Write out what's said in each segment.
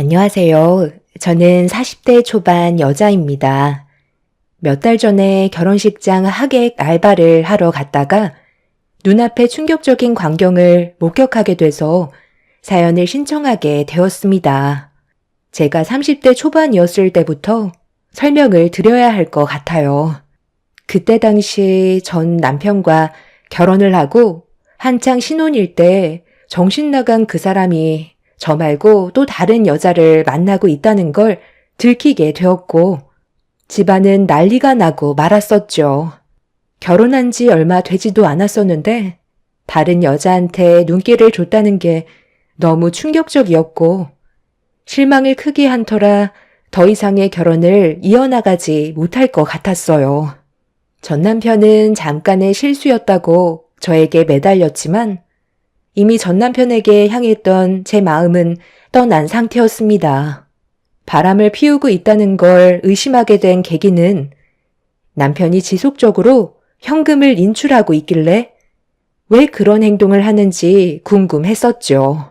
안녕하세요. 저는 40대 초반 여자입니다. 몇 달 전에 결혼식장 하객 알바를 하러 갔다가 눈앞에 충격적인 광경을 목격하게 돼서 사연을 신청하게 되었습니다. 제가 30대 초반이었을 때부터 설명을 드려야 할 것 같아요. 그때 당시 전 남편과 결혼을 하고 한창 신혼일 때 정신 나간 그 사람이 저 말고 또 다른 여자를 만나고 있다는 걸 들키게 되었고 집안은 난리가 나고 말았었죠. 결혼한 지 얼마 되지도 않았었는데 다른 여자한테 눈길을 줬다는 게 너무 충격적이었고 실망을 크게 한 터라 더 이상의 결혼을 이어나가지 못할 것 같았어요. 전 남편은 잠깐의 실수였다고 저에게 매달렸지만 이미 전 남편에게 향했던 제 마음은 떠난 상태였습니다. 바람을 피우고 있다는 걸 의심하게 된 계기는 남편이 지속적으로 현금을 인출하고 있길래 왜 그런 행동을 하는지 궁금했었죠.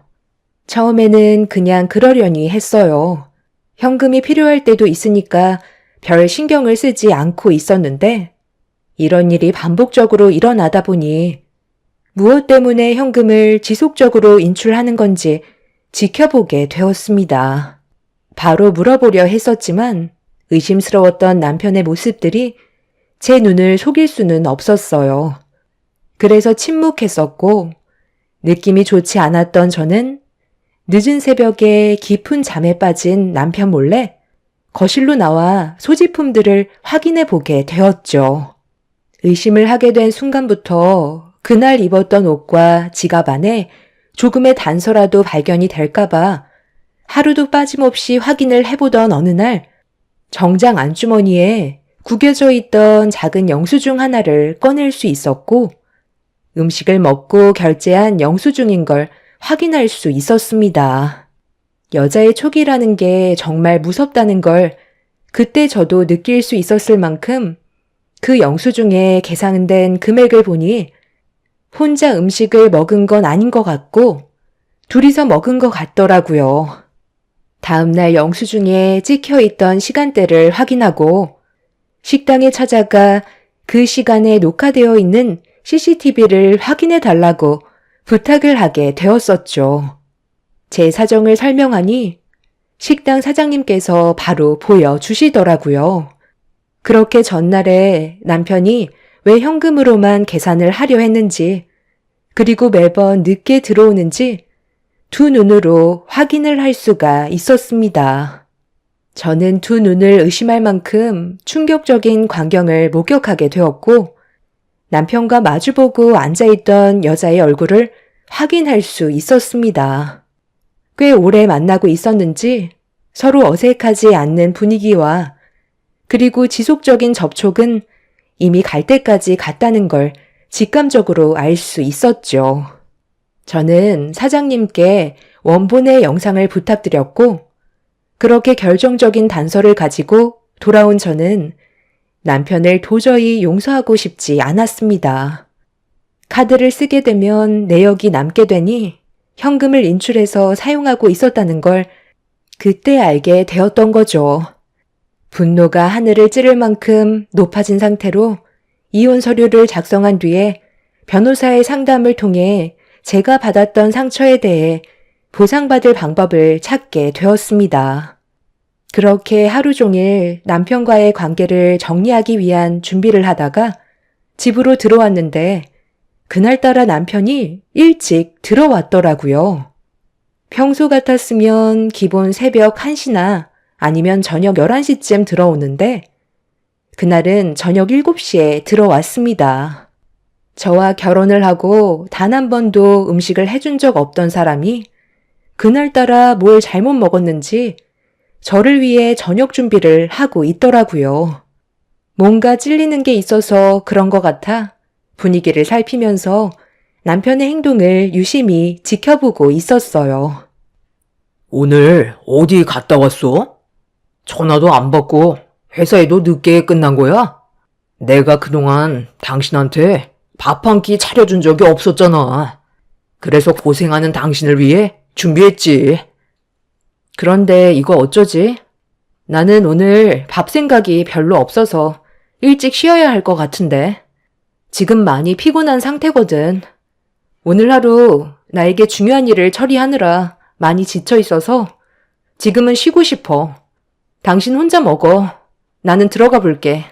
처음에는 그냥 그러려니 했어요. 현금이 필요할 때도 있으니까 별 신경을 쓰지 않고 있었는데 이런 일이 반복적으로 일어나다 보니 무엇 때문에 현금을 지속적으로 인출하는 건지 지켜보게 되었습니다. 바로 물어보려 했었지만 의심스러웠던 남편의 모습들이 제 눈을 속일 수는 없었어요. 그래서 침묵했었고 느낌이 좋지 않았던 저는 늦은 새벽에 깊은 잠에 빠진 남편 몰래 거실로 나와 소지품들을 확인해 보게 되었죠. 의심을 하게 된 순간부터 그날 입었던 옷과 지갑 안에 조금의 단서라도 발견이 될까봐 하루도 빠짐없이 확인을 해보던 어느 날 정장 안주머니에 구겨져 있던 작은 영수증 하나를 꺼낼 수 있었고 음식을 먹고 결제한 영수증인 걸 확인할 수 있었습니다. 여자의 촉이라는 게 정말 무섭다는 걸 그때 저도 느낄 수 있었을 만큼 그 영수증에 계산된 금액을 보니 혼자 음식을 먹은 건 아닌 것 같고 둘이서 먹은 것 같더라고요. 다음날 영수증에 찍혀있던 시간대를 확인하고 식당에 찾아가 그 시간에 녹화되어 있는 CCTV를 확인해 달라고 부탁을 하게 되었었죠. 제 사정을 설명하니 식당 사장님께서 바로 보여주시더라고요. 그렇게 전날에 남편이 왜 현금으로만 계산을 하려 했는지 그리고 매번 늦게 들어오는지 두 눈으로 확인을 할 수가 있었습니다. 저는 두 눈을 의심할 만큼 충격적인 광경을 목격하게 되었고 남편과 마주보고 앉아있던 여자의 얼굴을 확인할 수 있었습니다. 꽤 오래 만나고 있었는지 서로 어색하지 않는 분위기와 그리고 지속적인 접촉은 이미 갈 때까지 갔다는 걸 직감적으로 알 수 있었죠. 저는 사장님께 원본의 영상을 부탁드렸고 그렇게 결정적인 단서를 가지고 돌아온 저는 남편을 도저히 용서하고 싶지 않았습니다. 카드를 쓰게 되면 내역이 남게 되니 현금을 인출해서 사용하고 있었다는 걸 그때 알게 되었던 거죠. 분노가 하늘을 찌를 만큼 높아진 상태로 이혼 서류를 작성한 뒤에 변호사의 상담을 통해 제가 받았던 상처에 대해 보상받을 방법을 찾게 되었습니다. 그렇게 하루 종일 남편과의 관계를 정리하기 위한 준비를 하다가 집으로 들어왔는데 그날따라 남편이 일찍 들어왔더라고요. 평소 같았으면 기본 새벽 1시나 아니면 저녁 11시쯤 들어오는데 그날은 저녁 7시에 들어왔습니다. 저와 결혼을 하고 단 한 번도 음식을 해준 적 없던 사람이 그날따라 뭘 잘못 먹었는지 저를 위해 저녁 준비를 하고 있더라고요. 뭔가 찔리는 게 있어서 그런 것 같아 분위기를 살피면서 남편의 행동을 유심히 지켜보고 있었어요. 오늘 어디 갔다 왔어? 전화도 안 받고 회사에도 늦게 끝난 거야? 내가 그동안 당신한테 밥 한 끼 차려준 적이 없었잖아. 그래서 고생하는 당신을 위해 준비했지. 그런데 이거 어쩌지? 나는 오늘 밥 생각이 별로 없어서 일찍 쉬어야 할 것 같은데. 지금 많이 피곤한 상태거든. 오늘 하루 나에게 중요한 일을 처리하느라 많이 지쳐 있어서 지금은 쉬고 싶어. 당신 혼자 먹어. 나는 들어가 볼게.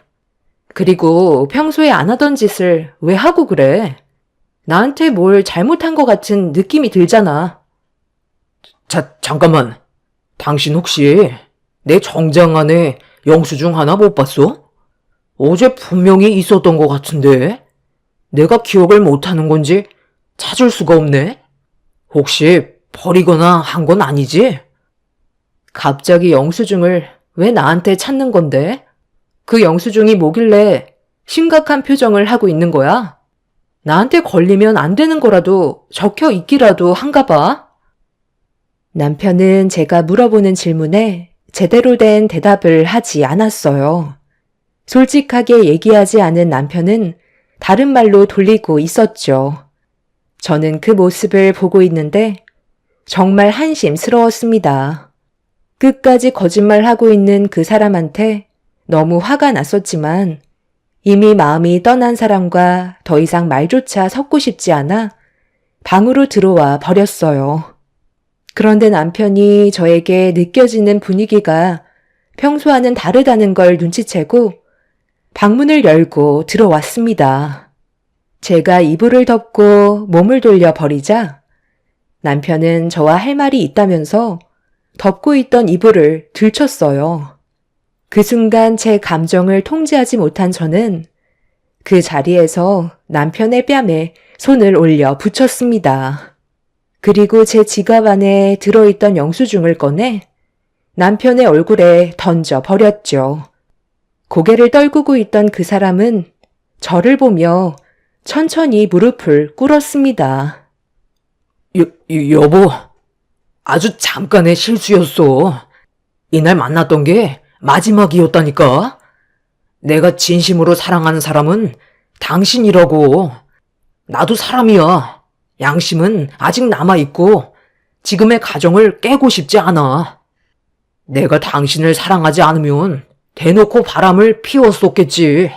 그리고 평소에 안 하던 짓을 왜 하고 그래? 나한테 뭘 잘못한 것 같은 느낌이 들잖아. 잠깐만. 당신 혹시 내 정장 안에 영수증 하나 못 봤어? 어제 분명히 있었던 것 같은데. 내가 기억을 못하는 건지 찾을 수가 없네. 혹시 버리거나 한 건 아니지? 갑자기 영수증을 왜 나한테 찾는 건데? 그 영수증이 뭐길래 심각한 표정을 하고 있는 거야? 나한테 걸리면 안 되는 거라도 적혀 있기라도 한가 봐. 남편은 제가 물어보는 질문에 제대로 된 대답을 하지 않았어요. 솔직하게 얘기하지 않은 남편은 다른 말로 돌리고 있었죠. 저는 그 모습을 보고 있는데 정말 한심스러웠습니다. 끝까지 거짓말하고 있는 그 사람한테 너무 화가 났었지만 이미 마음이 떠난 사람과 더 이상 말조차 섞고 싶지 않아 방으로 들어와 버렸어요. 그런데 남편이 저에게 느껴지는 분위기가 평소와는 다르다는 걸 눈치채고 방문을 열고 들어왔습니다. 제가 이불을 덮고 몸을 돌려 버리자 남편은 저와 할 말이 있다면서 덮고 있던 이불을 들쳤어요. 그 순간 제 감정을 통제하지 못한 저는 그 자리에서 남편의 뺨에 손을 올려 붙였습니다. 그리고 제 지갑 안에 들어있던 영수증을 꺼내 남편의 얼굴에 던져 버렸죠. 고개를 떨구고 있던 그 사람은 저를 보며 천천히 무릎을 꿇었습니다. 여보, 아주 잠깐의 실수였어. 이날 만났던 게 마지막이었다니까. 내가 진심으로 사랑하는 사람은 당신이라고. 나도 사람이야. 양심은 아직 남아있고 지금의 가정을 깨고 싶지 않아. 내가 당신을 사랑하지 않으면 대놓고 바람을 피웠었겠지.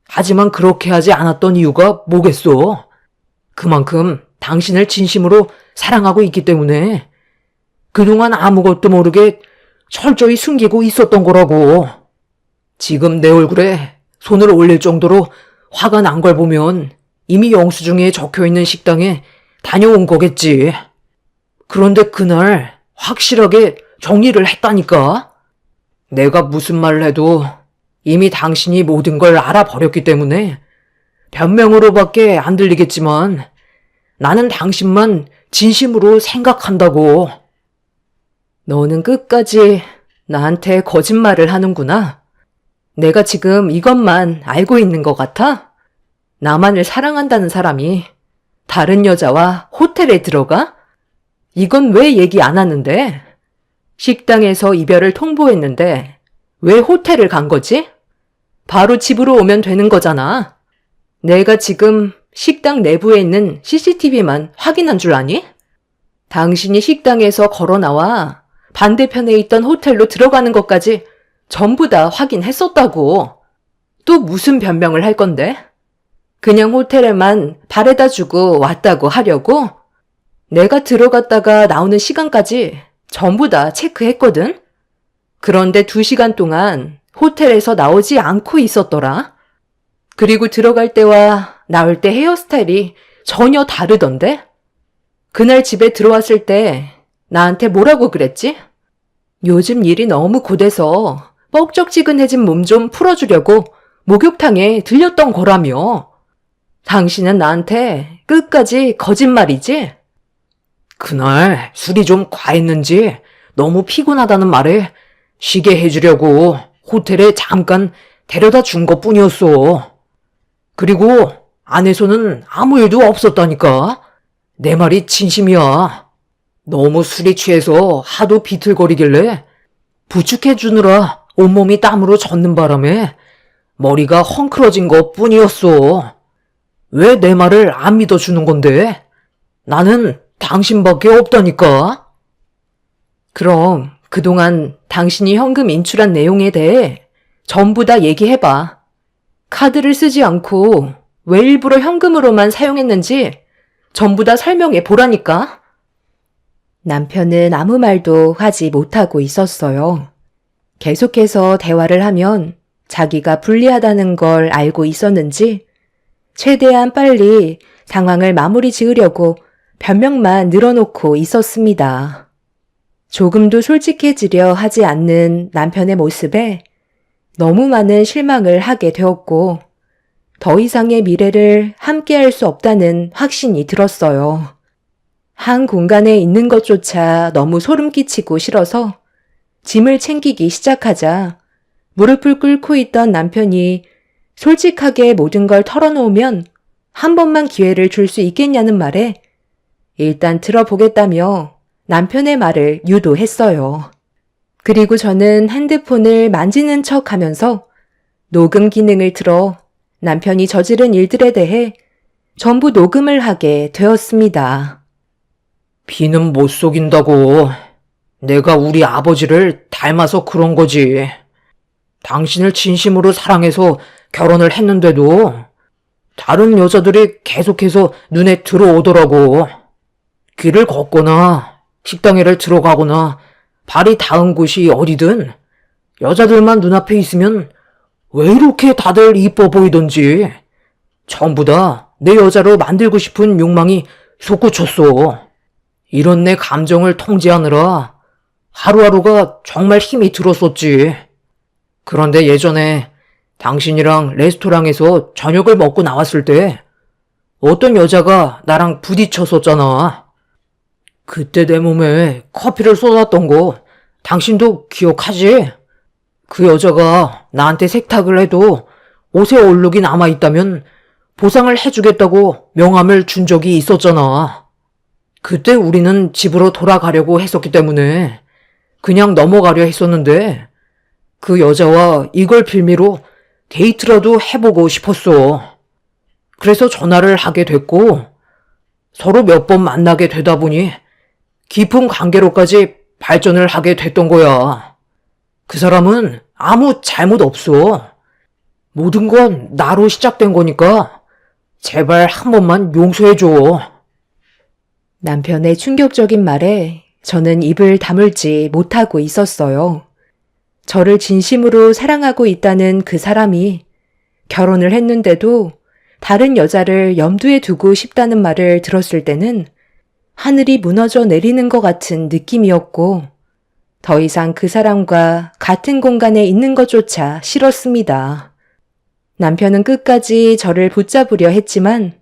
하지만 그렇게 하지 않았던 이유가 뭐겠어? 그만큼 당신을 진심으로 사랑하고 있기 때문에 그동안 아무것도 모르게 철저히 숨기고 있었던 거라고. 지금 내 얼굴에 손을 올릴 정도로 화가 난 걸 보면 이미 영수증에 적혀있는 식당에 다녀온 거겠지. 그런데 그날 확실하게 정리를 했다니까. 내가 무슨 말을 해도 이미 당신이 모든 걸 알아버렸기 때문에 변명으로밖에 안 들리겠지만 나는 당신만 진심으로 생각한다고. 너는 끝까지 나한테 거짓말을 하는구나. 내가 지금 이것만 알고 있는 것 같아? 나만을 사랑한다는 사람이 다른 여자와 호텔에 들어가? 이건 왜 얘기 안 하는데? 식당에서 이별을 통보했는데 왜 호텔을 간 거지? 바로 집으로 오면 되는 거잖아. 내가 지금 식당 내부에 있는 CCTV만 확인한 줄 아니? 당신이 식당에서 걸어 나와 반대편에 있던 호텔로 들어가는 것까지 전부 다 확인했었다고. 또 무슨 변명을 할 건데? 그냥 호텔에만 바래다 주고 왔다고 하려고? 내가 들어갔다가 나오는 시간까지 전부 다 체크했거든? 그런데 2시간 동안 호텔에서 나오지 않고 있었더라. 그리고 들어갈 때와 나올 때 헤어스타일이 전혀 다르던데? 그날 집에 들어왔을 때 나한테 뭐라고 그랬지? 요즘 일이 너무 고돼서 뻑적지근해진 몸 좀 풀어주려고 목욕탕에 들렸던 거라며. 당신은 나한테 끝까지 거짓말이지? 그날 술이 좀 과했는지 너무 피곤하다는 말에 쉬게 해주려고 호텔에 잠깐 데려다 준 것뿐이었어. 그리고 안에서는 아무 일도 없었다니까. 내 말이 진심이야. 너무 술이 취해서 하도 비틀거리길래 부축해주느라 온몸이 땀으로 젖는 바람에 머리가 헝클어진 것뿐이었어. 왜 내 말을 안 믿어주는 건데? 나는 당신밖에 없다니까. 그럼 그동안 당신이 현금 인출한 내용에 대해 전부 다 얘기해봐. 카드를 쓰지 않고 왜 일부러 현금으로만 사용했는지 전부 다 설명해 보라니까. 남편은 아무 말도 하지 못하고 있었어요. 계속해서 대화를 하면 자기가 불리하다는 걸 알고 있었는지 최대한 빨리 상황을 마무리 지으려고 변명만 늘어놓고 있었습니다. 조금도 솔직해지려 하지 않는 남편의 모습에 너무 많은 실망을 하게 되었고 더 이상의 미래를 함께할 수 없다는 확신이 들었어요. 한 공간에 있는 것조차 너무 소름 끼치고 싫어서 짐을 챙기기 시작하자 무릎을 꿇고 있던 남편이 솔직하게 모든 걸 털어놓으면 한 번만 기회를 줄 수 있겠냐는 말에 일단 들어보겠다며 남편의 말을 유도했어요. 그리고 저는 핸드폰을 만지는 척 하면서 녹음 기능을 틀어 남편이 저지른 일들에 대해 전부 녹음을 하게 되었습니다. 비는 못 속인다고. 내가 우리 아버지를 닮아서 그런 거지. 당신을 진심으로 사랑해서 결혼을 했는데도 다른 여자들이 계속해서 눈에 들어오더라고. 길을 걷거나 식당에를 들어가거나 발이 닿은 곳이 어디든 여자들만 눈앞에 있으면 왜 이렇게 다들 이뻐 보이던지 전부 다 내 여자로 만들고 싶은 욕망이 솟구쳤어. 이런 내 감정을 통제하느라 하루하루가 정말 힘이 들었었지. 그런데 예전에 당신이랑 레스토랑에서 저녁을 먹고 나왔을 때 어떤 여자가 나랑 부딪혔었잖아. 그때 내 몸에 커피를 쏟았던 거 당신도 기억하지? 그 여자가 나한테 세탁을 해도 옷에 얼룩이 남아있다면 보상을 해주겠다고 명함을 준 적이 있었잖아. 그때 우리는 집으로 돌아가려고 했었기 때문에 그냥 넘어가려 했었는데 그 여자와 이걸 빌미로 데이트라도 해보고 싶었어. 그래서 전화를 하게 됐고 서로 몇 번 만나게 되다 보니 깊은 관계로까지 발전을 하게 됐던 거야. 그 사람은 아무 잘못 없어. 모든 건 나로 시작된 거니까 제발 한 번만 용서해줘. 남편의 충격적인 말에 저는 입을 다물지 못하고 있었어요. 저를 진심으로 사랑하고 있다는 그 사람이 결혼을 했는데도 다른 여자를 염두에 두고 싶다는 말을 들었을 때는 하늘이 무너져 내리는 것 같은 느낌이었고 더 이상 그 사람과 같은 공간에 있는 것조차 싫었습니다. 남편은 끝까지 저를 붙잡으려 했지만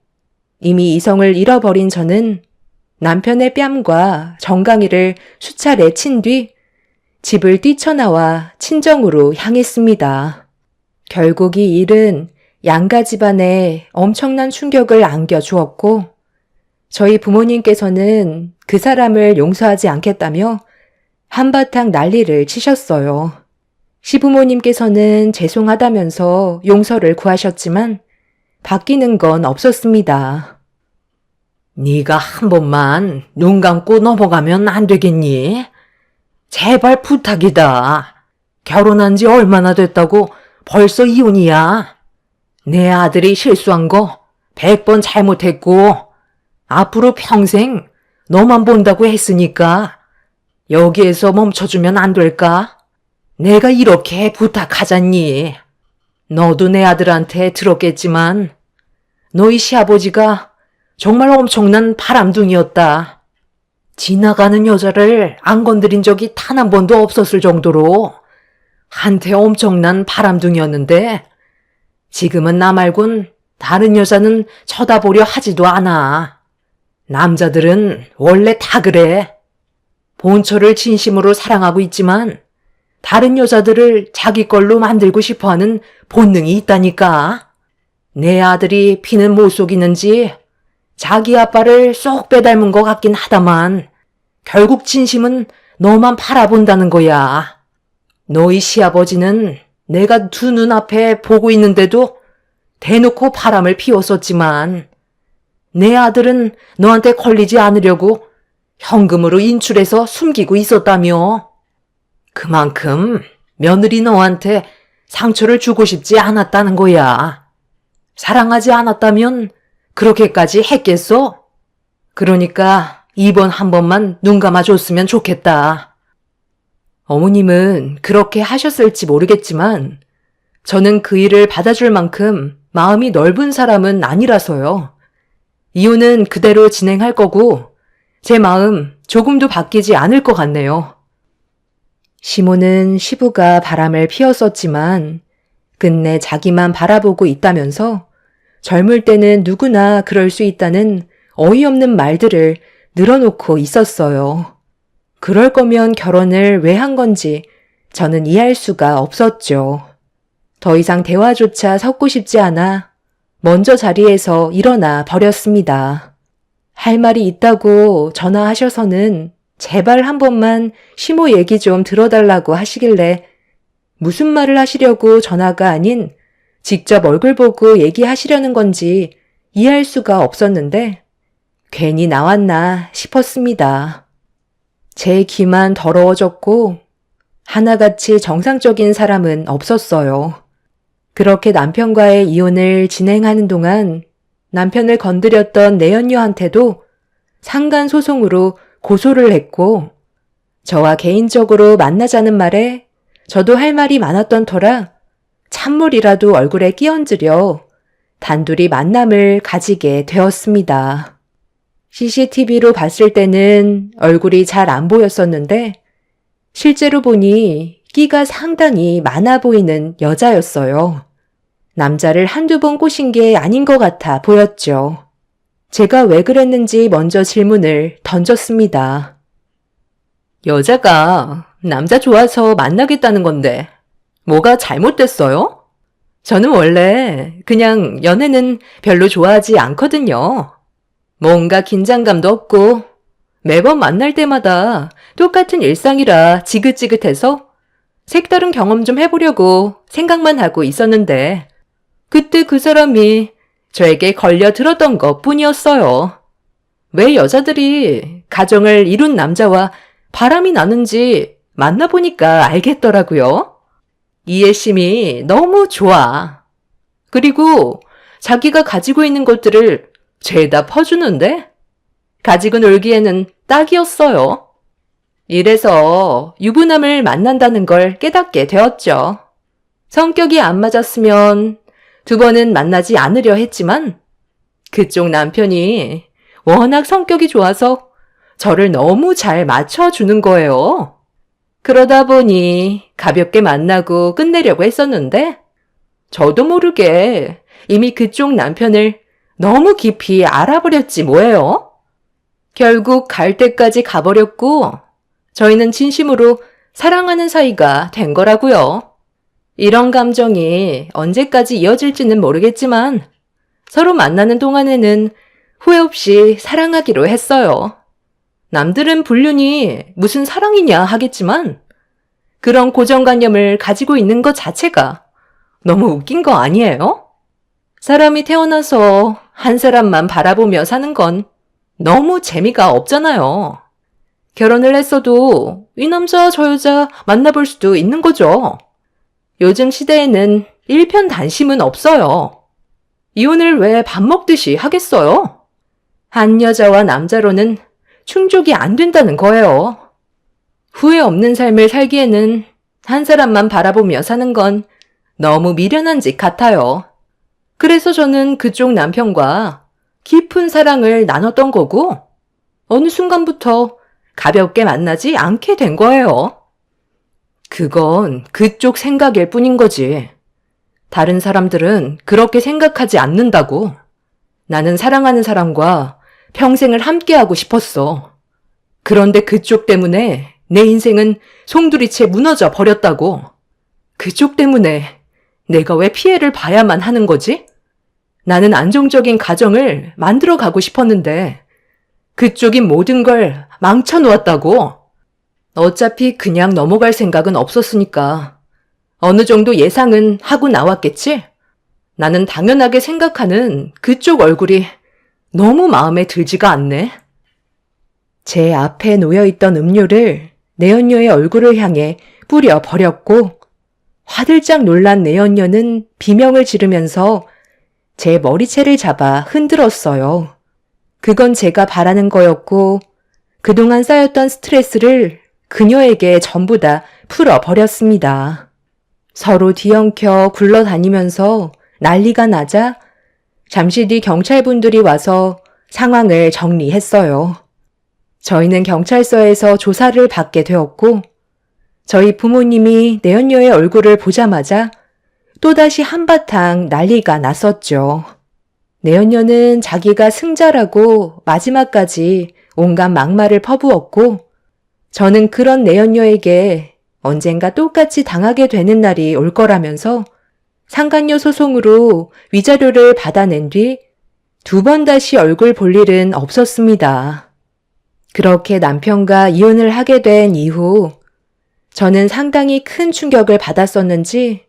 이미 이성을 잃어버린 저는 남편의 뺨과 정강이를 수차례 친 뒤 집을 뛰쳐나와 친정으로 향했습니다. 결국 이 일은 양가 집안에 엄청난 충격을 안겨주었고 저희 부모님께서는 그 사람을 용서하지 않겠다며 한바탕 난리를 치셨어요. 시부모님께서는 죄송하다면서 용서를 구하셨지만 바뀌는 건 없었습니다. 네가 한 번만 눈 감고 넘어가면 안 되겠니? 제발 부탁이다. 결혼한 지 얼마나 됐다고 벌써 이혼이야. 내 아들이 실수한 거 100번 잘못했고 앞으로 평생 너만 본다고 했으니까 여기에서 멈춰주면 안 될까? 내가 이렇게 부탁하잖니. 너도 내 아들한테 들었겠지만 너희 시아버지가 정말 엄청난 바람둥이였다. 지나가는 여자를 안 건드린 적이 단 한 번도 없었을 정도로 한때 엄청난 바람둥이였는데 지금은 나 말곤 다른 여자는 쳐다보려 하지도 않아. 남자들은 원래 다 그래. 본처를 진심으로 사랑하고 있지만 다른 여자들을 자기 걸로 만들고 싶어하는 본능이 있다니까. 내 아들이 피는 못 속이는지 자기 아빠를 쏙 빼닮은 것 같긴 하다만 결국 진심은 너만 바라본다는 거야. 너희 시아버지는 내가 두 눈앞에 보고 있는데도 대놓고 바람을 피웠었지만 내 아들은 너한테 걸리지 않으려고 현금으로 인출해서 숨기고 있었다며. 그만큼 며느리 너한테 상처를 주고 싶지 않았다는 거야. 사랑하지 않았다면 그렇게까지 했겠어? 그러니까 이번 한 번만 눈 감아줬으면 좋겠다. 어머님은 그렇게 하셨을지 모르겠지만 저는 그 일을 받아줄 만큼 마음이 넓은 사람은 아니라서요. 이혼은 그대로 진행할 거고 제 마음 조금도 바뀌지 않을 것 같네요. 시모는 시부가 바람을 피웠었지만 끝내 자기만 바라보고 있다면서 젊을 때는 누구나 그럴 수 있다는 어이없는 말들을 늘어놓고 있었어요. 그럴 거면 결혼을 왜 한 건지 저는 이해할 수가 없었죠. 더 이상 대화조차 섞고 싶지 않아 먼저 자리에서 일어나 버렸습니다. 할 말이 있다고 전화하셔서는 제발 한 번만 시모 얘기 좀 들어달라고 하시길래 무슨 말을 하시려고 전화가 아닌 직접 얼굴 보고 얘기하시려는 건지 이해할 수가 없었는데 괜히 나왔나 싶었습니다. 제 귀만 더러워졌고 하나같이 정상적인 사람은 없었어요. 그렇게 남편과의 이혼을 진행하는 동안 남편을 건드렸던 내연녀한테도 상간소송으로 고소를 했고 저와 개인적으로 만나자는 말에 저도 할 말이 많았던 터라 찬물이라도 얼굴에 끼얹으려 단둘이 만남을 가지게 되었습니다. CCTV로 봤을 때는 얼굴이 잘 안 보였었는데 실제로 보니 끼가 상당히 많아 보이는 여자였어요. 남자를 한두 번 꼬신 게 아닌 것 같아 보였죠. 제가 왜 그랬는지 먼저 질문을 던졌습니다. 여자가 남자 좋아서 만나겠다는 건데 뭐가 잘못됐어요? 저는 원래 그냥 연애는 별로 좋아하지 않거든요. 뭔가 긴장감도 없고 매번 만날 때마다 똑같은 일상이라 지긋지긋해서 색다른 경험 좀 해보려고 생각만 하고 있었는데 그때 그 사람이 저에게 걸려 들었던 것 뿐이었어요. 왜 여자들이 가정을 이룬 남자와 바람이 나는지 만나보니까 알겠더라고요. 이해심이 너무 좋아. 그리고 자기가 가지고 있는 것들을 죄다 퍼주는데 가지고 놀기에는 딱이었어요. 이래서 유부남을 만난다는 걸 깨닫게 되었죠. 성격이 안 맞았으면 두 번은 만나지 않으려 했지만 그쪽 남편이 워낙 성격이 좋아서 저를 너무 잘 맞춰주는 거예요. 그러다 보니 가볍게 만나고 끝내려고 했었는데 저도 모르게 이미 그쪽 남편을 너무 깊이 알아버렸지 뭐예요. 결국 갈 때까지 가버렸고 저희는 진심으로 사랑하는 사이가 된 거라고요. 이런 감정이 언제까지 이어질지는 모르겠지만 서로 만나는 동안에는 후회 없이 사랑하기로 했어요. 남들은 불륜이 무슨 사랑이냐 하겠지만 그런 고정관념을 가지고 있는 것 자체가 너무 웃긴 거 아니에요? 사람이 태어나서 한 사람만 바라보며 사는 건 너무 재미가 없잖아요. 결혼을 했어도 이 남자 저 여자 만나볼 수도 있는 거죠. 요즘 시대에는 일편단심은 없어요. 이혼을 왜 밥 먹듯이 하겠어요? 한 여자와 남자로는 충족이 안 된다는 거예요. 후회 없는 삶을 살기에는 한 사람만 바라보며 사는 건 너무 미련한 짓 같아요. 그래서 저는 그쪽 남편과 깊은 사랑을 나눴던 거고 어느 순간부터 가볍게 만나지 않게 된 거예요. 그건 그쪽 생각일 뿐인 거지. 다른 사람들은 그렇게 생각하지 않는다고. 나는 사랑하는 사람과 평생을 함께하고 싶었어. 그런데 그쪽 때문에 내 인생은 송두리째 무너져 버렸다고. 그쪽 때문에 내가 왜 피해를 봐야만 하는 거지? 나는 안정적인 가정을 만들어 가고 싶었는데 그쪽이 모든 걸 망쳐놓았다고. 어차피 그냥 넘어갈 생각은 없었으니까 어느 정도 예상은 하고 나왔겠지? 나는 당연하게 생각하는 그쪽 얼굴이 너무 마음에 들지가 않네. 제 앞에 놓여있던 음료를 내연녀의 얼굴을 향해 뿌려 버렸고, 화들짝 놀란 내연녀는 비명을 지르면서 제 머리채를 잡아 흔들었어요. 그건 제가 바라는 거였고, 그동안 쌓였던 스트레스를 그녀에게 전부 다 풀어버렸습니다. 서로 뒤엉켜 굴러다니면서 난리가 나자 잠시 뒤 경찰분들이 와서 상황을 정리했어요. 저희는 경찰서에서 조사를 받게 되었고, 저희 부모님이 내연녀의 얼굴을 보자마자 또다시 한바탕 난리가 났었죠. 내연녀는 자기가 승자라고 마지막까지 온갖 막말을 퍼부었고, 저는 그런 내연녀에게 언젠가 똑같이 당하게 되는 날이 올 거라면서 상간녀 소송으로 위자료를 받아낸 뒤 2번 다시 얼굴 볼 일은 없었습니다. 그렇게 남편과 이혼을 하게 된 이후 저는 상당히 큰 충격을 받았었는지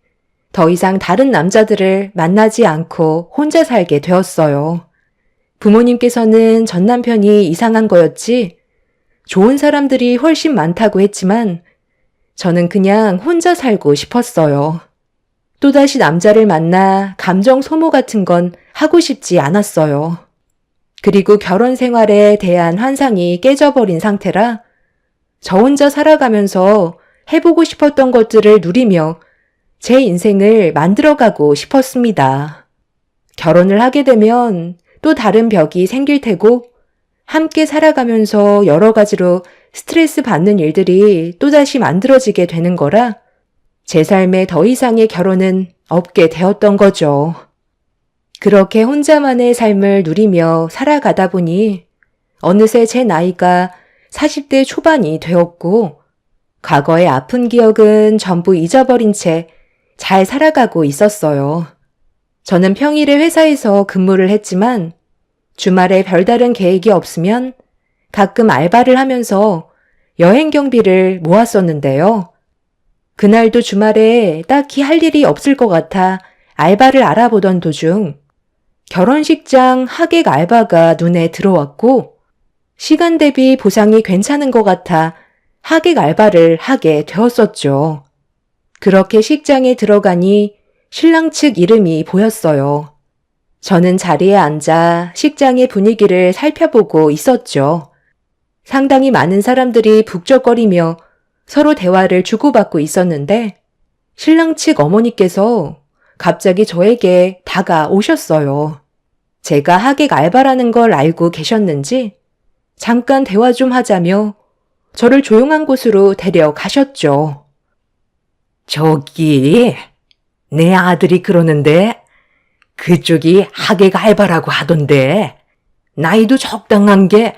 더 이상 다른 남자들을 만나지 않고 혼자 살게 되었어요. 부모님께서는 전 남편이 이상한 거였지 좋은 사람들이 훨씬 많다고 했지만 저는 그냥 혼자 살고 싶었어요. 또다시 남자를 만나 감정 소모 같은 건 하고 싶지 않았어요. 그리고 결혼 생활에 대한 환상이 깨져버린 상태라 저 혼자 살아가면서 해보고 싶었던 것들을 누리며 제 인생을 만들어가고 싶었습니다. 결혼을 하게 되면 또 다른 벽이 생길 테고 함께 살아가면서 여러 가지로 스트레스 받는 일들이 또다시 만들어지게 되는 거라 제 삶에 더 이상의 결혼은 없게 되었던 거죠. 그렇게 혼자만의 삶을 누리며 살아가다 보니 어느새 제 나이가 40대 초반이 되었고 과거의 아픈 기억은 전부 잊어버린 채 잘 살아가고 있었어요. 저는 평일에 회사에서 근무를 했지만 주말에 별다른 계획이 없으면 가끔 알바를 하면서 여행 경비를 모았었는데요. 그날도 주말에 딱히 할 일이 없을 것 같아 알바를 알아보던 도중 결혼식장 하객 알바가 눈에 들어왔고 시간 대비 보상이 괜찮은 것 같아 하객 알바를 하게 되었었죠. 그렇게 식장에 들어가니 신랑 측 이름이 보였어요. 저는 자리에 앉아 식장의 분위기를 살펴보고 있었죠. 상당히 많은 사람들이 북적거리며 서로 대화를 주고받고 있었는데 신랑 측 어머니께서 갑자기 저에게 다가오셨어요. 제가 하객 알바라는 걸 알고 계셨는지 잠깐 대화 좀 하자며 저를 조용한 곳으로 데려가셨죠. 저기, 내 아들이 그러는데 그쪽이 하객 알바라고 하던데 나이도 적당한 게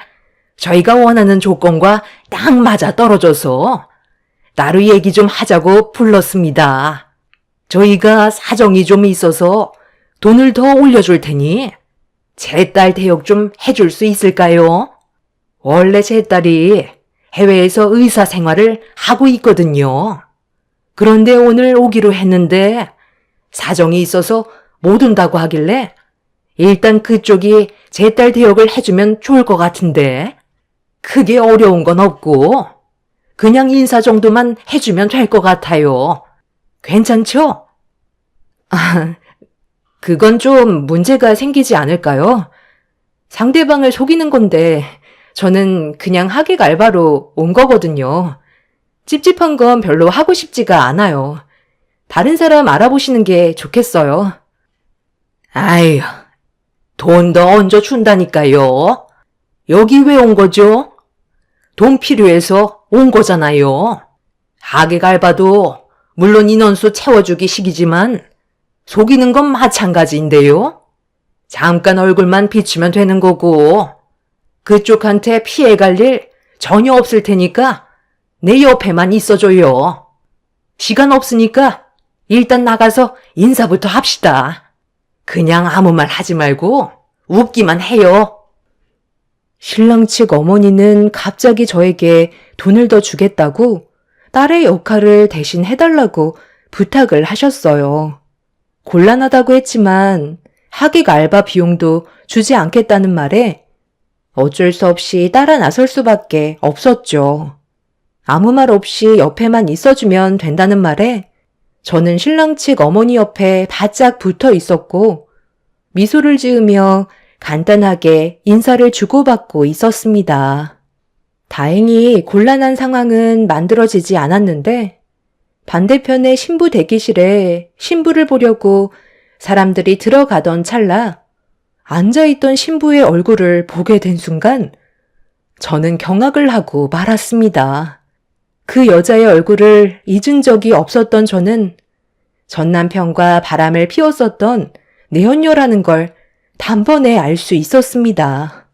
저희가 원하는 조건과 딱 맞아 떨어져서 따로 얘기 좀 하자고 불렀습니다. 저희가 사정이 좀 있어서 돈을 더 올려줄 테니 제 딸 대역 좀 해줄 수 있을까요? 원래 제 딸이 해외에서 의사 생활을 하고 있거든요. 그런데 오늘 오기로 했는데 사정이 있어서 못 온다고 하길래 일단 그쪽이 제 딸 대역을 해주면 좋을 것 같은데 크게 어려운 건 없고 그냥 인사 정도만 해주면 될 것 같아요. 괜찮죠? 아, 그건 좀 문제가 생기지 않을까요? 상대방을 속이는 건데 저는 그냥 하객 알바로 온 거거든요. 찝찝한 건 별로 하고 싶지가 않아요. 다른 사람 알아보시는 게 좋겠어요. 아유, 돈 더 얹어 준다니까요. 여기 왜 온 거죠? 돈 필요해서 온 거잖아요. 하객 알바도 물론 인원수 채워주기 식이지만 속이는 건 마찬가지인데요. 잠깐 얼굴만 비추면 되는 거고 그쪽한테 피해갈 일 전혀 없을 테니까 내 옆에만 있어줘요. 시간 없으니까 일단 나가서 인사부터 합시다. 그냥 아무 말 하지 말고 웃기만 해요. 신랑 측 어머니는 갑자기 저에게 돈을 더 주겠다고 딸의 역할을 대신 해달라고 부탁을 하셨어요. 곤란하다고 했지만 하객 알바 비용도 주지 않겠다는 말에 어쩔 수 없이 따라 나설 수밖에 없었죠. 아무 말 없이 옆에만 있어주면 된다는 말에 저는 신랑 측 어머니 옆에 바짝 붙어 있었고 미소를 지으며 간단하게 인사를 주고받고 있었습니다. 다행히 곤란한 상황은 만들어지지 않았는데 반대편의 신부 대기실에 신부를 보려고 사람들이 들어가던 찰나 앉아있던 신부의 얼굴을 보게 된 순간 저는 경악을 하고 말았습니다. 그 여자의 얼굴을 잊은 적이 없었던 저는 전 남편과 바람을 피웠었던 내연녀라는 걸 단번에 알 수 있었습니다.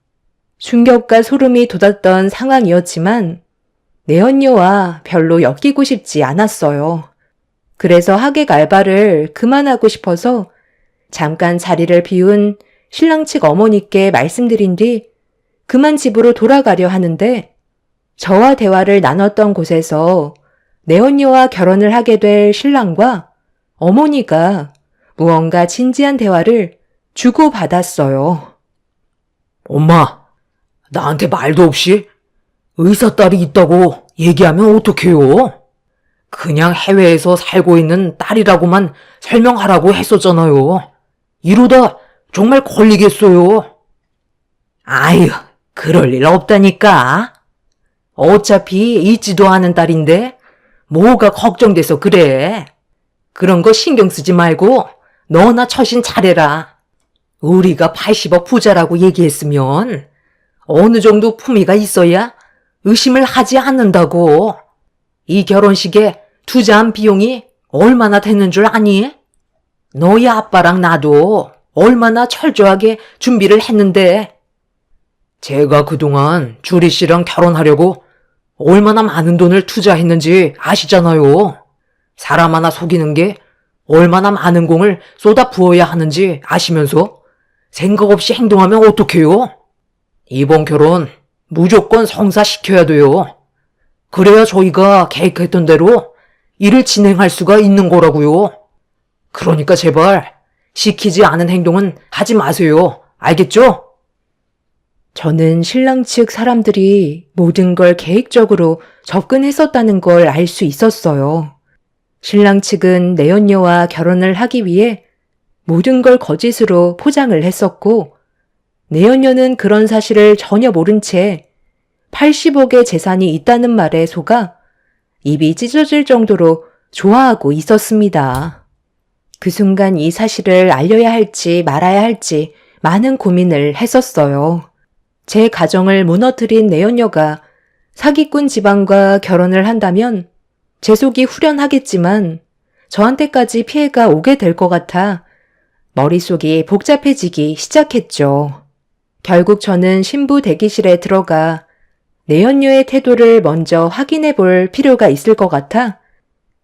충격과 소름이 돋았던 상황이었지만 내연녀와 별로 엮이고 싶지 않았어요. 그래서 하객 알바를 그만하고 싶어서 잠깐 자리를 비운 신랑 측 어머니께 말씀드린 뒤 그만 집으로 돌아가려 하는데 저와 대화를 나눴던 곳에서 내연녀와 결혼을 하게 될 신랑과 어머니가 무언가 진지한 대화를 주고받았어요. 엄마, 나한테 말도 없이 의사 딸이 있다고 얘기하면 어떡해요? 그냥 해외에서 살고 있는 딸이라고만 설명하라고 했었잖아요. 이러다 정말 걸리겠어요. 아유, 그럴 일 없다니까. 어차피 있지도 않은 딸인데 뭐가 걱정돼서 그래. 그런 거 신경 쓰지 말고 너나 처신 잘해라. 우리가 80억 부자라고 얘기했으면 어느 정도 품위가 있어야 의심을 하지 않는다고. 이 결혼식에 투자한 비용이 얼마나 되는 줄 아니? 너희 아빠랑 나도 얼마나 철저하게 준비를 했는데. 제가 그동안 주리 씨랑 결혼하려고 얼마나 많은 돈을 투자했는지 아시잖아요. 사람 하나 속이는 게 얼마나 많은 공을 쏟아 부어야 하는지 아시면서 생각 없이 행동하면 어떡해요? 이번 결혼 무조건 성사시켜야 돼요. 그래야 저희가 계획했던 대로 일을 진행할 수가 있는 거라고요. 그러니까 제발 시키지 않은 행동은 하지 마세요. 알겠죠? 저는 신랑 측 사람들이 모든 걸 계획적으로 접근했었다는 걸 알 수 있었어요. 신랑 측은 내연녀와 결혼을 하기 위해 모든 걸 거짓으로 포장을 했었고 내연녀는 그런 사실을 전혀 모른 채 80억의 재산이 있다는 말에 속아 입이 찢어질 정도로 좋아하고 있었습니다. 그 순간 이 사실을 알려야 할지 말아야 할지 많은 고민을 했었어요. 제 가정을 무너뜨린 내연녀가 사기꾼 집안과 결혼을 한다면 제 속이 후련하겠지만 저한테까지 피해가 오게 될 것 같아 머릿속이 복잡해지기 시작했죠. 결국 저는 신부 대기실에 들어가 내연녀의 태도를 먼저 확인해 볼 필요가 있을 것 같아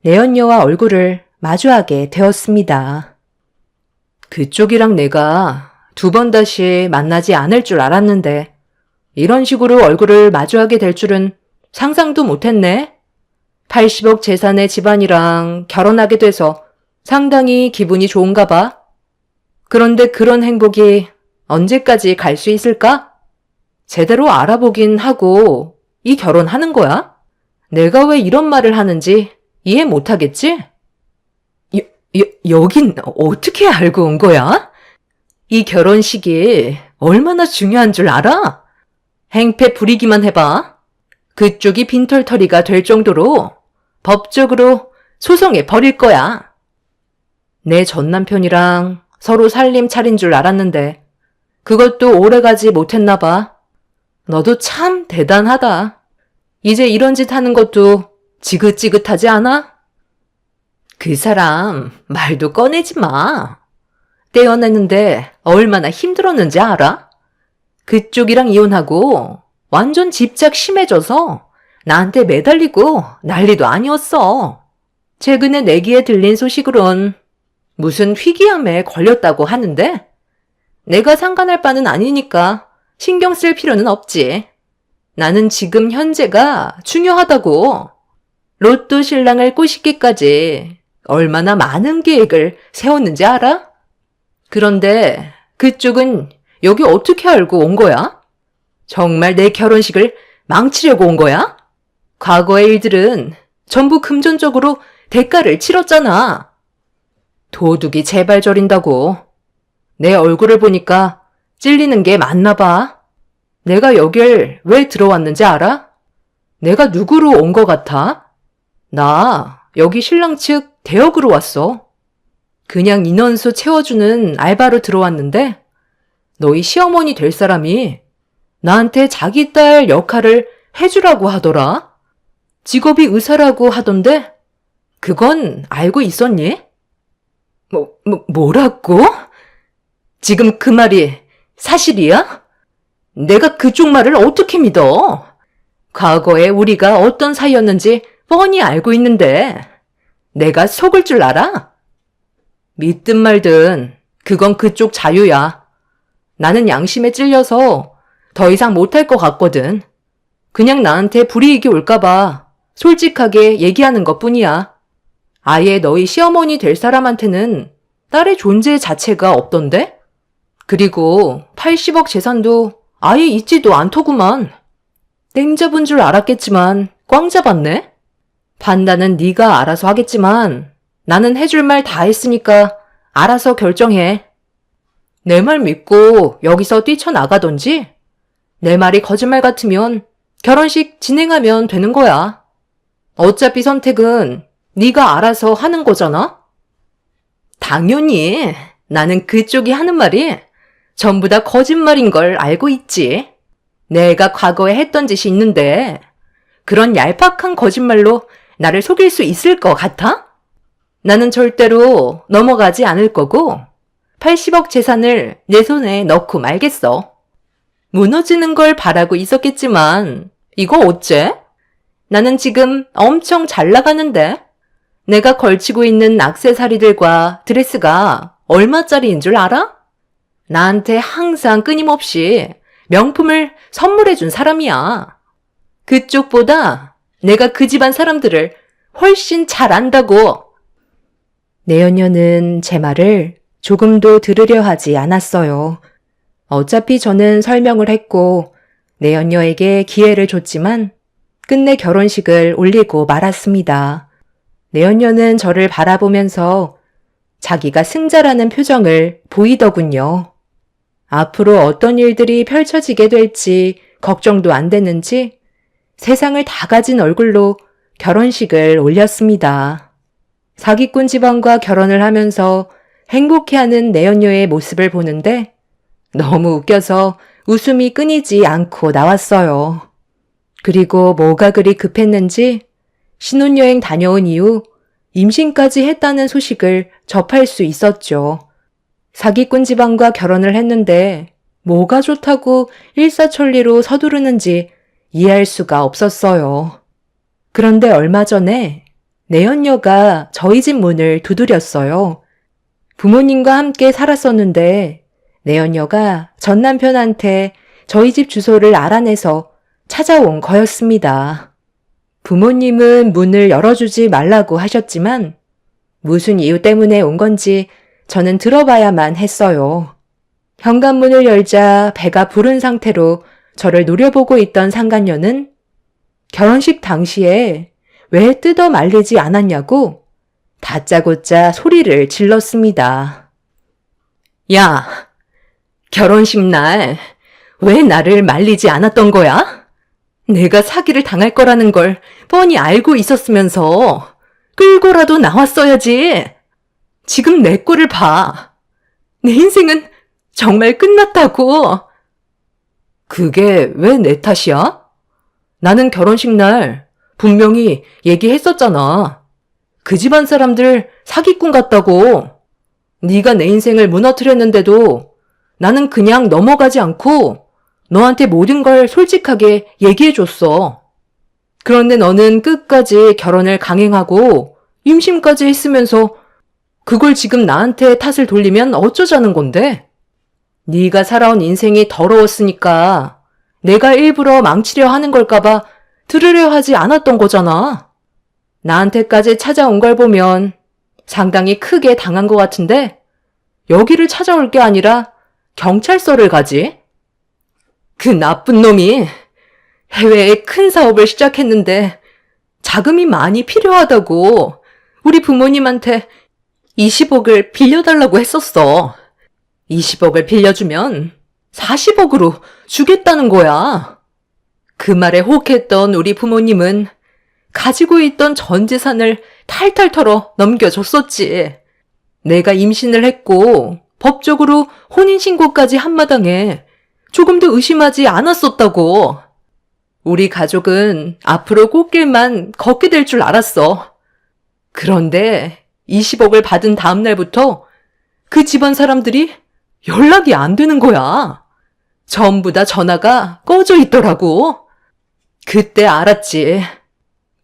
내연녀와 얼굴을 마주하게 되었습니다. 그쪽이랑 내가 두 번 다시 만나지 않을 줄 알았는데 이런 식으로 얼굴을 마주하게 될 줄은 상상도 못했네. 80억 재산의 집안이랑 결혼하게 돼서 상당히 기분이 좋은가 봐. 그런데 그런 행복이 언제까지 갈 수 있을까? 제대로 알아보긴 하고 이 결혼하는 거야? 내가 왜 이런 말을 하는지 이해 못하겠지? 여긴 어떻게 알고 온 거야? 이 결혼식이 얼마나 중요한 줄 알아? 행패 부리기만 해봐. 그쪽이 빈털터리가 될 정도로 법적으로 소송해 버릴 거야. 내 전 남편이랑 서로 살림 차린 줄 알았는데 그것도 오래가지 못했나 봐. 너도 참 대단하다. 이제 이런 짓 하는 것도 지긋지긋하지 않아? 그 사람 말도 꺼내지 마. 떼어내는데 얼마나 힘들었는지 알아? 그쪽이랑 이혼하고 완전 집착 심해져서 나한테 매달리고 난리도 아니었어. 최근에 내기에 들린 소식으론 무슨 희귀암에 걸렸다고 하는데 내가 상관할 바는 아니니까 신경 쓸 필요는 없지. 나는 지금 현재가 중요하다고. 로또 신랑을 꼬시기까지 얼마나 많은 계획을 세웠는지 알아? 그런데 그쪽은 여기 어떻게 알고 온 거야? 정말 내 결혼식을 망치려고 온 거야? 과거의 일들은 전부 금전적으로 대가를 치렀잖아. 도둑이 제발 저린다고. 내 얼굴을 보니까 찔리는 게 맞나 봐. 내가 여길 왜 들어왔는지 알아? 내가 누구로 온 것 같아? 나 여기 신랑 측 대역으로 왔어. 그냥 인원수 채워주는 알바로 들어왔는데 너희 시어머니 될 사람이 나한테 자기 딸 역할을 해주라고 하더라. 직업이 의사라고 하던데 그건 알고 있었니? 뭐라고? 지금 그 말이 사실이야? 내가 그쪽 말을 어떻게 믿어? 과거에 우리가 어떤 사이였는지 뻔히 알고 있는데 내가 속을 줄 알아? 믿든 말든 그건 그쪽 자유야. 나는 양심에 찔려서 더 이상 못할 것 같거든. 그냥 나한테 불이익이 올까봐 솔직하게 얘기하는 것뿐이야. 아예 너희 시어머니 될 사람한테는 딸의 존재 자체가 없던데? 그리고 80억 재산도 아예 있지도 않더구만. 땡 잡은 줄 알았겠지만 꽝 잡았네? 판단은 네가 알아서 하겠지만 나는 해줄 말 다 했으니까 알아서 결정해. 내 말 믿고 여기서 뛰쳐나가던지 내 말이 거짓말 같으면 결혼식 진행하면 되는 거야. 어차피 선택은 네가 알아서 하는 거잖아? 당연히 나는 그쪽이 하는 말이 전부 다 거짓말인 걸 알고 있지. 내가 과거에 했던 짓이 있는데 그런 얄팍한 거짓말로 나를 속일 수 있을 것 같아? 나는 절대로 넘어가지 않을 거고 80억 재산을 내 손에 넣고 말겠어. 무너지는 걸 바라고 있었겠지만 이거 어째? 나는 지금 엄청 잘 나가는데 내가 걸치고 있는 액세서리들과 드레스가 얼마짜리인 줄 알아? 나한테 항상 끊임없이 명품을 선물해 준 사람이야. 그쪽보다 내가 그 집안 사람들을 훨씬 잘 안다고. 내연녀는 제 말을 조금도 들으려 하지 않았어요. 어차피 저는 설명을 했고 내연녀에게 기회를 줬지만 끝내 결혼식을 올리고 말았습니다. 내연녀는 저를 바라보면서 자기가 승자라는 표정을 보이더군요. 앞으로 어떤 일들이 펼쳐지게 될지 걱정도 안 됐는지 세상을 다 가진 얼굴로 결혼식을 올렸습니다. 사기꾼 집안과 결혼을 하면서 행복해하는 내연녀의 모습을 보는데 너무 웃겨서 웃음이 끊이지 않고 나왔어요. 그리고 뭐가 그리 급했는지 신혼여행 다녀온 이후 임신까지 했다는 소식을 접할 수 있었죠. 사기꾼 집안과 결혼을 했는데 뭐가 좋다고 일사천리로 서두르는지 이해할 수가 없었어요. 그런데 얼마 전에 내연녀가 저희 집 문을 두드렸어요. 부모님과 함께 살았었는데 내연녀가 전 남편한테 저희 집 주소를 알아내서 찾아온 거였습니다. 부모님은 문을 열어주지 말라고 하셨지만 무슨 이유 때문에 온 건지 저는 들어봐야만 했어요. 현관문을 열자 배가 부른 상태로 저를 노려보고 있던 상간녀는 결혼식 당시에 왜 뜯어 말리지 않았냐고 다짜고짜 소리를 질렀습니다. 야, 결혼식 날 왜 나를 말리지 않았던 거야? 내가 사기를 당할 거라는 걸 뻔히 알고 있었으면서 끌고라도 나왔어야지. 지금 내 꼴을 봐. 내 인생은 정말 끝났다고. 그게 왜 내 탓이야? 나는 결혼식 날 분명히 얘기했었잖아. 그 집안 사람들 사기꾼 같다고. 네가 내 인생을 무너뜨렸는데도 나는 그냥 넘어가지 않고 너한테 모든 걸 솔직하게 얘기해줬어. 그런데 너는 끝까지 결혼을 강행하고 임신까지 했으면서 그걸 지금 나한테 탓을 돌리면 어쩌자는 건데? 네가 살아온 인생이 더러웠으니까 내가 일부러 망치려 하는 걸까봐 들으려 하지 않았던 거잖아. 나한테까지 찾아온 걸 보면 상당히 크게 당한 것 같은데 여기를 찾아올 게 아니라 경찰서를 가지? 그 나쁜 놈이 해외에 큰 사업을 시작했는데 자금이 많이 필요하다고 우리 부모님한테 20억을 빌려달라고 했었어. 20억을 빌려주면 40억으로 주겠다는 거야. 그 말에 혹했던 우리 부모님은 가지고 있던 전 재산을 탈탈 털어 넘겨줬었지. 내가 임신을 했고 법적으로 혼인신고까지 한 마당에 조금도 의심하지 않았었다고. 우리 가족은 앞으로 꽃길만 걷게 될 줄 알았어. 그런데 20억을 받은 다음 날부터 그 집안 사람들이 연락이 안 되는 거야. 전부 다 전화가 꺼져 있더라고. 그때 알았지.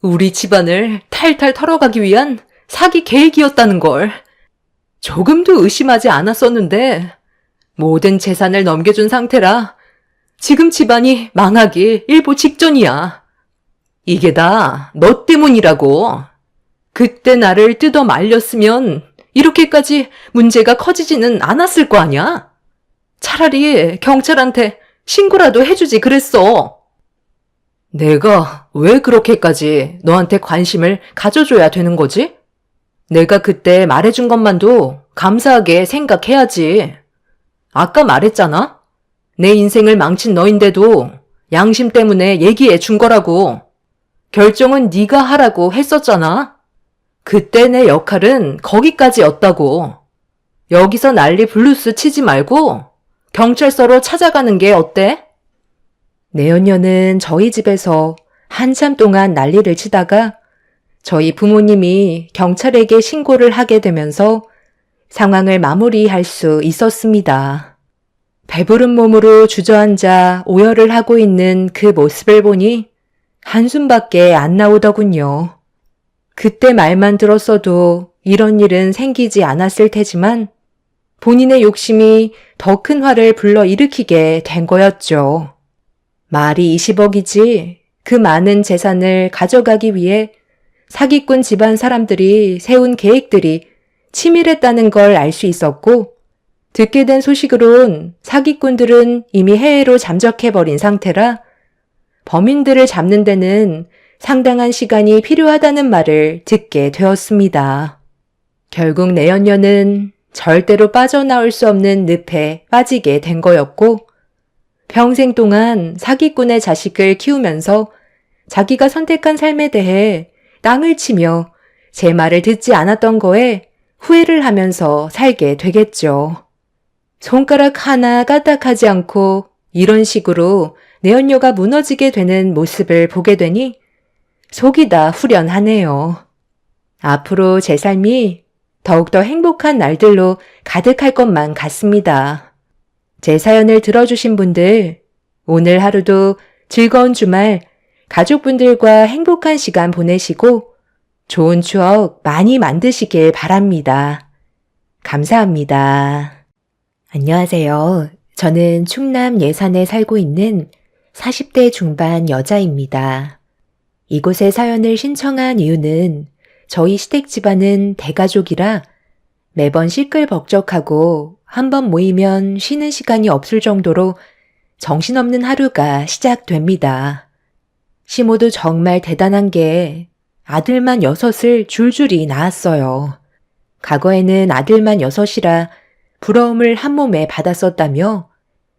우리 집안을 탈탈 털어가기 위한 사기 계획이었다는 걸. 조금도 의심하지 않았었는데 모든 재산을 넘겨준 상태라 지금 집안이 망하기 일보 직전이야. 이게 다 너 때문이라고. 그때 나를 뜯어 말렸으면 이렇게까지 문제가 커지지는 않았을 거 아니야? 차라리 경찰한테 신고라도 해주지 그랬어. 내가 왜 그렇게까지 너한테 관심을 가져줘야 되는 거지? 내가 그때 말해준 것만도 감사하게 생각해야지. 아까 말했잖아? 내 인생을 망친 너인데도 양심 때문에 얘기해 준 거라고. 결정은 네가 하라고 했었잖아. 그때 내 역할은 거기까지였다고. 여기서 난리 블루스 치지 말고 경찰서로 찾아가는 게 어때? 내연녀는 저희 집에서 한참 동안 난리를 치다가 저희 부모님이 경찰에게 신고를 하게 되면서 상황을 마무리할 수 있었습니다. 배부른 몸으로 주저앉아 오열을 하고 있는 그 모습을 보니 한숨밖에 안 나오더군요. 그때 말만 들었어도 이런 일은 생기지 않았을 테지만 본인의 욕심이 더 큰 화를 불러일으키게 된 거였죠. 말이 20억이지 그 많은 재산을 가져가기 위해 사기꾼 집안 사람들이 세운 계획들이 치밀했다는 걸 알 수 있었고 듣게 된 소식으론 사기꾼들은 이미 해외로 잠적해버린 상태라 범인들을 잡는 데는 상당한 시간이 필요하다는 말을 듣게 되었습니다. 결국 내연녀는 절대로 빠져나올 수 없는 늪에 빠지게 된 거였고 평생 동안 사기꾼의 자식을 키우면서 자기가 선택한 삶에 대해 땅을 치며 제 말을 듣지 않았던 거에 후회를 하면서 살게 되겠죠. 손가락 하나 까딱하지 않고 이런 식으로 내연녀가 무너지게 되는 모습을 보게 되니 속이 다 후련하네요. 앞으로 제 삶이 더욱더 행복한 날들로 가득할 것만 같습니다. 제 사연을 들어주신 분들, 오늘 하루도 즐거운 주말 가족분들과 행복한 시간 보내시고 좋은 추억 많이 만드시길 바랍니다. 감사합니다. 안녕하세요. 저는 충남 예산에 살고 있는 40대 중반 여자입니다. 이곳에 사연을 신청한 이유는 저희 시댁 집안은 대가족이라 매번 시끌벅적하고 한번 모이면 쉬는 시간이 없을 정도로 정신없는 하루가 시작됩니다. 시모도 정말 대단한 게 아들만 6을 줄줄이 낳았어요. 과거에는 아들만 6이라 부러움을 한 몸에 받았었다며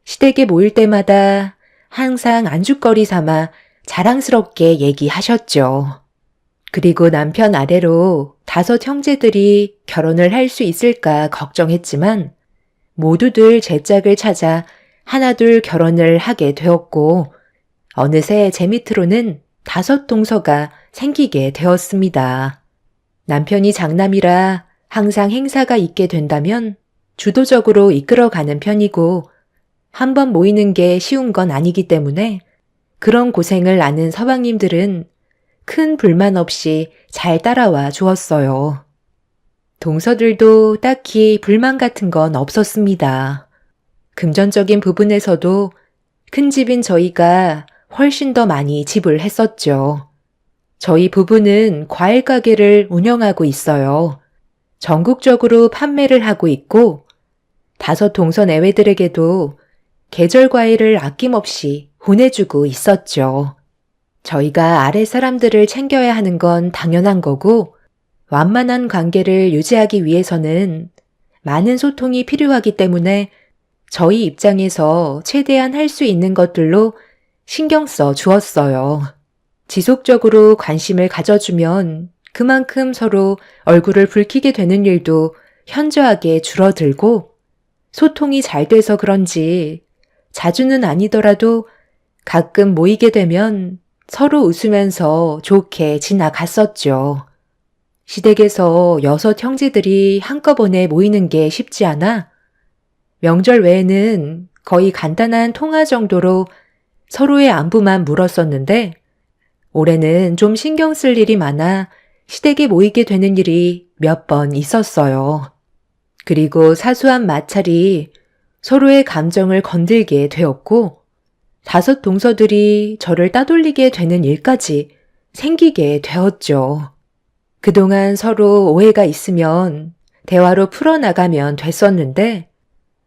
시댁에 모일 때마다 항상 안주거리 삼아 자랑스럽게 얘기하셨죠. 그리고 남편 아래로 5 형제들이 결혼을 할 수 있을까 걱정했지만 모두들 제 짝을 찾아 하나둘 결혼을 하게 되었고 어느새 제 밑으로는 5 동서가 생기게 되었습니다. 남편이 장남이라 항상 행사가 있게 된다면 주도적으로 이끌어가는 편이고 한번 모이는 게 쉬운 건 아니기 때문에 그런 고생을 아는 서방님들은 큰 불만 없이 잘 따라와 주었어요. 동서들도 딱히 불만 같은 건 없었습니다. 금전적인 부분에서도 큰 집인 저희가 훨씬 더 많이 지불했었죠. 저희 부부는 과일 가게를 운영하고 있어요. 전국적으로 판매를 하고 있고 5 동서 내외들에게도 계절 과일을 아낌없이 보내주고 있었죠. 저희가 아래 사람들을 챙겨야 하는 건 당연한 거고, 완만한 관계를 유지하기 위해서는 많은 소통이 필요하기 때문에 저희 입장에서 최대한 할 수 있는 것들로 신경 써 주었어요. 지속적으로 관심을 가져주면 그만큼 서로 얼굴을 붉히게 되는 일도 현저하게 줄어들고, 소통이 잘 돼서 그런지 자주는 아니더라도 가끔 모이게 되면 서로 웃으면서 좋게 지나갔었죠. 시댁에서 6 형제들이 한꺼번에 모이는 게 쉽지 않아 명절 외에는 거의 간단한 통화 정도로 서로의 안부만 물었었는데, 올해는 좀 신경 쓸 일이 많아 시댁에 모이게 되는 일이 몇 번 있었어요. 그리고 사소한 마찰이 서로의 감정을 건들게 되었고, 5 동서들이 저를 따돌리게 되는 일까지 생기게 되었죠. 그동안 서로 오해가 있으면 대화로 풀어나가면 됐었는데,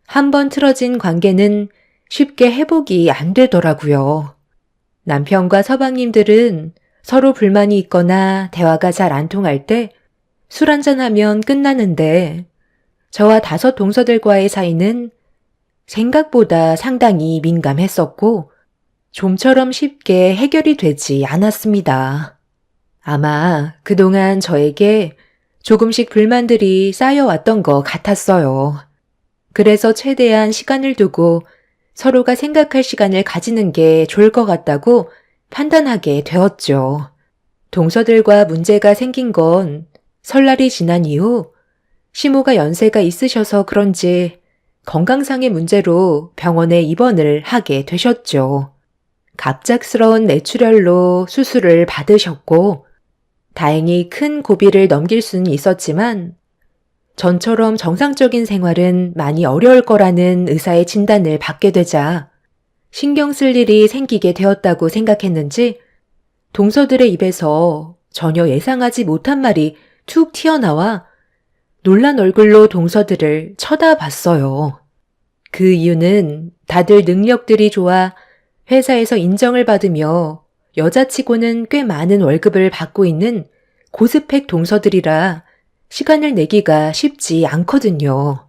한번 틀어진 관계는 쉽게 회복이 안 되더라고요. 남편과 서방님들은 서로 불만이 있거나 대화가 잘 안 통할 때 술 한잔하면 끝나는데, 저와 5 동서들과의 사이는 생각보다 상당히 민감했었고, 좀처럼 쉽게 해결이 되지 않았습니다. 아마 그동안 저에게 조금씩 불만들이 쌓여왔던 것 같았어요. 그래서 최대한 시간을 두고 서로가 생각할 시간을 가지는 게 좋을 것 같다고 판단하게 되었죠. 동서들과 문제가 생긴 건 설날이 지난 이후 시모가 연세가 있으셔서 그런지 건강상의 문제로 병원에 입원을 하게 되셨죠. 갑작스러운 뇌출혈로 수술을 받으셨고, 다행히 큰 고비를 넘길 수는 있었지만 전처럼 정상적인 생활은 많이 어려울 거라는 의사의 진단을 받게 되자 신경 쓸 일이 생기게 되었다고 생각했는지 동서들의 입에서 전혀 예상하지 못한 말이 툭 튀어나와 놀란 얼굴로 동서들을 쳐다봤어요. 그 이유는 다들 능력들이 좋아 회사에서 인정을 받으며 여자치고는 꽤 많은 월급을 받고 있는 고스펙 동서들이라 시간을 내기가 쉽지 않거든요.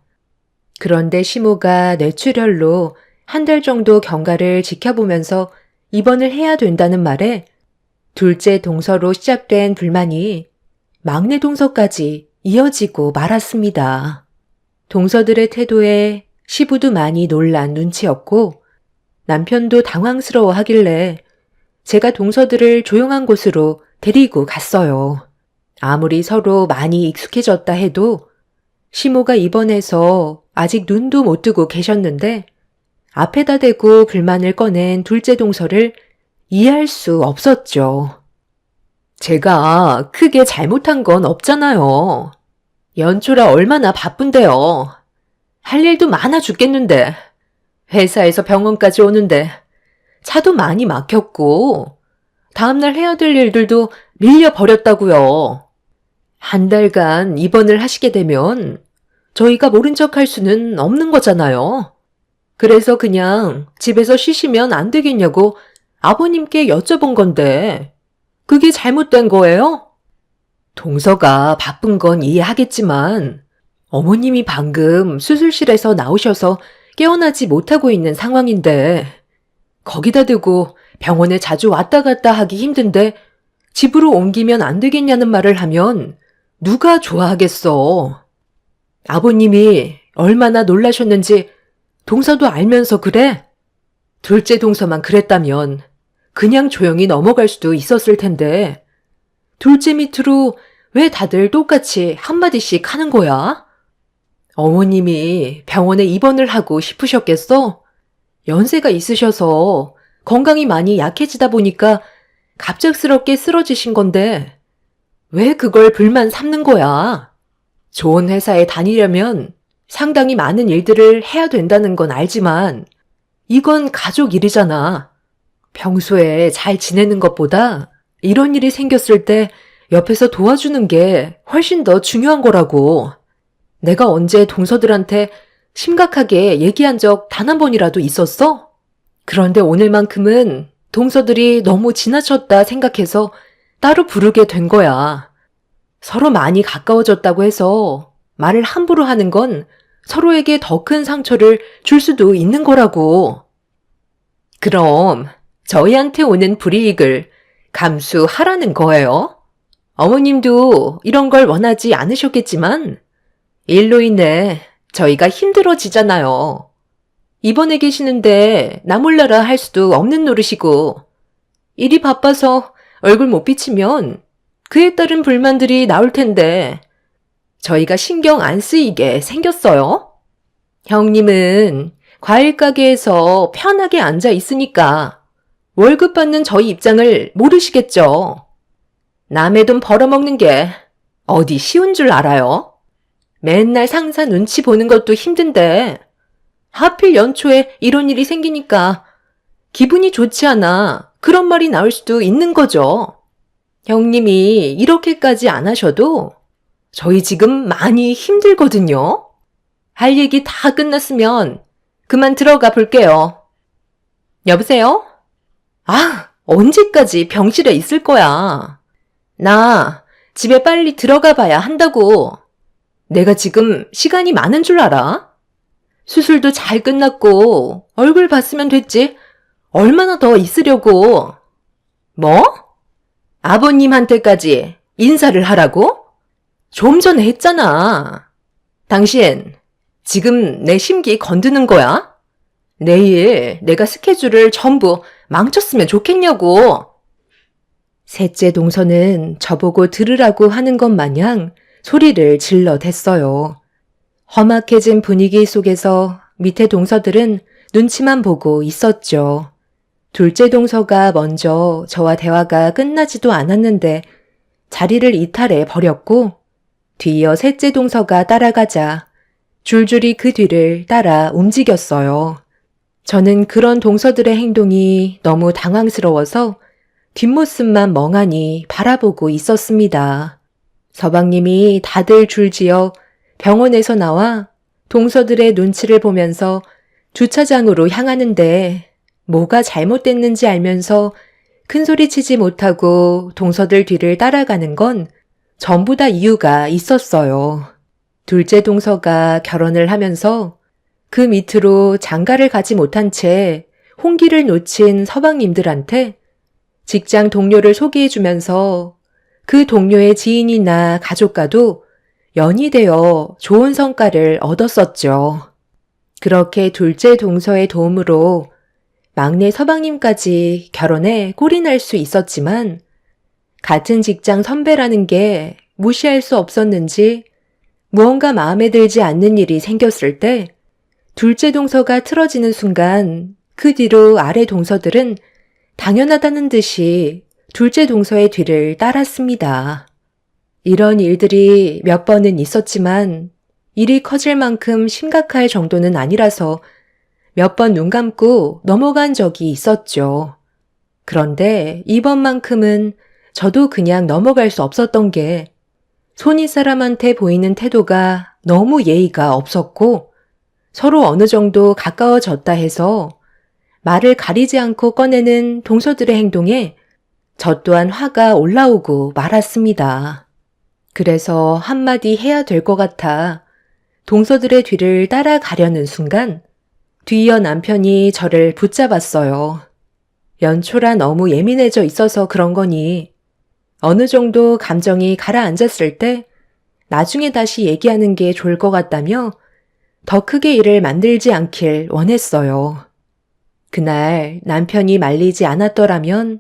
그런데 시모가 뇌출혈로 1달 정도 경과를 지켜보면서 입원을 해야 된다는 말에 둘째 동서로 시작된 불만이 막내 동서까지 이어지고 말았습니다. 동서들의 태도에 시부도 많이 놀란 눈치였고, 남편도 당황스러워 하길래 제가 동서들을 조용한 곳으로 데리고 갔어요. 아무리 서로 많이 익숙해졌다 해도 시모가 입원해서 아직 눈도 못 뜨고 계셨는데 앞에다 대고 불만을 꺼낸 둘째 동서를 이해할 수 없었죠. 제가 크게 잘못한 건 없잖아요. 연초라 얼마나 바쁜데요. 할 일도 많아 죽겠는데 회사에서 병원까지 오는데 차도 많이 막혔고 다음날 해야 될 일들도 밀려버렸다고요. 1달간 입원을 하시게 되면 저희가 모른 척 할 수는 없는 거잖아요. 그래서 그냥 집에서 쉬시면 안 되겠냐고 아버님께 여쭤본 건데 그게 잘못된 거예요? 동서가 바쁜 건 이해하겠지만 어머님이 방금 수술실에서 나오셔서 깨어나지 못하고 있는 상황인데 거기다 대고 병원에 자주 왔다 갔다 하기 힘든데 집으로 옮기면 안 되겠냐는 말을 하면 누가 좋아하겠어. 아버님이 얼마나 놀라셨는지 동서도 알면서 그래? 둘째 동서만 그랬다면 그냥 조용히 넘어갈 수도 있었을 텐데 둘째 밑으로 왜 다들 똑같이 한마디씩 하는 거야? 어머님이 병원에 입원을 하고 싶으셨겠어? 연세가 있으셔서 건강이 많이 약해지다 보니까 갑작스럽게 쓰러지신 건데 왜 그걸 불만 삼는 거야? 좋은 회사에 다니려면 상당히 많은 일들을 해야 된다는 건 알지만 이건 가족 일이잖아. 평소에 잘 지내는 것보다 이런 일이 생겼을 때 옆에서 도와주는 게 훨씬 더 중요한 거라고. 내가 언제 동서들한테 심각하게 얘기한 적 단 한 번이라도 있었어? 그런데 오늘만큼은 동서들이 너무 지나쳤다 생각해서 따로 부르게 된 거야. 서로 많이 가까워졌다고 해서 말을 함부로 하는 건 서로에게 더 큰 상처를 줄 수도 있는 거라고. 그럼 저희한테 오는 불이익을 감수하라는 거예요? 어머님도 이런 걸 원하지 않으셨겠지만 일로 인해 저희가 힘들어지잖아요. 입원해 계시는데 나 몰라라 할 수도 없는 노릇이고 일이 바빠서 얼굴 못 비치면 그에 따른 불만들이 나올 텐데 저희가 신경 안 쓰이게 생겼어요. 형님은 과일 가게에서 편하게 앉아 있으니까 월급 받는 저희 입장을 모르시겠죠. 남의 돈 벌어먹는 게 어디 쉬운 줄 알아요? 맨날 상사 눈치 보는 것도 힘든데 하필 연초에 이런 일이 생기니까 기분이 좋지 않아 그런 말이 나올 수도 있는 거죠. 형님이 이렇게까지 안 하셔도 저희 지금 많이 힘들거든요. 할 얘기 다 끝났으면 그만 들어가 볼게요. 여보세요? 아, 언제까지 병실에 있을 거야? 나 집에 빨리 들어가 봐야 한다고. 내가 지금 시간이 많은 줄 알아? 수술도 잘 끝났고 얼굴 봤으면 됐지. 얼마나 더 있으려고. 뭐? 아버님한테까지 인사를 하라고? 좀 전에 했잖아. 당신 지금 내 심기 건드는 거야? 내일 내가 스케줄을 전부 망쳤으면 좋겠냐고. 셋째 동서는 저보고 들으라고 하는 것 마냥 소리를 질러댔어요. 험악해진 분위기 속에서 밑에 동서들은 눈치만 보고 있었죠. 둘째 동서가 먼저 저와 대화가 끝나지도 않았는데 자리를 이탈해 버렸고 뒤이어 셋째 동서가 따라가자 줄줄이 그 뒤를 따라 움직였어요. 저는 그런 동서들의 행동이 너무 당황스러워서 뒷모습만 멍하니 바라보고 있었습니다. 서방님이 다들 줄지어 병원에서 나와 동서들의 눈치를 보면서 주차장으로 향하는데 뭐가 잘못됐는지 알면서 큰소리치지 못하고 동서들 뒤를 따라가는 건 전부 다 이유가 있었어요. 둘째 동서가 결혼을 하면서 그 밑으로 장가를 가지 못한 채 홍기를 놓친 서방님들한테 직장 동료를 소개해주면서 그 동료의 지인이나 가족과도 연이 되어 좋은 성과를 얻었었죠. 그렇게 둘째 동서의 도움으로 막내 서방님까지 결혼에 꼴이 날 수 있었지만 같은 직장 선배라는 게 무시할 수 없었는지 무언가 마음에 들지 않는 일이 생겼을 때 둘째 동서가 틀어지는 순간 그 뒤로 아래 동서들은 당연하다는 듯이 둘째 동서의 뒤를 따랐습니다. 이런 일들이 몇 번은 있었지만 일이 커질 만큼 심각할 정도는 아니라서 몇 번 눈 감고 넘어간 적이 있었죠. 그런데 이번만큼은 저도 그냥 넘어갈 수 없었던 게 손윗 사람한테 보이는 태도가 너무 예의가 없었고 서로 어느 정도 가까워졌다 해서 말을 가리지 않고 꺼내는 동서들의 행동에 저 또한 화가 올라오고 말았습니다. 그래서 한마디 해야 될 것 같아 동서들의 뒤를 따라가려는 순간 뒤이어 남편이 저를 붙잡았어요. 연초라 너무 예민해져 있어서 그런 거니 어느 정도 감정이 가라앉았을 때 나중에 다시 얘기하는 게 좋을 것 같다며 더 크게 일을 만들지 않길 원했어요. 그날 남편이 말리지 않았더라면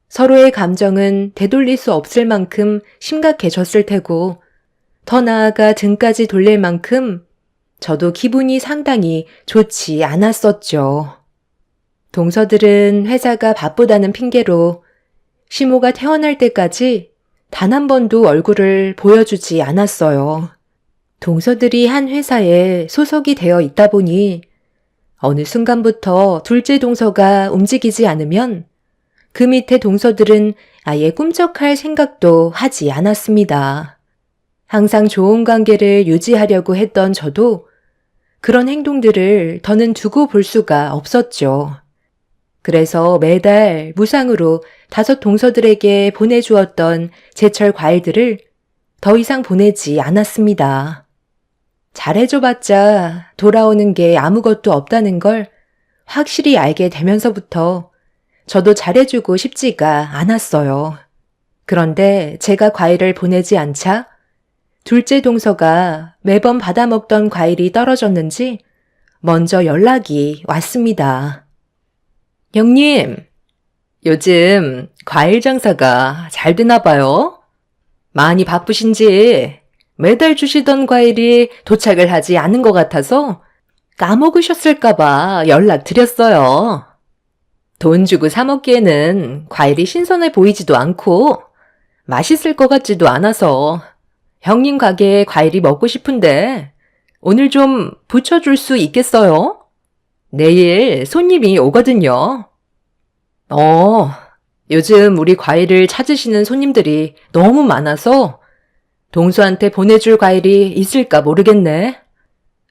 서로의 감정은 되돌릴 수 없을 만큼 심각해졌을 테고 더 나아가 등까지 돌릴 만큼 저도 기분이 상당히 좋지 않았었죠. 동서들은 회사가 바쁘다는 핑계로 시모가 태어날 때까지 단 한 번도 얼굴을 보여주지 않았어요. 동서들이 한 회사에 소속이 되어 있다 보니 어느 순간부터 둘째 동서가 움직이지 않으면 그 밑에 동서들은 아예 꿈쩍할 생각도 하지 않았습니다. 항상 좋은 관계를 유지하려고 했던 저도 그런 행동들을 더는 두고 볼 수가 없었죠. 그래서 매달 무상으로 5 동서들에게 보내주었던 제철 과일들을 더 이상 보내지 않았습니다. 잘해줘봤자 돌아오는 게 아무것도 없다는 걸 확실히 알게 되면서부터 저도 잘해주고 싶지가 않았어요. 그런데 제가 과일을 보내지 않자 둘째 동서가 매번 받아먹던 과일이 떨어졌는지 먼저 연락이 왔습니다. 형님, 요즘 과일 장사가 잘 되나 봐요? 많이 바쁘신지 매달 주시던 과일이 도착을 하지 않은 것 같아서 까먹으셨을까봐 연락드렸어요. 돈 주고 사 먹기에는 과일이 신선해 보이지도 않고 맛있을 것 같지도 않아서 형님 가게에 과일이 먹고 싶은데 오늘 좀 붙여줄 수 있겠어요? 내일 손님이 오거든요. 요즘 우리 과일을 찾으시는 손님들이 너무 많아서 동수한테 보내줄 과일이 있을까 모르겠네.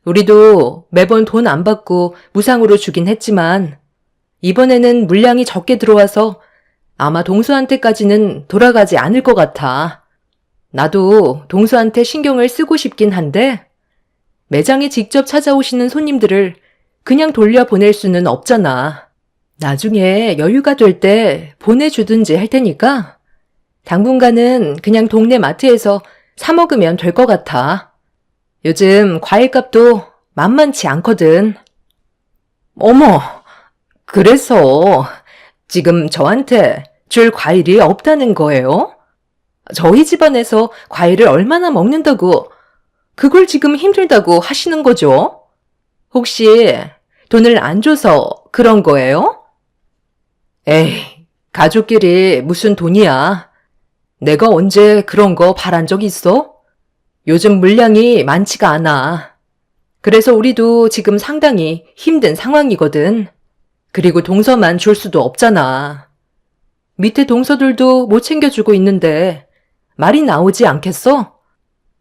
우리도 매번 돈 안 받고 무상으로 주긴 했지만 이번에는 물량이 적게 들어와서 아마 동수한테까지는 돌아가지 않을 것 같아. 나도 동수한테 신경을 쓰고 싶긴 한데 매장에 직접 찾아오시는 손님들을 그냥 돌려보낼 수는 없잖아. 나중에 여유가 될 때 보내주든지 할 테니까 당분간은 그냥 동네 마트에서 사 먹으면 될 것 같아. 요즘 과일값도 만만치 않거든. 어머, 그래서 지금 저한테 줄 과일이 없다는 거예요? 저희 집안에서 과일을 얼마나 먹는다고 그걸 지금 힘들다고 하시는 거죠? 혹시 돈을 안 줘서 그런 거예요? 에이, 가족끼리 무슨 돈이야. 내가 언제 그런 거 바란 적 있어? 요즘 물량이 많지가 않아. 그래서 우리도 지금 상당히 힘든 상황이거든. 그리고 동서만 줄 수도 없잖아. 밑에 동서들도 못 챙겨주고 있는데 말이 나오지 않겠어?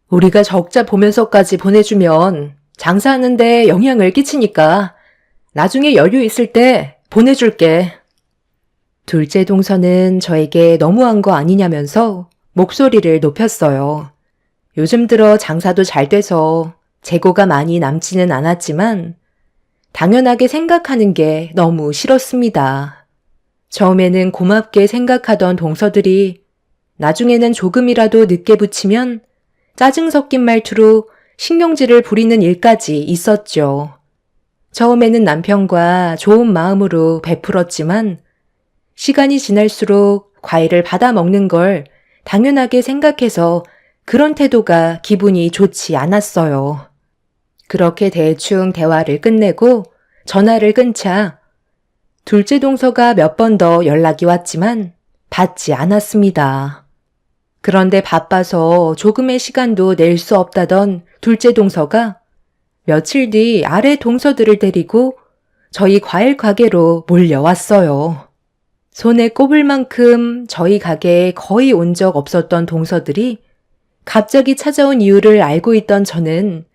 우리가 적자 보면서까지 보내주면 장사하는데 영향을 끼치니까 나중에 여유 있을 때 보내줄게. 둘째 동서는 저에게 너무한 거 아니냐면서 목소리를 높였어요. 요즘 들어 장사도 잘 돼서 재고가 많이 남지는 않았지만 당연하게 생각하는 게 너무 싫었습니다. 처음에는 고맙게 생각하던 동서들이 나중에는 조금이라도 늦게 붙이면 짜증 섞인 말투로 신경질을 부리는 일까지 있었죠. 처음에는 남편과 좋은 마음으로 베풀었지만 시간이 지날수록 과일을 받아 먹는 걸 당연하게 생각해서 그런 태도가 기분이 좋지 않았어요. 그렇게 대충 대화를 끝내고 전화를 끊자 둘째 동서가 몇 번 더 연락이 왔지만 받지 않았습니다. 그런데 바빠서 조금의 시간도 낼 수 없다던 둘째 동서가 며칠 뒤 아래 동서들을 데리고 저희 과일 가게로 몰려왔어요. 손에 꼽을 만큼 저희 가게에 거의 온 적 없었던 동서들이 갑자기 찾아온 이유를 알고 있던 저는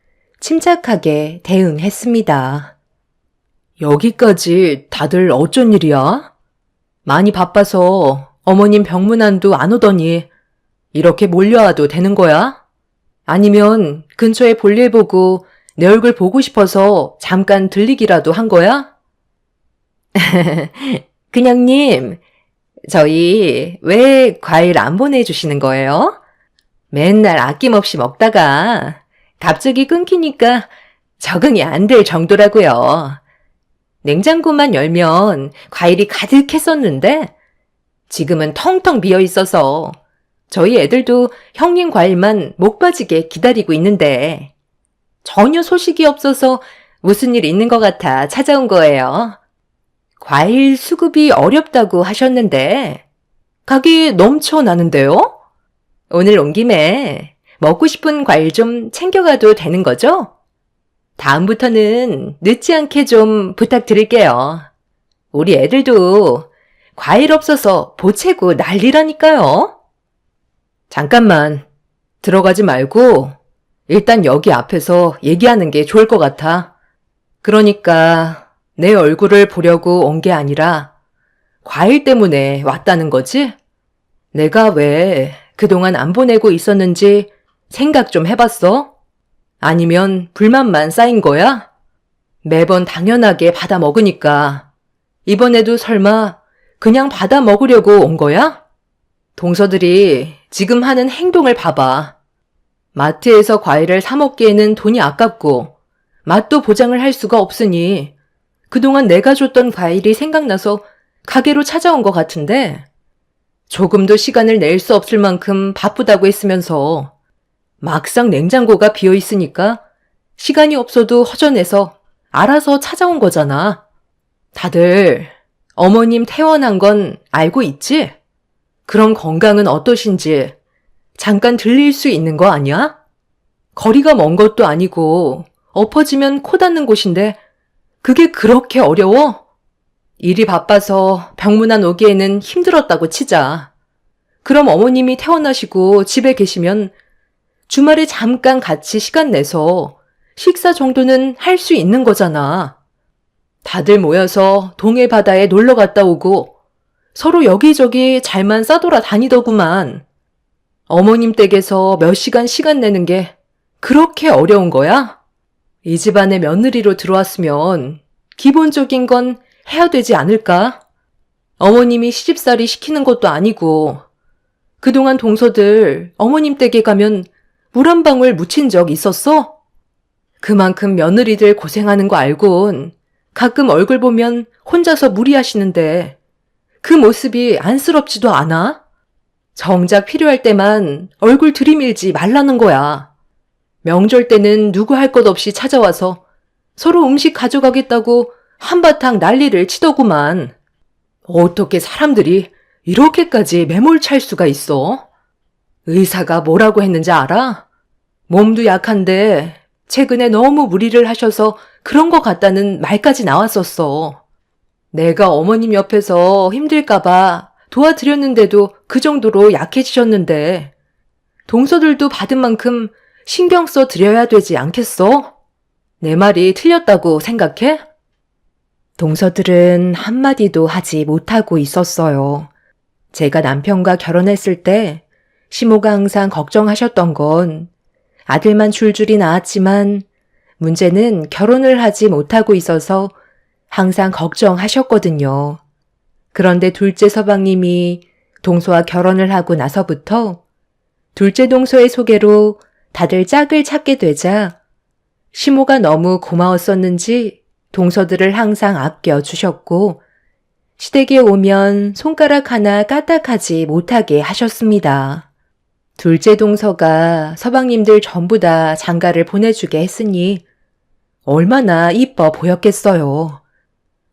침착하게 대응했습니다. 여기까지 다들 어쩐 일이야? 많이 바빠서 어머님 병문안도 안 오더니 이렇게 몰려와도 되는 거야? 아니면 근처에 볼일 보고 내 얼굴 보고 싶어서 잠깐 들리기라도 한 거야? 그냥님, 저희 왜 과일 안 보내주시는 거예요? 맨날 아낌없이 먹다가 갑자기 끊기니까 적응이 안 될 정도라고요. 냉장고만 열면 과일이 가득했었는데 지금은 텅텅 비어 있어서 저희 애들도 형님 과일만 목 빠지게 기다리고 있는데 전혀 소식이 없어서 무슨 일 있는 것 같아 찾아온 거예요. 과일 수급이 어렵다고 하셨는데 가게 넘쳐나는데요? 오늘 온 김에 먹고 싶은 과일 좀 챙겨가도 되는 거죠? 다음부터는 늦지 않게 좀 부탁드릴게요. 우리 애들도 과일 없어서 보채고 난리라니까요. 잠깐만, 들어가지 말고 일단 여기 앞에서 얘기하는 게 좋을 것 같아. 그러니까 내 얼굴을 보려고 온 게 아니라 과일 때문에 왔다는 거지? 내가 왜 그동안 안 보내고 있었는지 생각 좀 해봤어? 아니면 불만만 쌓인 거야? 매번 당연하게 받아 먹으니까 이번에도 설마 그냥 받아 먹으려고 온 거야? 동서들이 지금 하는 행동을 봐봐. 마트에서 과일을 사 먹기에는 돈이 아깝고 맛도 보장을 할 수가 없으니 그동안 내가 줬던 과일이 생각나서 가게로 찾아온 것 같은데 조금도 시간을 낼 수 없을 만큼 바쁘다고 했으면서 막상 냉장고가 비어 있으니까 시간이 없어도 허전해서 알아서 찾아온 거잖아. 다들 어머님 퇴원한 건 알고 있지? 그럼 건강은 어떠신지 잠깐 들릴 수 있는 거 아니야? 거리가 먼 것도 아니고 엎어지면 코 닿는 곳인데 그게 그렇게 어려워? 일이 바빠서 병문안 오기에는 힘들었다고 치자. 그럼 어머님이 퇴원하시고 집에 계시면 주말에 잠깐 같이 시간 내서 식사 정도는 할 수 있는 거잖아. 다들 모여서 동해 바다에 놀러 갔다 오고 서로 여기저기 잘만 싸돌아 다니더구만. 어머님 댁에서 몇 시간 내는 게 그렇게 어려운 거야? 이 집안에 며느리로 들어왔으면 기본적인 건 해야 되지 않을까? 어머님이 시집살이 시키는 것도 아니고 그동안 동서들 어머님 댁에 가면 물 한 방울 묻힌 적 있었어? 그만큼 며느리들 고생하는 거 알곤 가끔 얼굴 보면 혼자서 무리하시는데 그 모습이 안쓰럽지도 않아? 정작 필요할 때만 얼굴 들이밀지 말라는 거야. 명절 때는 누구 할 것 없이 찾아와서 서로 음식 가져가겠다고 한바탕 난리를 치더구만. 어떻게 사람들이 이렇게까지 매몰찰 수가 있어? 의사가 뭐라고 했는지 알아? 몸도 약한데 최근에 너무 무리를 하셔서 그런 것 같다는 말까지 나왔었어. 내가 어머님 옆에서 힘들까봐 도와드렸는데도 그 정도로 약해지셨는데 동서들도 받은 만큼 신경 써 드려야 되지 않겠어? 내 말이 틀렸다고 생각해? 동서들은 한마디도 하지 못하고 있었어요. 제가 남편과 결혼했을 때 시모가 항상 걱정하셨던 건 아들만 줄줄이 낳았지만 문제는 결혼을 하지 못하고 있어서 항상 걱정하셨거든요. 그런데 둘째 서방님이 동서와 결혼을 하고 나서부터 둘째 동서의 소개로 다들 짝을 찾게 되자 시모가 너무 고마웠었는지 동서들을 항상 아껴주셨고 시댁에 오면 손가락 하나 까딱하지 못하게 하셨습니다. 둘째 동서가 서방님들 전부 다 장가를 보내주게 했으니 얼마나 이뻐 보였겠어요.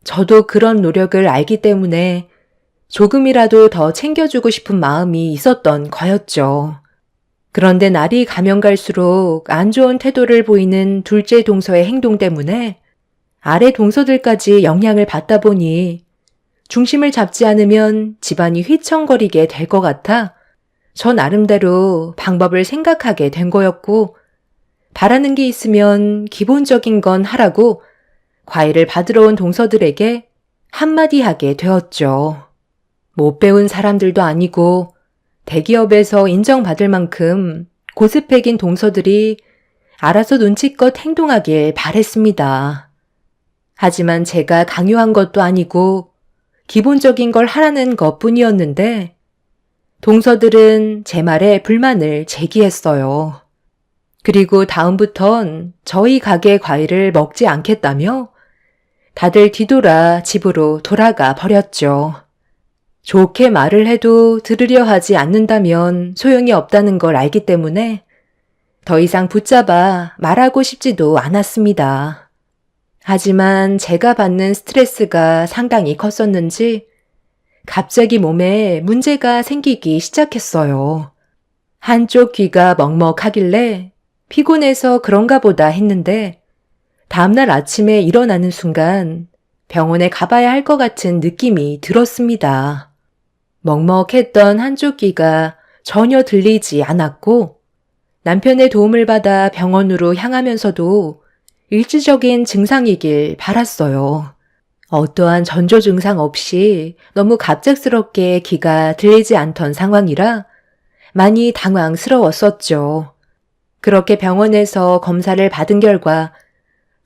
저도 그런 노력을 알기 때문에 조금이라도 더 챙겨주고 싶은 마음이 있었던 거였죠. 그런데 날이 가면 갈수록 안 좋은 태도를 보이는 둘째 동서의 행동 때문에 아래 동서들까지 영향을 받다 보니 중심을 잡지 않으면 집안이 휘청거리게 될 것 같아 저 나름대로 방법을 생각하게 된 거였고 바라는 게 있으면 기본적인 건 하라고 과일을 받으러 온 동서들에게 한마디 하게 되었죠. 못 배운 사람들도 아니고 대기업에서 인정받을 만큼 고스펙인 동서들이 알아서 눈치껏 행동하길 바랬습니다. 하지만 제가 강요한 것도 아니고 기본적인 걸 하라는 것뿐이었는데 동서들은 제 말에 불만을 제기했어요. 그리고 다음부턴 저희 가게 과일을 먹지 않겠다며 다들 뒤돌아 집으로 돌아가 버렸죠. 좋게 말을 해도 들으려 하지 않는다면 소용이 없다는 걸 알기 때문에 더 이상 붙잡아 말하고 싶지도 않았습니다. 하지만 제가 받는 스트레스가 상당히 컸었는지 갑자기 몸에 문제가 생기기 시작했어요. 한쪽 귀가 먹먹하길래 피곤해서 그런가 보다 했는데 다음날 아침에 일어나는 순간 병원에 가봐야 할 것 같은 느낌이 들었습니다. 먹먹했던 한쪽 귀가 전혀 들리지 않았고 남편의 도움을 받아 병원으로 향하면서도 일시적인 증상이길 바랐어요. 어떠한 전조 증상 없이 너무 갑작스럽게 기가 들리지 않던 상황이라 많이 당황스러웠었죠. 그렇게 병원에서 검사를 받은 결과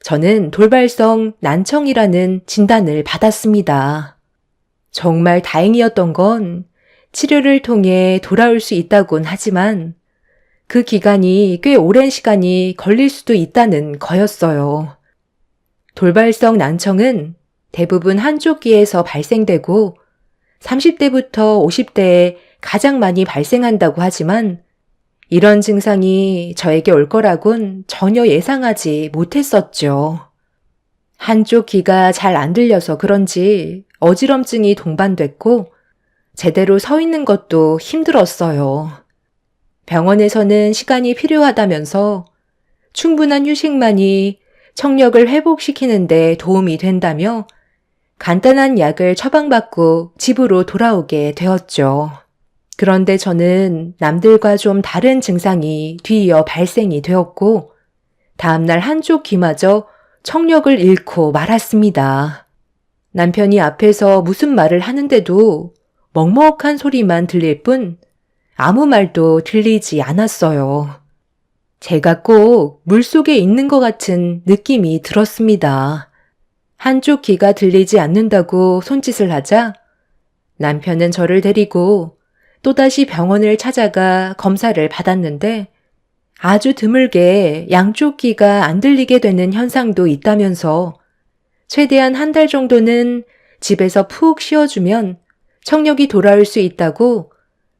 저는 돌발성 난청이라는 진단을 받았습니다. 정말 다행이었던 건 치료를 통해 돌아올 수 있다곤 하지만 그 기간이 꽤 오랜 시간이 걸릴 수도 있다는 거였어요. 돌발성 난청은 대부분 한쪽 귀에서 발생되고 30대부터 50대에 가장 많이 발생한다고 하지만 이런 증상이 저에게 올 거라곤 전혀 예상하지 못했었죠. 한쪽 귀가 잘 안 들려서 그런지 어지럼증이 동반됐고 제대로 서 있는 것도 힘들었어요. 병원에서는 시간이 필요하다면서 충분한 휴식만이 청력을 회복시키는 데 도움이 된다며 간단한 약을 처방받고 집으로 돌아오게 되었죠. 그런데 저는 남들과 좀 다른 증상이 뒤이어 발생이 되었고 다음날 한쪽 귀마저 청력을 잃고 말았습니다. 남편이 앞에서 무슨 말을 하는데도 먹먹한 소리만 들릴 뿐 아무 말도 들리지 않았어요. 제가 꼭 물속에 있는 것 같은 느낌이 들었습니다. 한쪽 귀가 들리지 않는다고 손짓을 하자 남편은 저를 데리고 또다시 병원을 찾아가 검사를 받았는데 아주 드물게 양쪽 귀가 안 들리게 되는 현상도 있다면서 최대한 한 달 정도는 집에서 푹 쉬어주면 청력이 돌아올 수 있다고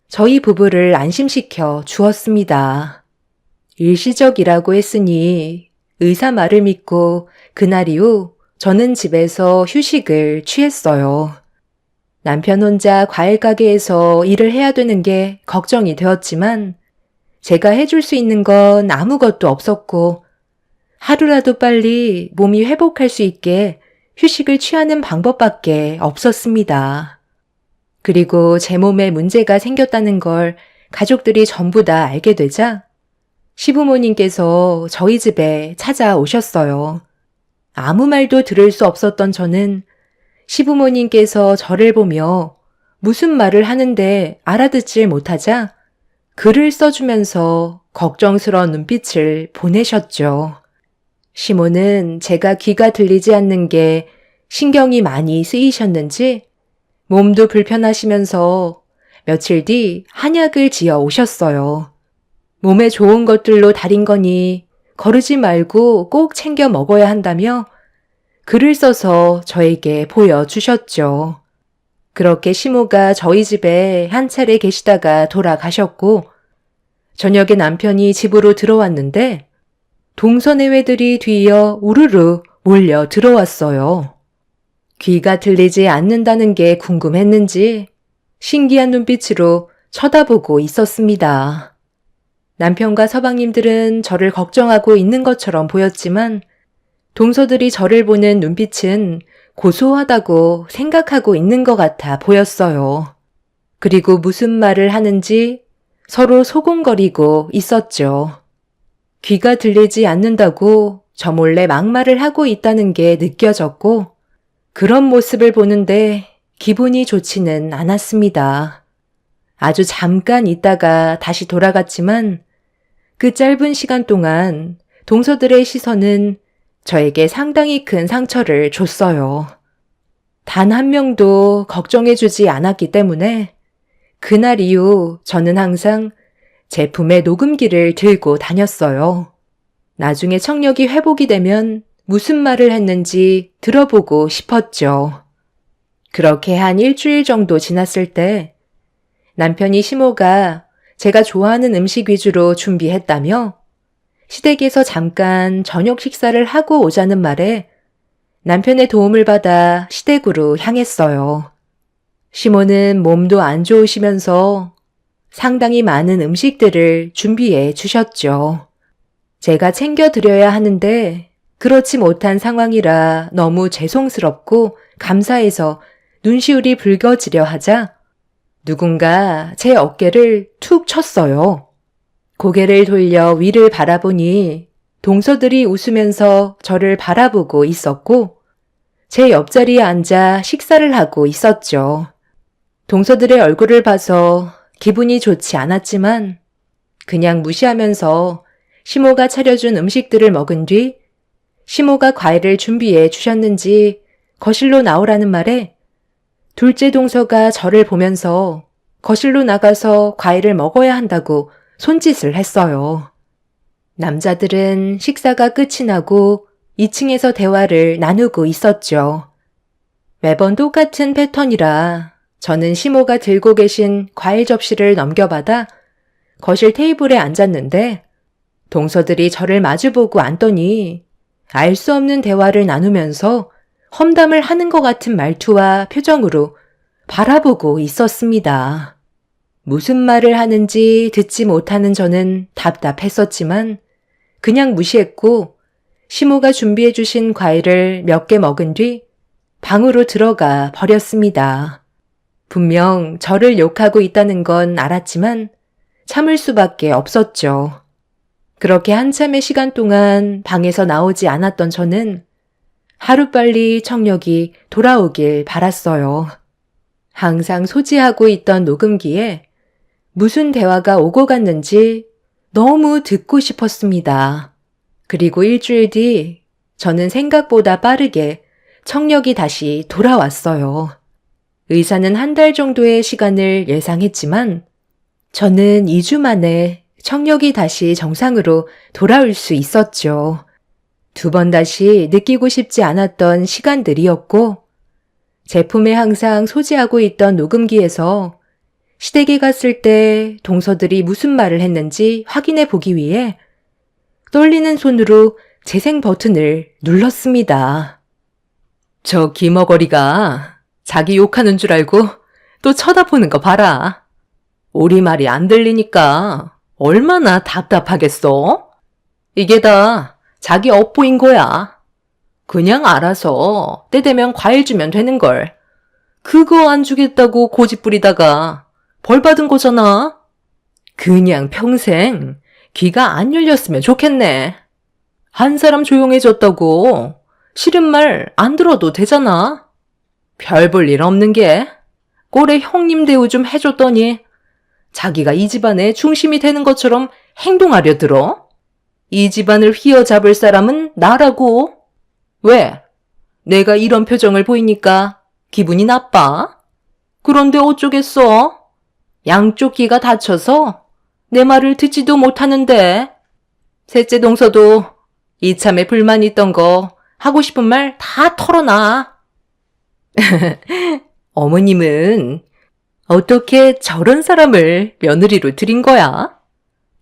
저희 부부를 안심시켜 주었습니다. 일시적이라고 했으니 의사 말을 믿고 그날 이후 저는 집에서 휴식을 취했어요. 남편 혼자 과일 가게에서 일을 해야 되는 게 걱정이 되었지만 제가 해줄 수 있는 건 아무것도 없었고 하루라도 빨리 몸이 회복할 수 있게 휴식을 취하는 방법밖에 없었습니다. 그리고 제 몸에 문제가 생겼다는 걸 가족들이 전부 다 알게 되자 시부모님께서 저희 집에 찾아오셨어요. 아무 말도 들을 수 없었던 저는 시부모님께서 저를 보며 무슨 말을 하는데 알아듣질 못하자 글을 써주면서 걱정스러운 눈빛을 보내셨죠. 시모는 제가 귀가 들리지 않는 게 신경이 많이 쓰이셨는지 몸도 불편하시면서 며칠 뒤 한약을 지어 오셨어요. 몸에 좋은 것들로 달인 거니 거르지 말고 꼭 챙겨 먹어야 한다며 글을 써서 저에게 보여주셨죠. 그렇게 시모가 저희 집에 한 차례 계시다가 돌아가셨고 저녁에 남편이 집으로 들어왔는데 동서내외들이 뒤이어 우르르 몰려 들어왔어요. 귀가 들리지 않는다는 게 궁금했는지 신기한 눈빛으로 쳐다보고 있었습니다. 남편과 서방님들은 저를 걱정하고 있는 것처럼 보였지만 동서들이 저를 보는 눈빛은 고소하다고 생각하고 있는 것 같아 보였어요. 그리고 무슨 말을 하는지 서로 소곤거리고 있었죠. 귀가 들리지 않는다고 저 몰래 막말을 하고 있다는 게 느껴졌고 그런 모습을 보는데 기분이 좋지는 않았습니다. 아주 잠깐 있다가 다시 돌아갔지만 그 짧은 시간 동안 동서들의 시선은 저에게 상당히 큰 상처를 줬어요. 단 한 명도 걱정해주지 않았기 때문에 그날 이후 저는 항상 제품의 녹음기를 들고 다녔어요. 나중에 청력이 회복이 되면 무슨 말을 했는지 들어보고 싶었죠. 그렇게 한 일주일 정도 지났을 때 남편이 시모가 제가 좋아하는 음식 위주로 준비했다며 시댁에서 잠깐 저녁 식사를 하고 오자는 말에 남편의 도움을 받아 시댁으로 향했어요. 시모는 몸도 안 좋으시면서 상당히 많은 음식들을 준비해 주셨죠. 제가 챙겨드려야 하는데 그렇지 못한 상황이라 너무 죄송스럽고 감사해서 눈시울이 붉어지려 하자 누군가 제 어깨를 툭 쳤어요. 고개를 돌려 위를 바라보니 동서들이 웃으면서 저를 바라보고 있었고 제 옆자리에 앉아 식사를 하고 있었죠. 동서들의 얼굴을 봐서 기분이 좋지 않았지만 그냥 무시하면서 시모가 차려준 음식들을 먹은 뒤 시모가 과일을 준비해 주셨는지 거실로 나오라는 말에 둘째 동서가 저를 보면서 거실로 나가서 과일을 먹어야 한다고 손짓을 했어요. 남자들은 식사가 끝이 나고 2층에서 대화를 나누고 있었죠. 매번 똑같은 패턴이라 저는 시모가 들고 계신 과일 접시를 넘겨받아 거실 테이블에 앉았는데 동서들이 저를 마주보고 앉더니 알 수 없는 대화를 나누면서 험담을 하는 것 같은 말투와 표정으로 바라보고 있었습니다. 무슨 말을 하는지 듣지 못하는 저는 답답했었지만 그냥 무시했고 시모가 준비해 주신 과일을 몇 개 먹은 뒤 방으로 들어가 버렸습니다. 분명 저를 욕하고 있다는 건 알았지만 참을 수밖에 없었죠. 그렇게 한참의 시간 동안 방에서 나오지 않았던 저는 하루빨리 청력이 돌아오길 바랐어요. 항상 소지하고 있던 녹음기에 무슨 대화가 오고 갔는지 너무 듣고 싶었습니다. 그리고 일주일 뒤 저는 생각보다 빠르게 청력이 다시 돌아왔어요. 의사는 한 달 정도의 시간을 예상했지만 저는 2주 만에 청력이 다시 정상으로 돌아올 수 있었죠. 2번 다시 느끼고 싶지 않았던 시간들이었고 제품에 항상 소지하고 있던 녹음기에서 시댁에 갔을 때 동서들이 무슨 말을 했는지 확인해 보기 위해 떨리는 손으로 재생 버튼을 눌렀습니다. 저 기머거리가 자기 욕하는 줄 알고 또 쳐다보는 거 봐라. 우리 말이 안 들리니까 얼마나 답답하겠어? 이게 다 자기 업보인 거야. 그냥 알아서 때 되면 과일 주면 되는 걸. 그거 안 주겠다고 고집 부리다가 벌 받은 거잖아. 그냥 평생 귀가 안 열렸으면 좋겠네. 한 사람 조용해졌다고 싫은 말 안 들어도 되잖아. 별 볼 일 없는 게 꼴에 형님 대우 좀 해줬더니 자기가 이 집안의 중심이 되는 것처럼 행동하려 들어? 이 집안을 휘어잡을 사람은 나라고. 왜? 내가 이런 표정을 보이니까 기분이 나빠? 그런데 어쩌겠어? 양쪽 귀가 다쳐서 내 말을 듣지도 못하는데. 셋째 동서도 이참에 불만 있던 거 하고 싶은 말 다 털어놔. 어머님은 어떻게 저런 사람을 며느리로 들인 거야?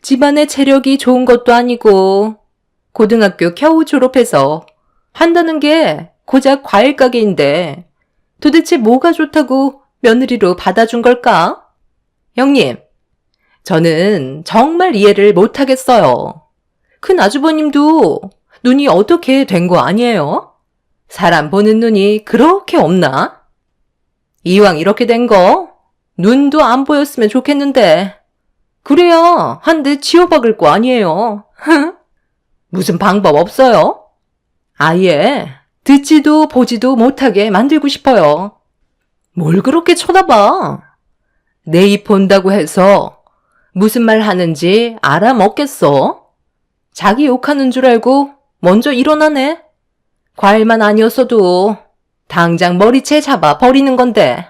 집안의 체력이 좋은 것도 아니고 고등학교 겨우 졸업해서 한다는 게 고작 과일 가게인데 도대체 뭐가 좋다고 며느리로 받아준 걸까? 형님, 저는 정말 이해를 못하겠어요. 큰 아주버님도 눈이 어떻게 된 거 아니에요? 사람 보는 눈이 그렇게 없나? 이왕 이렇게 된 거 눈도 안 보였으면 좋겠는데 그래야 한 대 지워박을 거 아니에요. 무슨 방법 없어요? 아예 듣지도 보지도 못하게 만들고 싶어요. 뭘 그렇게 쳐다봐? 내 입 본다고 해서 무슨 말 하는지 알아먹겠어? 자기 욕하는 줄 알고 먼저 일어나네. 과일만 아니었어도 당장 머리채 잡아 버리는 건데.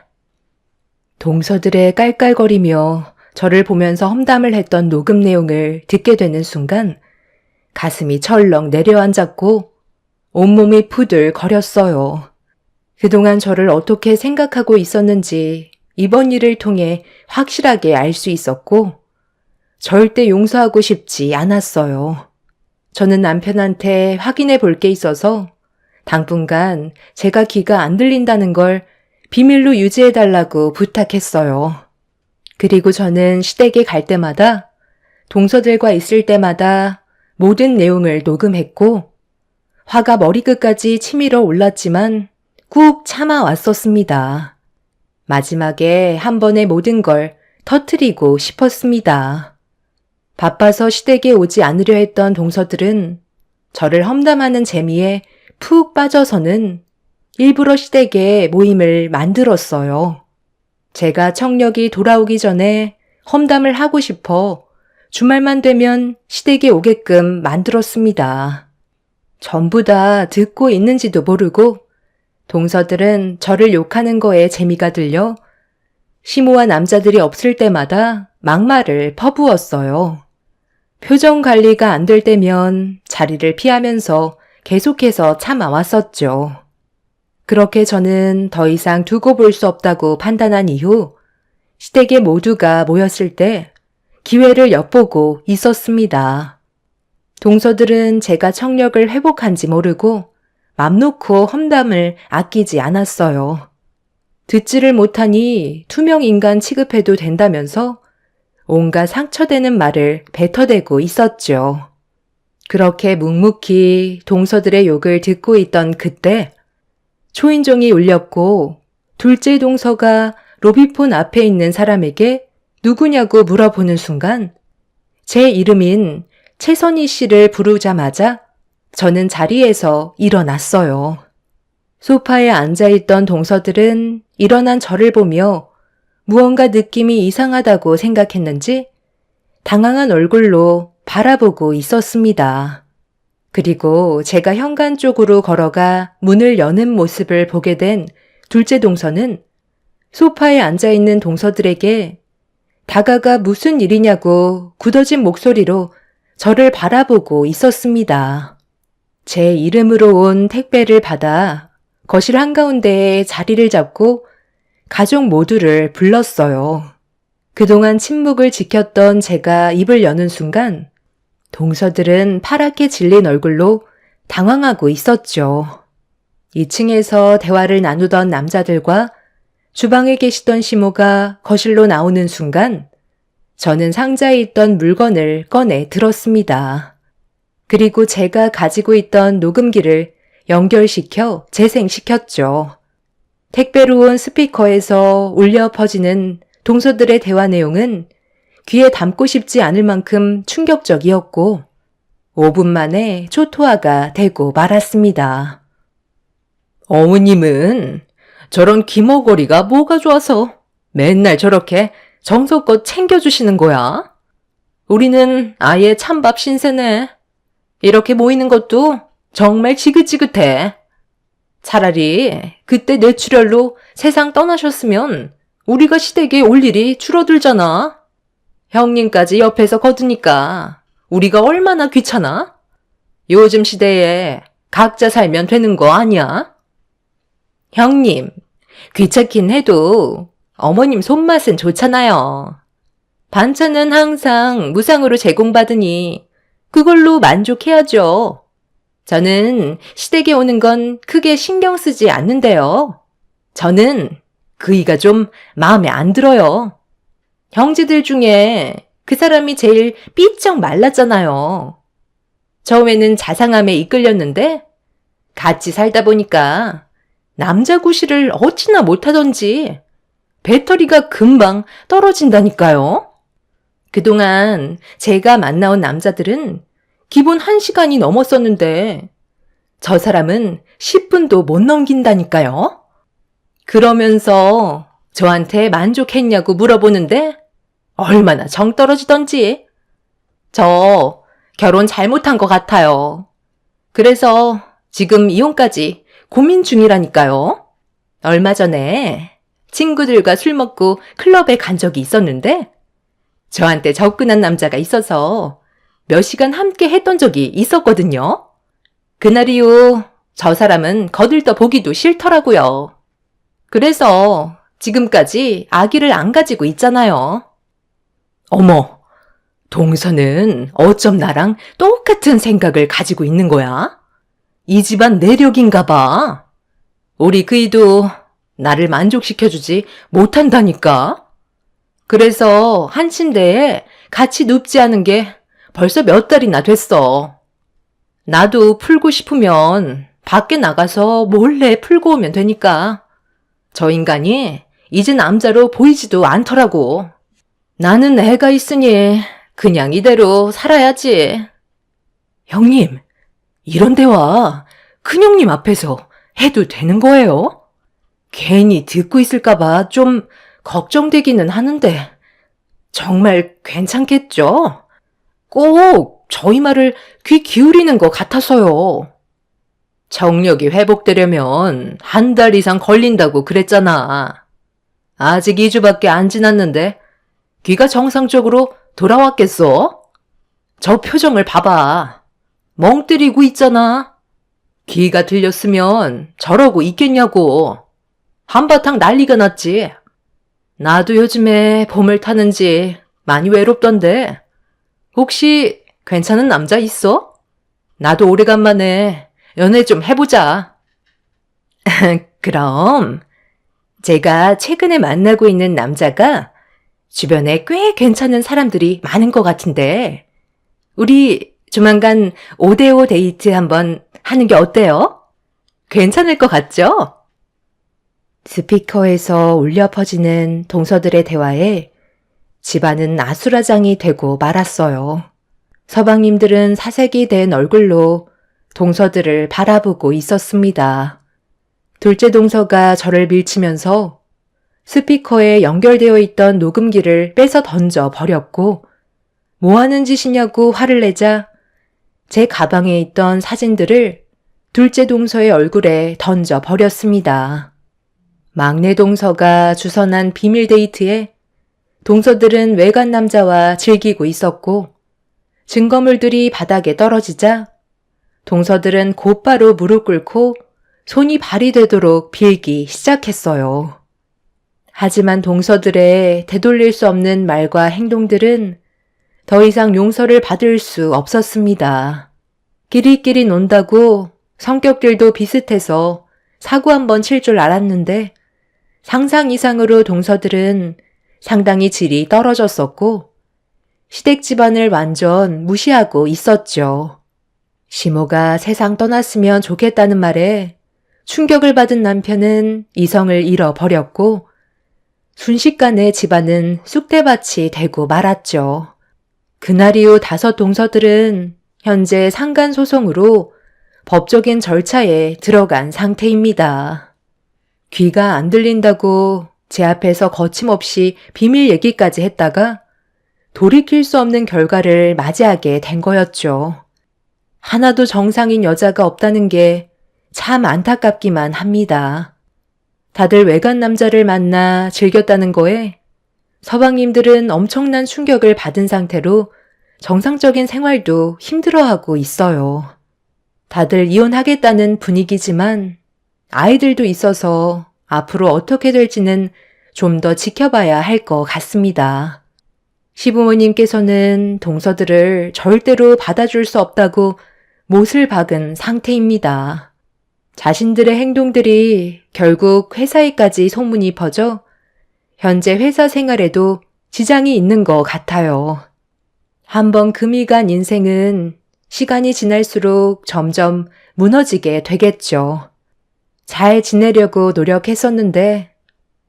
동서들의 깔깔거리며 저를 보면서 험담을 했던 녹음 내용을 듣게 되는 순간 가슴이 철렁 내려앉았고 온몸이 부들거렸어요. 그동안 저를 어떻게 생각하고 있었는지 이번 일을 통해 확실하게 알 수 있었고 절대 용서하고 싶지 않았어요. 저는 남편한테 확인해 볼 게 있어서 당분간 제가 귀가 안 들린다는 걸 비밀로 유지해달라고 부탁했어요. 그리고 저는 시댁에 갈 때마다 동서들과 있을 때마다 모든 내용을 녹음했고 화가 머리끝까지 치밀어 올랐지만 꾹 참아왔었습니다. 마지막에 한 번에 모든 걸 터뜨리고 싶었습니다. 바빠서 시댁에 오지 않으려 했던 동서들은 저를 험담하는 재미에 푹 빠져서는 일부러 시댁에 모임을 만들었어요. 제가 청력이 돌아오기 전에 험담을 하고 싶어 주말만 되면 시댁에 오게끔 만들었습니다. 전부 다 듣고 있는지도 모르고 동서들은 저를 욕하는 거에 재미가 들려 시모와 남자들이 없을 때마다 막말을 퍼부었어요. 표정 관리가 안 될 때면 자리를 피하면서 계속해서 참아왔었죠. 그렇게 저는 더 이상 두고 볼 수 없다고 판단한 이후 시댁에 모두가 모였을 때 기회를 엿보고 있었습니다. 동서들은 제가 청력을 회복한지 모르고 맘 놓고 험담을 아끼지 않았어요. 듣지를 못하니 투명 인간 취급해도 된다면서 온갖 상처되는 말을 뱉어대고 있었죠. 그렇게 묵묵히 동서들의 욕을 듣고 있던 그때 초인종이 울렸고 둘째 동서가 로비폰 앞에 있는 사람에게 누구냐고 물어보는 순간 제 이름인 최선희 씨를 부르자마자 저는 자리에서 일어났어요. 소파에 앉아있던 동서들은 일어난 저를 보며 무언가 느낌이 이상하다고 생각했는지 당황한 얼굴로 바라보고 있었습니다. 그리고 제가 현관 쪽으로 걸어가 문을 여는 모습을 보게 된 둘째 동서는 소파에 앉아있는 동서들에게 다가가 무슨 일이냐고 굳어진 목소리로 저를 바라보고 있었습니다. 제 이름으로 온 택배를 받아 거실 한가운데에 자리를 잡고 가족 모두를 불렀어요. 그동안 침묵을 지켰던 제가 입을 여는 순간 동서들은 파랗게 질린 얼굴로 당황하고 있었죠. 2층에서 대화를 나누던 남자들과 주방에 계시던 시모가 거실로 나오는 순간 저는 상자에 있던 물건을 꺼내 들었습니다. 그리고 제가 가지고 있던 녹음기를 연결시켜 재생시켰죠. 택배로 온 스피커에서 울려 퍼지는 동서들의 대화 내용은 귀에 담고 싶지 않을 만큼 충격적이었고 5분 만에 초토화가 되고 말았습니다. 어머님은 저런 기머거리가 뭐가 좋아서 맨날 저렇게 정성껏 챙겨주시는 거야? 우리는 아예 찬밥 신세네. 이렇게 모이는 것도 정말 지긋지긋해. 차라리 그때 뇌출혈로 세상 떠나셨으면 우리가 시댁에 올 일이 줄어들잖아. 형님까지 옆에서 거두니까 우리가 얼마나 귀찮아? 요즘 시대에 각자 살면 되는 거 아니야? 형님, 귀찮긴 해도 어머님 손맛은 좋잖아요. 반찬은 항상 무상으로 제공받으니 그걸로 만족해야죠. 저는 시댁에 오는 건 크게 신경 쓰지 않는데요. 저는 그이가 좀 마음에 안 들어요. 형제들 중에 그 사람이 제일 삐쩍 말랐잖아요. 처음에는 자상함에 이끌렸는데 같이 살다 보니까 남자 구실을 어찌나 못하던지 배터리가 금방 떨어진다니까요. 그동안 제가 만나온 남자들은 기본 1시간이 넘었었는데 저 사람은 10분도 못 넘긴다니까요. 그러면서 저한테 만족했냐고 물어보는데 얼마나 정 떨어지던지. 저 결혼 잘못한 것 같아요. 그래서 지금 이혼까지 고민 중이라니까요. 얼마 전에 친구들과 술 먹고 클럽에 간 적이 있었는데 저한테 접근한 남자가 있어서 몇 시간 함께 했던 적이 있었거든요. 그날 이후 저 사람은 거들떠 보기도 싫더라고요. 그래서 지금까지 아기를 안 가지고 있잖아요. 어머, 동서는 어쩜 나랑 똑같은 생각을 가지고 있는 거야? 이 집안 내력인가 봐. 우리 그이도 나를 만족시켜주지 못한다니까. 그래서 한 침대에 같이 눕지 않은 게 벌써 몇 달이나 됐어. 나도 풀고 싶으면 밖에 나가서 몰래 풀고 오면 되니까. 저 인간이 이제 남자로 보이지도 않더라고. 나는 애가 있으니 그냥 이대로 살아야지. 형님, 이런 대화 큰형님 앞에서 해도 되는 거예요? 괜히 듣고 있을까봐 좀 걱정되기는 하는데 정말 괜찮겠죠? 꼭 저희 말을 귀 기울이는 것 같아서요. 정력이 회복되려면 한 달 이상 걸린다고 그랬잖아. 아직 2주밖에 안 지났는데 귀가 정상적으로 돌아왔겠어? 저 표정을 봐봐. 멍 때리고 있잖아. 귀가 들렸으면 저러고 있겠냐고. 한바탕 난리가 났지. 나도 요즘에 봄을 타는지 많이 외롭던데. 혹시 괜찮은 남자 있어? 나도 오래간만에 연애 좀 해보자. 그럼 제가 최근에 만나고 있는 남자가 주변에 꽤 괜찮은 사람들이 많은 것 같은데 우리 조만간 5대5 데이트 한번 하는 게 어때요? 괜찮을 것 같죠? 스피커에서 울려 퍼지는 동서들의 대화에 집안은 아수라장이 되고 말았어요. 서방님들은 사색이 된 얼굴로 동서들을 바라보고 있었습니다. 둘째 동서가 저를 밀치면서 스피커에 연결되어 있던 녹음기를 뺏어 던져 버렸고 뭐 하는 짓이냐고 화를 내자 제 가방에 있던 사진들을 둘째 동서의 얼굴에 던져 버렸습니다. 막내 동서가 주선한 비밀 데이트에 동서들은 외간 남자와 즐기고 있었고 증거물들이 바닥에 떨어지자 동서들은 곧바로 무릎 꿇고 손이 발이 되도록 빌기 시작했어요. 하지만 동서들의 되돌릴 수 없는 말과 행동들은 더 이상 용서를 받을 수 없었습니다. 끼리끼리 논다고 성격들도 비슷해서 사고 한번 칠 줄 알았는데 상상 이상으로 동서들은 상당히 질이 떨어졌었고 시댁 집안을 완전 무시하고 있었죠. 시모가 세상 떠났으면 좋겠다는 말에 충격을 받은 남편은 이성을 잃어버렸고 순식간에 집안은 쑥대밭이 되고 말았죠. 그날 이후 5 동서들은 현재 상간소송으로 법적인 절차에 들어간 상태입니다. 귀가 안 들린다고 제 앞에서 거침없이 비밀 얘기까지 했다가 돌이킬 수 없는 결과를 맞이하게 된 거였죠. 하나도 정상인 여자가 없다는 게 참 안타깝기만 합니다. 다들 외간 남자를 만나 즐겼다는 거에 서방님들은 엄청난 충격을 받은 상태로 정상적인 생활도 힘들어하고 있어요. 다들 이혼하겠다는 분위기지만 아이들도 있어서 앞으로 어떻게 될지는 좀 더 지켜봐야 할 것 같습니다. 시부모님께서는 동서들을 절대로 받아줄 수 없다고 못을 박은 상태입니다. 자신들의 행동들이 결국 회사에까지 소문이 퍼져 현재 회사 생활에도 지장이 있는 것 같아요. 한번 금이 간 인생은 시간이 지날수록 점점 무너지게 되겠죠. 잘 지내려고 노력했었는데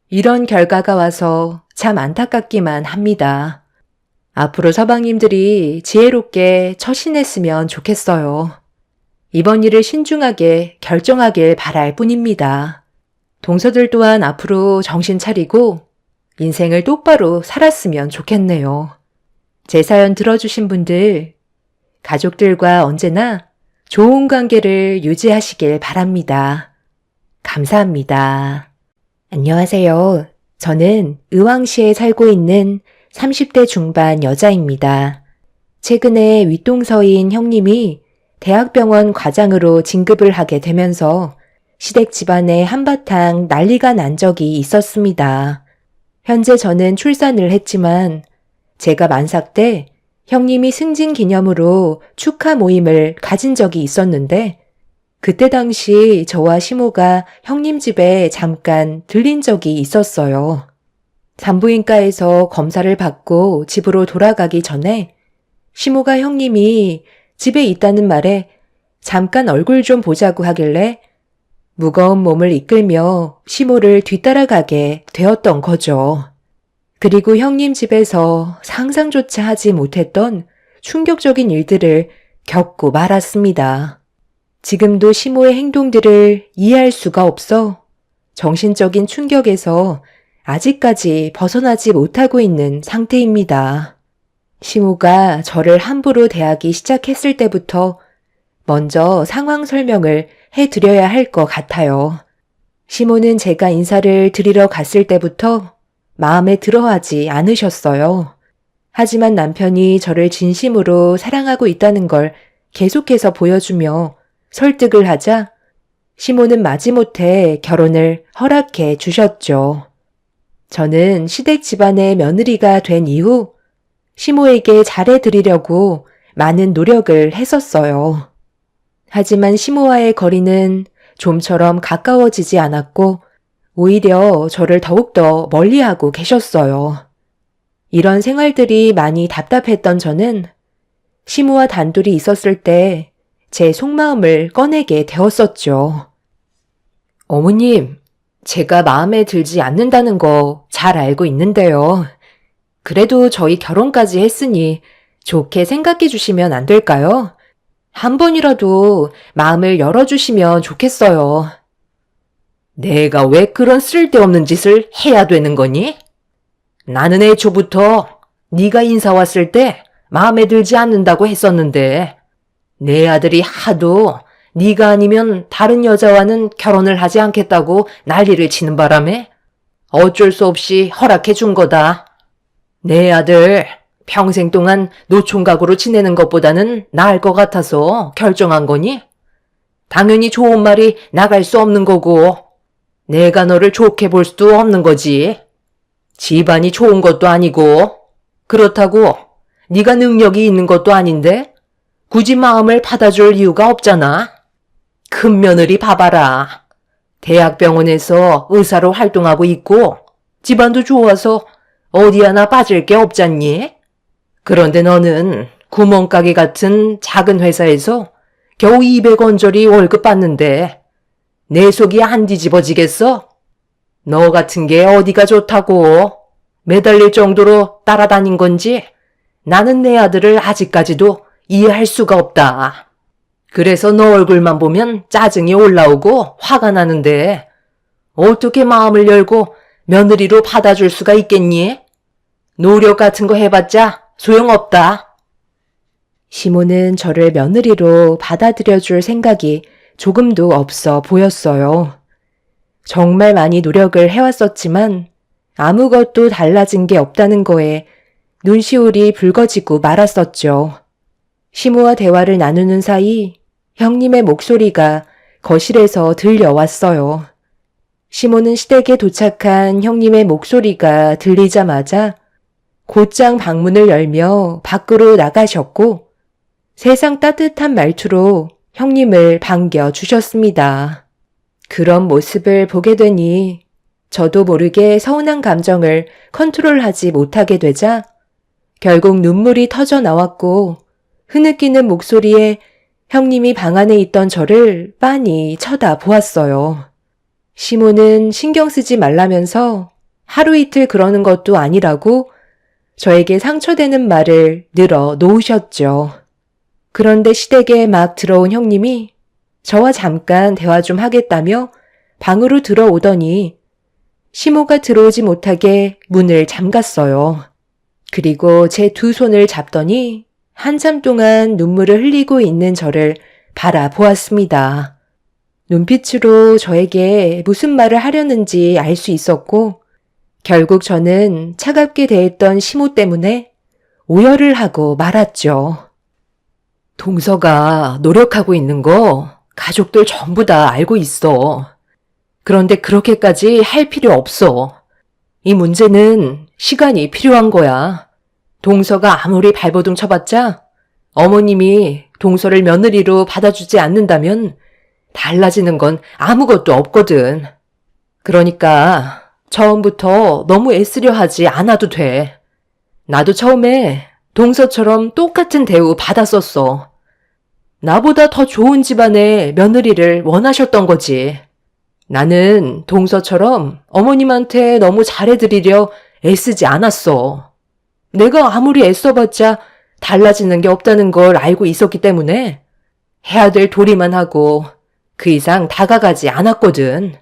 이런 결과가 와서 참 안타깝기만 합니다. 앞으로 서방님들이 지혜롭게 처신했으면 좋겠어요. 이번 일을 신중하게 결정하길 바랄 뿐입니다. 동서들 또한 앞으로 정신 차리고 인생을 똑바로 살았으면 좋겠네요. 제 사연 들어주신 분들, 가족들과 언제나 좋은 관계를 유지하시길 바랍니다. 감사합니다. 안녕하세요. 저는 의왕시에 살고 있는 30대 중반 여자입니다. 최근에 윗동서인 형님이 대학병원 과장으로 진급을 하게 되면서 시댁 집안에 한바탕 난리가 난 적이 있었습니다. 현재 저는 출산을 했지만 제가 만삭 때 형님이 승진 기념으로 축하 모임을 가진 적이 있었는데 그때 당시 저와 시모가 형님 집에 잠깐 들린 적이 있었어요. 산부인과에서 검사를 받고 집으로 돌아가기 전에 시모가 형님이 집에 있다는 말에 잠깐 얼굴 좀 보자고 하길래 무거운 몸을 이끌며 시모를 뒤따라가게 되었던 거죠. 그리고 형님 집에서 상상조차 하지 못했던 충격적인 일들을 겪고 말았습니다. 지금도 시모의 행동들을 이해할 수가 없어 정신적인 충격에서 아직까지 벗어나지 못하고 있는 상태입니다. 시모가 저를 함부로 대하기 시작했을 때부터 먼저 상황 설명을 해드려야 할 것 같아요. 시모는 제가 인사를 드리러 갔을 때부터 마음에 들어하지 않으셨어요. 하지만 남편이 저를 진심으로 사랑하고 있다는 걸 계속해서 보여주며 설득을 하자 시모는 마지못해 결혼을 허락해 주셨죠. 저는 시댁 집안의 며느리가 된 이후 시모에게 잘해드리려고 많은 노력을 했었어요. 하지만 시모와의 거리는 좀처럼 가까워지지 않았고 오히려 저를 더욱더 멀리하고 계셨어요. 이런 생활들이 많이 답답했던 저는 시모와 단둘이 있었을 때 제 속마음을 꺼내게 되었었죠. 어머님, 제가 마음에 들지 않는다는 거 잘 알고 있는데요. 그래도 저희 결혼까지 했으니 좋게 생각해 주시면 안 될까요? 한 번이라도 마음을 열어주시면 좋겠어요. 내가 왜 그런 쓸데없는 짓을 해야 되는 거니? 나는 애초부터 네가 인사 왔을 때 마음에 들지 않는다고 했었는데 내 아들이 하도 네가 아니면 다른 여자와는 결혼을 하지 않겠다고 난리를 치는 바람에 어쩔 수 없이 허락해 준 거다. 내 아들 평생 동안 노총각으로 지내는 것보다는 나을 것 같아서 결정한 거니? 당연히 좋은 말이 나갈 수 없는 거고 내가 너를 좋게 볼 수도 없는 거지. 집안이 좋은 것도 아니고 그렇다고 네가 능력이 있는 것도 아닌데 굳이 마음을 받아줄 이유가 없잖아. 큰 며느리 봐봐라. 대학병원에서 의사로 활동하고 있고 집안도 좋아서 어디 하나 빠질 게 없잖니? 그런데 너는 구멍가게 같은 작은 회사에서 겨우 200원짜리 월급 받는데 내 속이 안 뒤집어지겠어? 너 같은 게 어디가 좋다고 매달릴 정도로 따라다닌 건지 나는 내 아들을 아직까지도 이해할 수가 없다. 그래서 너 얼굴만 보면 짜증이 올라오고 화가 나는데 어떻게 마음을 열고 며느리로 받아줄 수가 있겠니? 노력 같은 거 해봤자 소용없다. 시모는 저를 며느리로 받아들여줄 생각이 조금도 없어 보였어요. 정말 많이 노력을 해왔었지만 아무것도 달라진 게 없다는 거에 눈시울이 붉어지고 말았었죠. 시모와 대화를 나누는 사이 형님의 목소리가 거실에서 들려왔어요. 시모는 시댁에 도착한 형님의 목소리가 들리자마자 곧장 방문을 열며 밖으로 나가셨고 세상 따뜻한 말투로 형님을 반겨주셨습니다. 그런 모습을 보게 되니 저도 모르게 서운한 감정을 컨트롤하지 못하게 되자 결국 눈물이 터져 나왔고 흐느끼는 목소리에 형님이 방 안에 있던 저를 빤히 쳐다보았어요. 시모는 신경 쓰지 말라면서 하루 이틀 그러는 것도 아니라고 저에게 상처되는 말을 늘어 놓으셨죠. 그런데 시댁에 막 들어온 형님이 저와 잠깐 대화 좀 하겠다며 방으로 들어오더니 시모가 들어오지 못하게 문을 잠갔어요. 그리고 제 두 손을 잡더니 한참 동안 눈물을 흘리고 있는 저를 바라보았습니다. 눈빛으로 저에게 무슨 말을 하려는지 알 수 있었고 결국 저는 차갑게 대했던 시모 때문에 오열을 하고 말았죠. 동서가 노력하고 있는 거 가족들 전부 다 알고 있어. 그런데 그렇게까지 할 필요 없어. 이 문제는 시간이 필요한 거야. 동서가 아무리 발버둥 쳐봤자 어머님이 동서를 며느리로 받아주지 않는다면 달라지는 건 아무것도 없거든. 그러니까 처음부터 너무 애쓰려 하지 않아도 돼. 나도 처음에 동서처럼 똑같은 대우 받았었어. 나보다 더 좋은 집안의 며느리를 원하셨던 거지. 나는 동서처럼 어머님한테 너무 잘해드리려 애쓰지 않았어. 내가 아무리 애써봤자 달라지는 게 없다는 걸 알고 있었기 때문에 해야 될 도리만 하고 그 이상 다가가지 않았거든.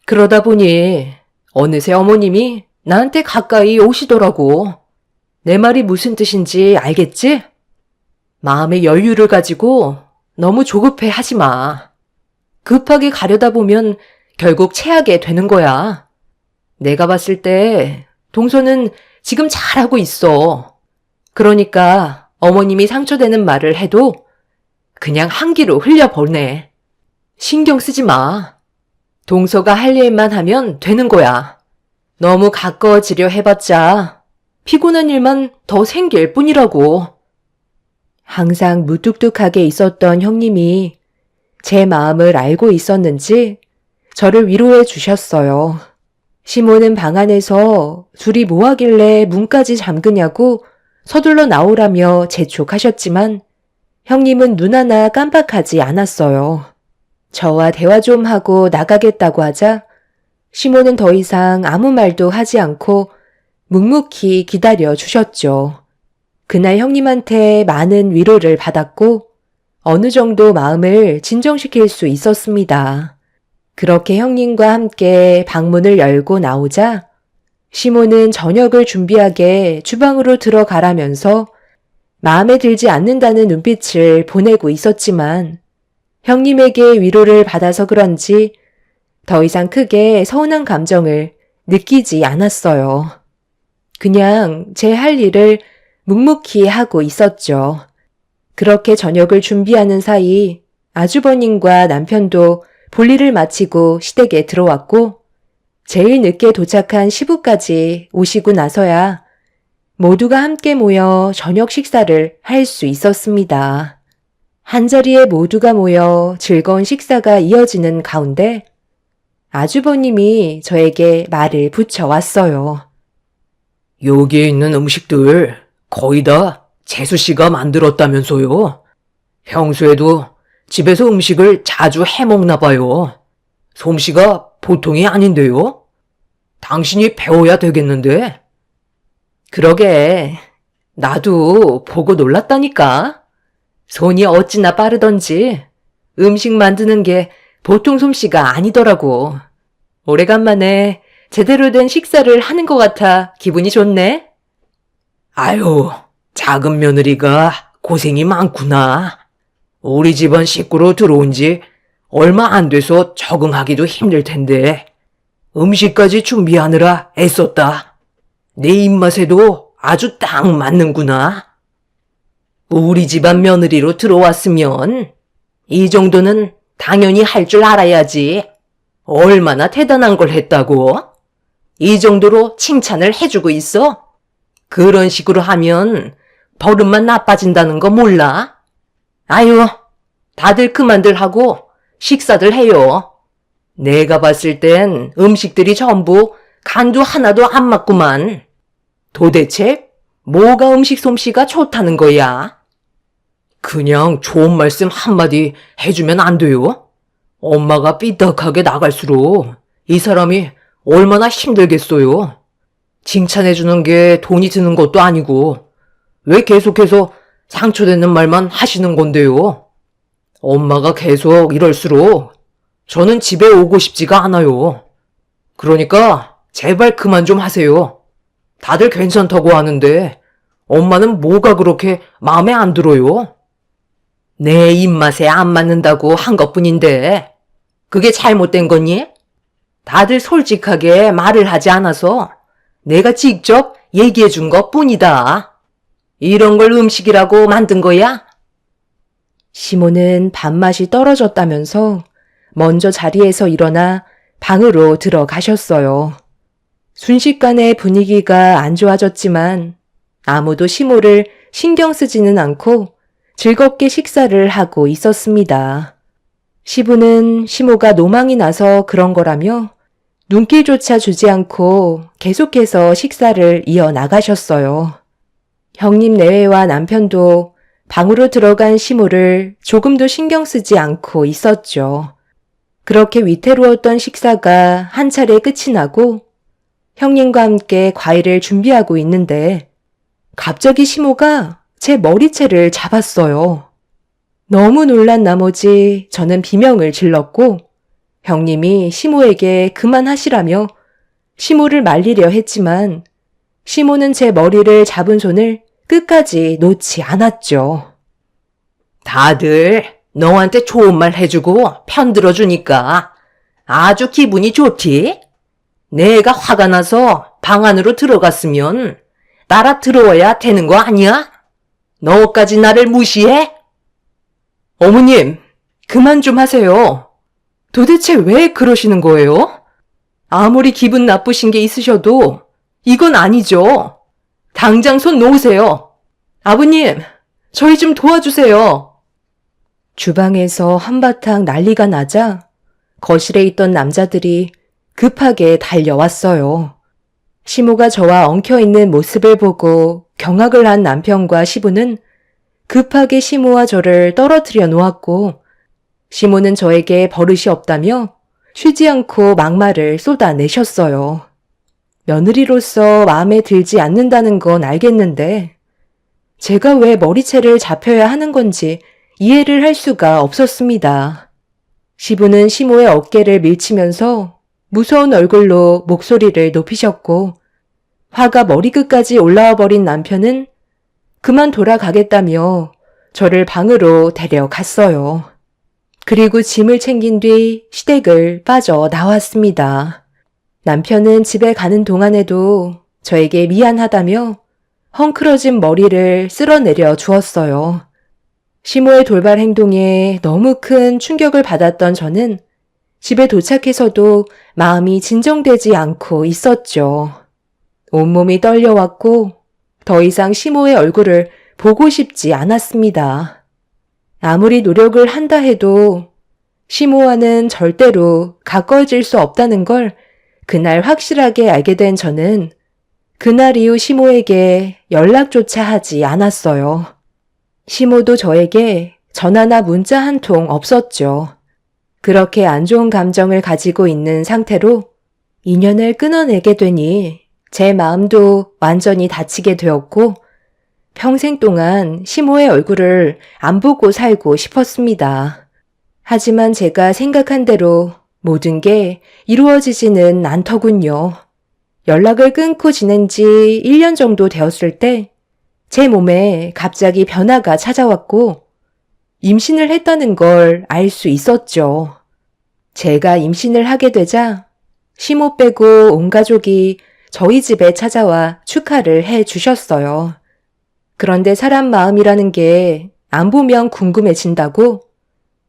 그러다 보니 어느새 어머님이 나한테 가까이 오시더라고. 내 말이 무슨 뜻인지 알겠지? 마음의 여유를 가지고 너무 조급해 하지 마. 급하게 가려다 보면 결국 체하게 되는 거야. 내가 봤을 때 동서는 지금 잘하고 있어. 그러니까 어머님이 상처되는 말을 해도 그냥 한기로 흘려보내. 신경 쓰지 마. 동서가 할 일만 하면 되는 거야. 너무 가까워지려 해봤자 피곤한 일만 더 생길 뿐이라고. 항상 무뚝뚝하게 있었던 형님이 제 마음을 알고 있었는지 저를 위로해 주셨어요. 시모는 방 안에서 둘이 뭐 하길래 문까지 잠그냐고 서둘러 나오라며 재촉하셨지만 형님은 눈 하나 깜빡하지 않았어요. 저와 대화 좀 하고 나가겠다고 하자 시모는 더 이상 아무 말도 하지 않고 묵묵히 기다려 주셨죠. 그날 형님한테 많은 위로를 받았고 어느 정도 마음을 진정시킬 수 있었습니다. 그렇게 형님과 함께 방문을 열고 나오자 시모는 저녁을 준비하게 주방으로 들어가라면서 마음에 들지 않는다는 눈빛을 보내고 있었지만 형님에게 위로를 받아서 그런지 더 이상 크게 서운한 감정을 느끼지 않았어요. 그냥 제 할 일을 묵묵히 하고 있었죠. 그렇게 저녁을 준비하는 사이 아주버님과 남편도 볼일을 마치고 시댁에 들어왔고 제일 늦게 도착한 시부까지 오시고 나서야 모두가 함께 모여 저녁 식사를 할 수 있었습니다. 한자리에 모두가 모여 즐거운 식사가 이어지는 가운데 아주버님이 저에게 말을 붙여왔어요. 여기에 있는 음식들 거의 다 재수 씨가 만들었다면서요. 평소에도 집에서 음식을 자주 해먹나 봐요. 솜씨가 보통이 아닌데요. 당신이 배워야 되겠는데. 그러게, 나도 보고 놀랐다니까. 손이 어찌나 빠르던지 음식 만드는 게 보통 솜씨가 아니더라고. 오래간만에 제대로 된 식사를 하는 것 같아 기분이 좋네. 아유, 작은 며느리가 고생이 많구나. 우리 집안 식구로 들어온 지 얼마 안 돼서 적응하기도 힘들 텐데 음식까지 준비하느라 애썼다. 내 입맛에도 아주 딱 맞는구나. 우리 집안 며느리로 들어왔으면 이 정도는 당연히 할 줄 알아야지. 얼마나 대단한 걸 했다고? 이 정도로 칭찬을 해주고 있어? 그런 식으로 하면 버릇만 나빠진다는 거 몰라? 아유, 다들 그만들 하고 식사들 해요. 내가 봤을 땐 음식들이 전부 간도 하나도 안 맞구만. 도대체 뭐가 음식 솜씨가 좋다는 거야? 그냥 좋은 말씀 한마디 해주면 안 돼요? 엄마가 삐딱하게 나갈수록 이 사람이 얼마나 힘들겠어요. 칭찬해주는 게 돈이 드는 것도 아니고 왜 계속해서 상처되는 말만 하시는 건데요? 엄마가 계속 이럴수록 저는 집에 오고 싶지가 않아요. 그러니까 제발 그만 좀 하세요. 다들 괜찮다고 하는데 엄마는 뭐가 그렇게 마음에 안 들어요? 내 입맛에 안 맞는다고 한 것뿐인데 그게 잘못된 거니? 다들 솔직하게 말을 하지 않아서 내가 직접 얘기해 준 것뿐이다. 이런 걸 음식이라고 만든 거야? 시모는 밥맛이 떨어졌다면서 먼저 자리에서 일어나 방으로 들어가셨어요. 순식간에 분위기가 안 좋아졌지만 아무도 시모를 신경 쓰지는 않고 즐겁게 식사를 하고 있었습니다. 시부는 시모가 노망이 나서 그런 거라며 눈길조차 주지 않고 계속해서 식사를 이어나가셨어요. 형님 내외와 남편도 방으로 들어간 시모를 조금도 신경 쓰지 않고 있었죠. 그렇게 위태로웠던 식사가 한 차례 끝이 나고 형님과 함께 과일을 준비하고 있는데 갑자기 시모가 제 머리채를 잡았어요. 너무 놀란 나머지 저는 비명을 질렀고 형님이 시모에게 그만하시라며 시모를 말리려 했지만 시모는 제 머리를 잡은 손을 끝까지 놓지 않았죠. 다들 너한테 좋은 말 해주고 편들어주니까 아주 기분이 좋지? 내가 화가 나서 방 안으로 들어갔으면 따라 들어와야 되는 거 아니야? 너까지 나를 무시해? 어머님, 그만 좀 하세요. 도대체 왜 그러시는 거예요? 아무리 기분 나쁘신 게 있으셔도 이건 아니죠. 당장 손 놓으세요. 아버님, 저희 좀 도와주세요. 주방에서 한바탕 난리가 나자 거실에 있던 남자들이 급하게 달려왔어요. 시모가 저와 엉켜있는 모습을 보고 경악을 한 남편과 시부는 급하게 시모와 저를 떨어뜨려 놓았고 시모는 저에게 버릇이 없다며 쉬지 않고 막말을 쏟아내셨어요. 며느리로서 마음에 들지 않는다는 건 알겠는데 제가 왜 머리채를 잡혀야 하는 건지 이해를 할 수가 없었습니다. 시부는 시모의 어깨를 밀치면서 무서운 얼굴로 목소리를 높이셨고 화가 머리끝까지 올라와 버린 남편은 그만 돌아가겠다며 저를 방으로 데려갔어요. 그리고 짐을 챙긴 뒤 시댁을 빠져나왔습니다. 남편은 집에 가는 동안에도 저에게 미안하다며 헝클어진 머리를 쓸어내려 주었어요. 시모의 돌발 행동에 너무 큰 충격을 받았던 저는 집에 도착해서도 마음이 진정되지 않고 있었죠. 온몸이 떨려왔고 더 이상 시모의 얼굴을 보고 싶지 않았습니다. 아무리 노력을 한다 해도 시모와는 절대로 가까워질 수 없다는 걸 그날 확실하게 알게 된 저는 그날 이후 시모에게 연락조차 하지 않았어요. 시모도 저에게 전화나 문자 한 통 없었죠. 그렇게 안 좋은 감정을 가지고 있는 상태로 인연을 끊어내게 되니 제 마음도 완전히 다치게 되었고 평생 동안 시모의 얼굴을 안 보고 살고 싶었습니다. 하지만 제가 생각한 대로 모든 게 이루어지지는 않더군요. 연락을 끊고 지낸 지 1년 정도 되었을 때 제 몸에 갑자기 변화가 찾아왔고 임신을 했다는 걸 알 수 있었죠. 제가 임신을 하게 되자 시모 빼고 온 가족이 저희 집에 찾아와 축하를 해 주셨어요. 그런데 사람 마음이라는 게 안 보면 궁금해진다고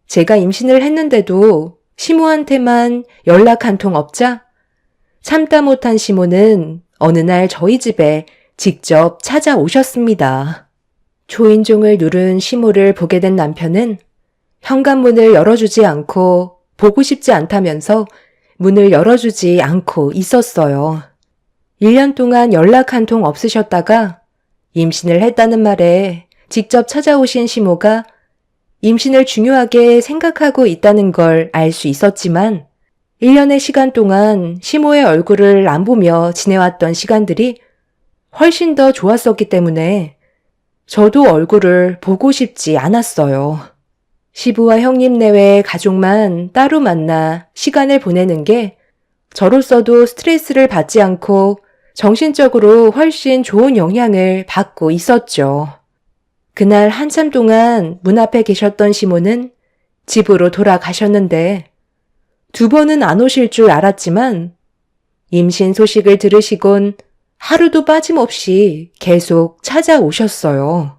제가 임신을 했는데도 시모한테만 연락 한 통 없자 참다 못한 시모는 어느 날 저희 집에 직접 찾아오셨습니다. 초인종을 누른 시모를 보게 된 남편은 현관문을 열어주지 않고 보고 싶지 않다면서 문을 열어주지 않고 있었어요. 1년 동안 연락 한 통 없으셨다가 임신을 했다는 말에 직접 찾아오신 시모가 임신을 중요하게 생각하고 있다는 걸 알 수 있었지만 1년의 시간 동안 시모의 얼굴을 안 보며 지내왔던 시간들이 훨씬 더 좋았었기 때문에 저도 얼굴을 보고 싶지 않았어요. 시부와 형님 내외 가족만 따로 만나 시간을 보내는 게 저로서도 스트레스를 받지 않고 정신적으로 훨씬 좋은 영향을 받고 있었죠. 그날 한참 동안 문 앞에 계셨던 시모는 집으로 돌아가셨는데 2번은 안 오실 줄 알았지만 임신 소식을 들으시곤 하루도 빠짐없이 계속 찾아오셨어요.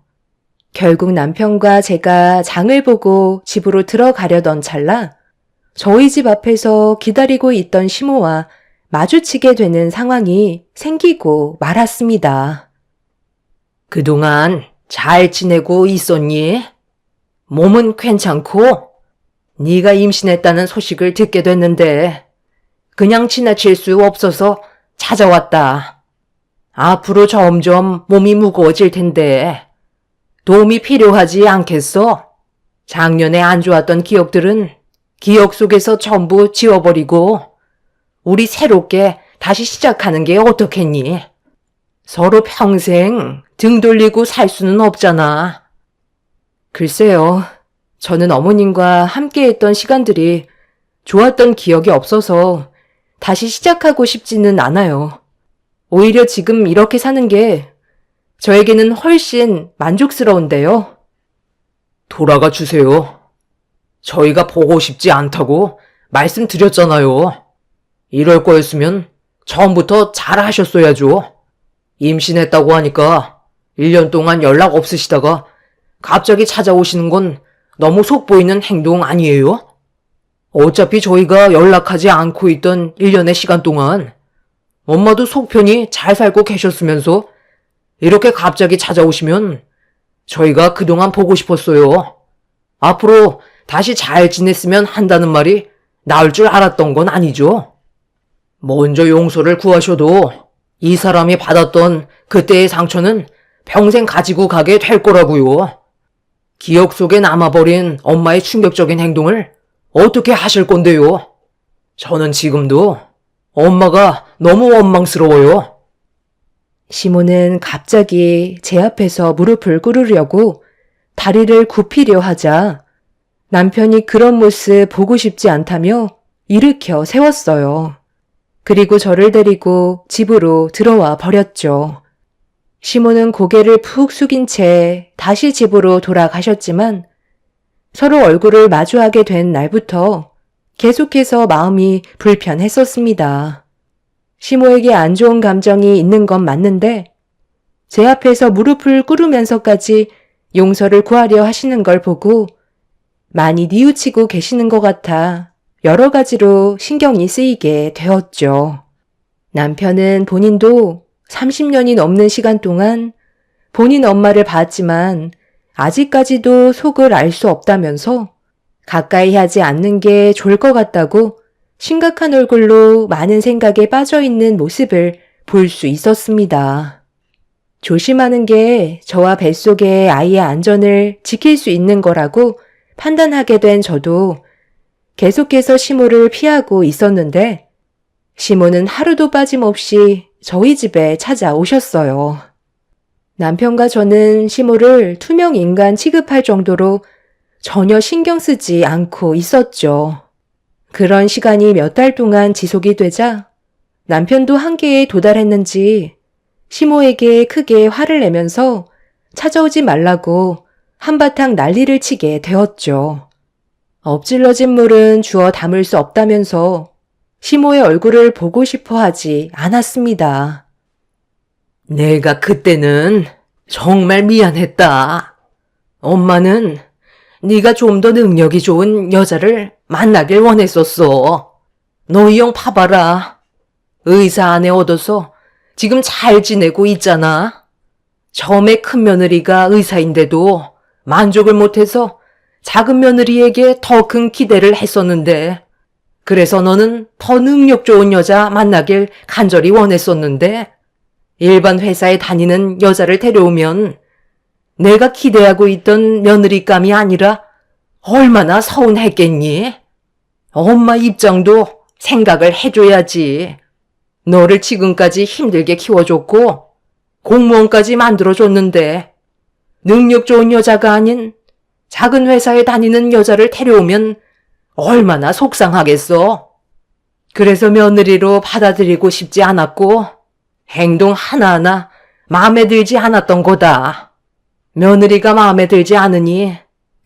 결국 남편과 제가 장을 보고 집으로 들어가려던 찰나 저희 집 앞에서 기다리고 있던 시모와 마주치게 되는 상황이 생기고 말았습니다. 그동안 잘 지내고 있었니? 몸은 괜찮고? 네가 임신했다는 소식을 듣게 됐는데 그냥 지나칠 수 없어서 찾아왔다. 앞으로 점점 몸이 무거워질 텐데 도움이 필요하지 않겠어? 작년에 안 좋았던 기억들은 기억 속에서 전부 지워버리고 우리 새롭게 다시 시작하는 게 어떻겠니? 서로 평생 등 돌리고 살 수는 없잖아. 글쎄요. 저는 어머님과 함께했던 시간들이 좋았던 기억이 없어서 다시 시작하고 싶지는 않아요. 오히려 지금 이렇게 사는 게 저에게는 훨씬 만족스러운데요. 돌아가 주세요. 저희가 보고 싶지 않다고 말씀드렸잖아요. 이럴 거였으면 처음부터 잘 하셨어야죠. 임신했다고 하니까 1년 동안 연락 없으시다가 갑자기 찾아오시는 건 너무 속보이는 행동 아니에요? 어차피 저희가 연락하지 않고 있던 1년의 시간 동안 엄마도 속 편히 잘 살고 계셨으면서 이렇게 갑자기 찾아오시면 저희가 그동안 보고 싶었어요. 앞으로 다시 잘 지냈으면 한다는 말이 나올 줄 알았던 건 아니죠. 먼저 용서를 구하셔도 이 사람이 받았던 그때의 상처는 평생 가지고 가게 될 거라고요. 기억 속에 남아버린 엄마의 충격적인 행동을 어떻게 하실 건데요? 저는 지금도 엄마가 너무 원망스러워요. 시모는 갑자기 제 앞에서 무릎을 꿇으려고 다리를 굽히려 하자 남편이 그런 모습 보고 싶지 않다며 일으켜 세웠어요. 그리고 저를 데리고 집으로 들어와 버렸죠. 시모는 고개를 푹 숙인 채 다시 집으로 돌아가셨지만 서로 얼굴을 마주하게 된 날부터 계속해서 마음이 불편했었습니다. 시모에게 안 좋은 감정이 있는 건 맞는데 제 앞에서 무릎을 꿇으면서까지 용서를 구하려 하시는 걸 보고 많이 뉘우치고 계시는 것 같아 여러 가지로 신경이 쓰이게 되었죠. 남편은 본인도 30년이 넘는 시간 동안 본인 엄마를 봤지만 아직까지도 속을 알 수 없다면서 가까이 하지 않는 게 좋을 것 같다고 심각한 얼굴로 많은 생각에 빠져 있는 모습을 볼 수 있었습니다. 조심하는 게 저와 뱃속의 아이의 안전을 지킬 수 있는 거라고 판단하게 된 저도 계속해서 시모를 피하고 있었는데 시모는 하루도 빠짐없이 저희 집에 찾아오셨어요. 남편과 저는 시모를 투명 인간 취급할 정도로 전혀 신경 쓰지 않고 있었죠. 그런 시간이 몇 달 동안 지속이 되자 남편도 한계에 도달했는지 시모에게 크게 화를 내면서 찾아오지 말라고 한바탕 난리를 치게 되었죠. 엎질러진 물은 주워 담을 수 없다면서 시모의 얼굴을 보고 싶어 하지 않았습니다. 내가 그때는 정말 미안했다. 엄마는 네가 좀 더 능력이 좋은 여자를 만나길 원했었어. 너희 형 봐봐라. 의사 아내 얻어서 지금 잘 지내고 있잖아. 처음에 큰 며느리가 의사인데도 만족을 못해서 작은 며느리에게 더 큰 기대를 했었는데 그래서 너는 더 능력 좋은 여자 만나길 간절히 원했었는데 일반 회사에 다니는 여자를 데려오면 내가 기대하고 있던 며느리감이 아니라 얼마나 서운했겠니? 엄마 입장도 생각을 해줘야지. 너를 지금까지 힘들게 키워줬고 공무원까지 만들어줬는데 능력 좋은 여자가 아닌 작은 회사에 다니는 여자를 데려오면 얼마나 속상하겠어. 그래서 며느리로 받아들이고 싶지 않았고 행동 하나하나 마음에 들지 않았던 거다. 며느리가 마음에 들지 않으니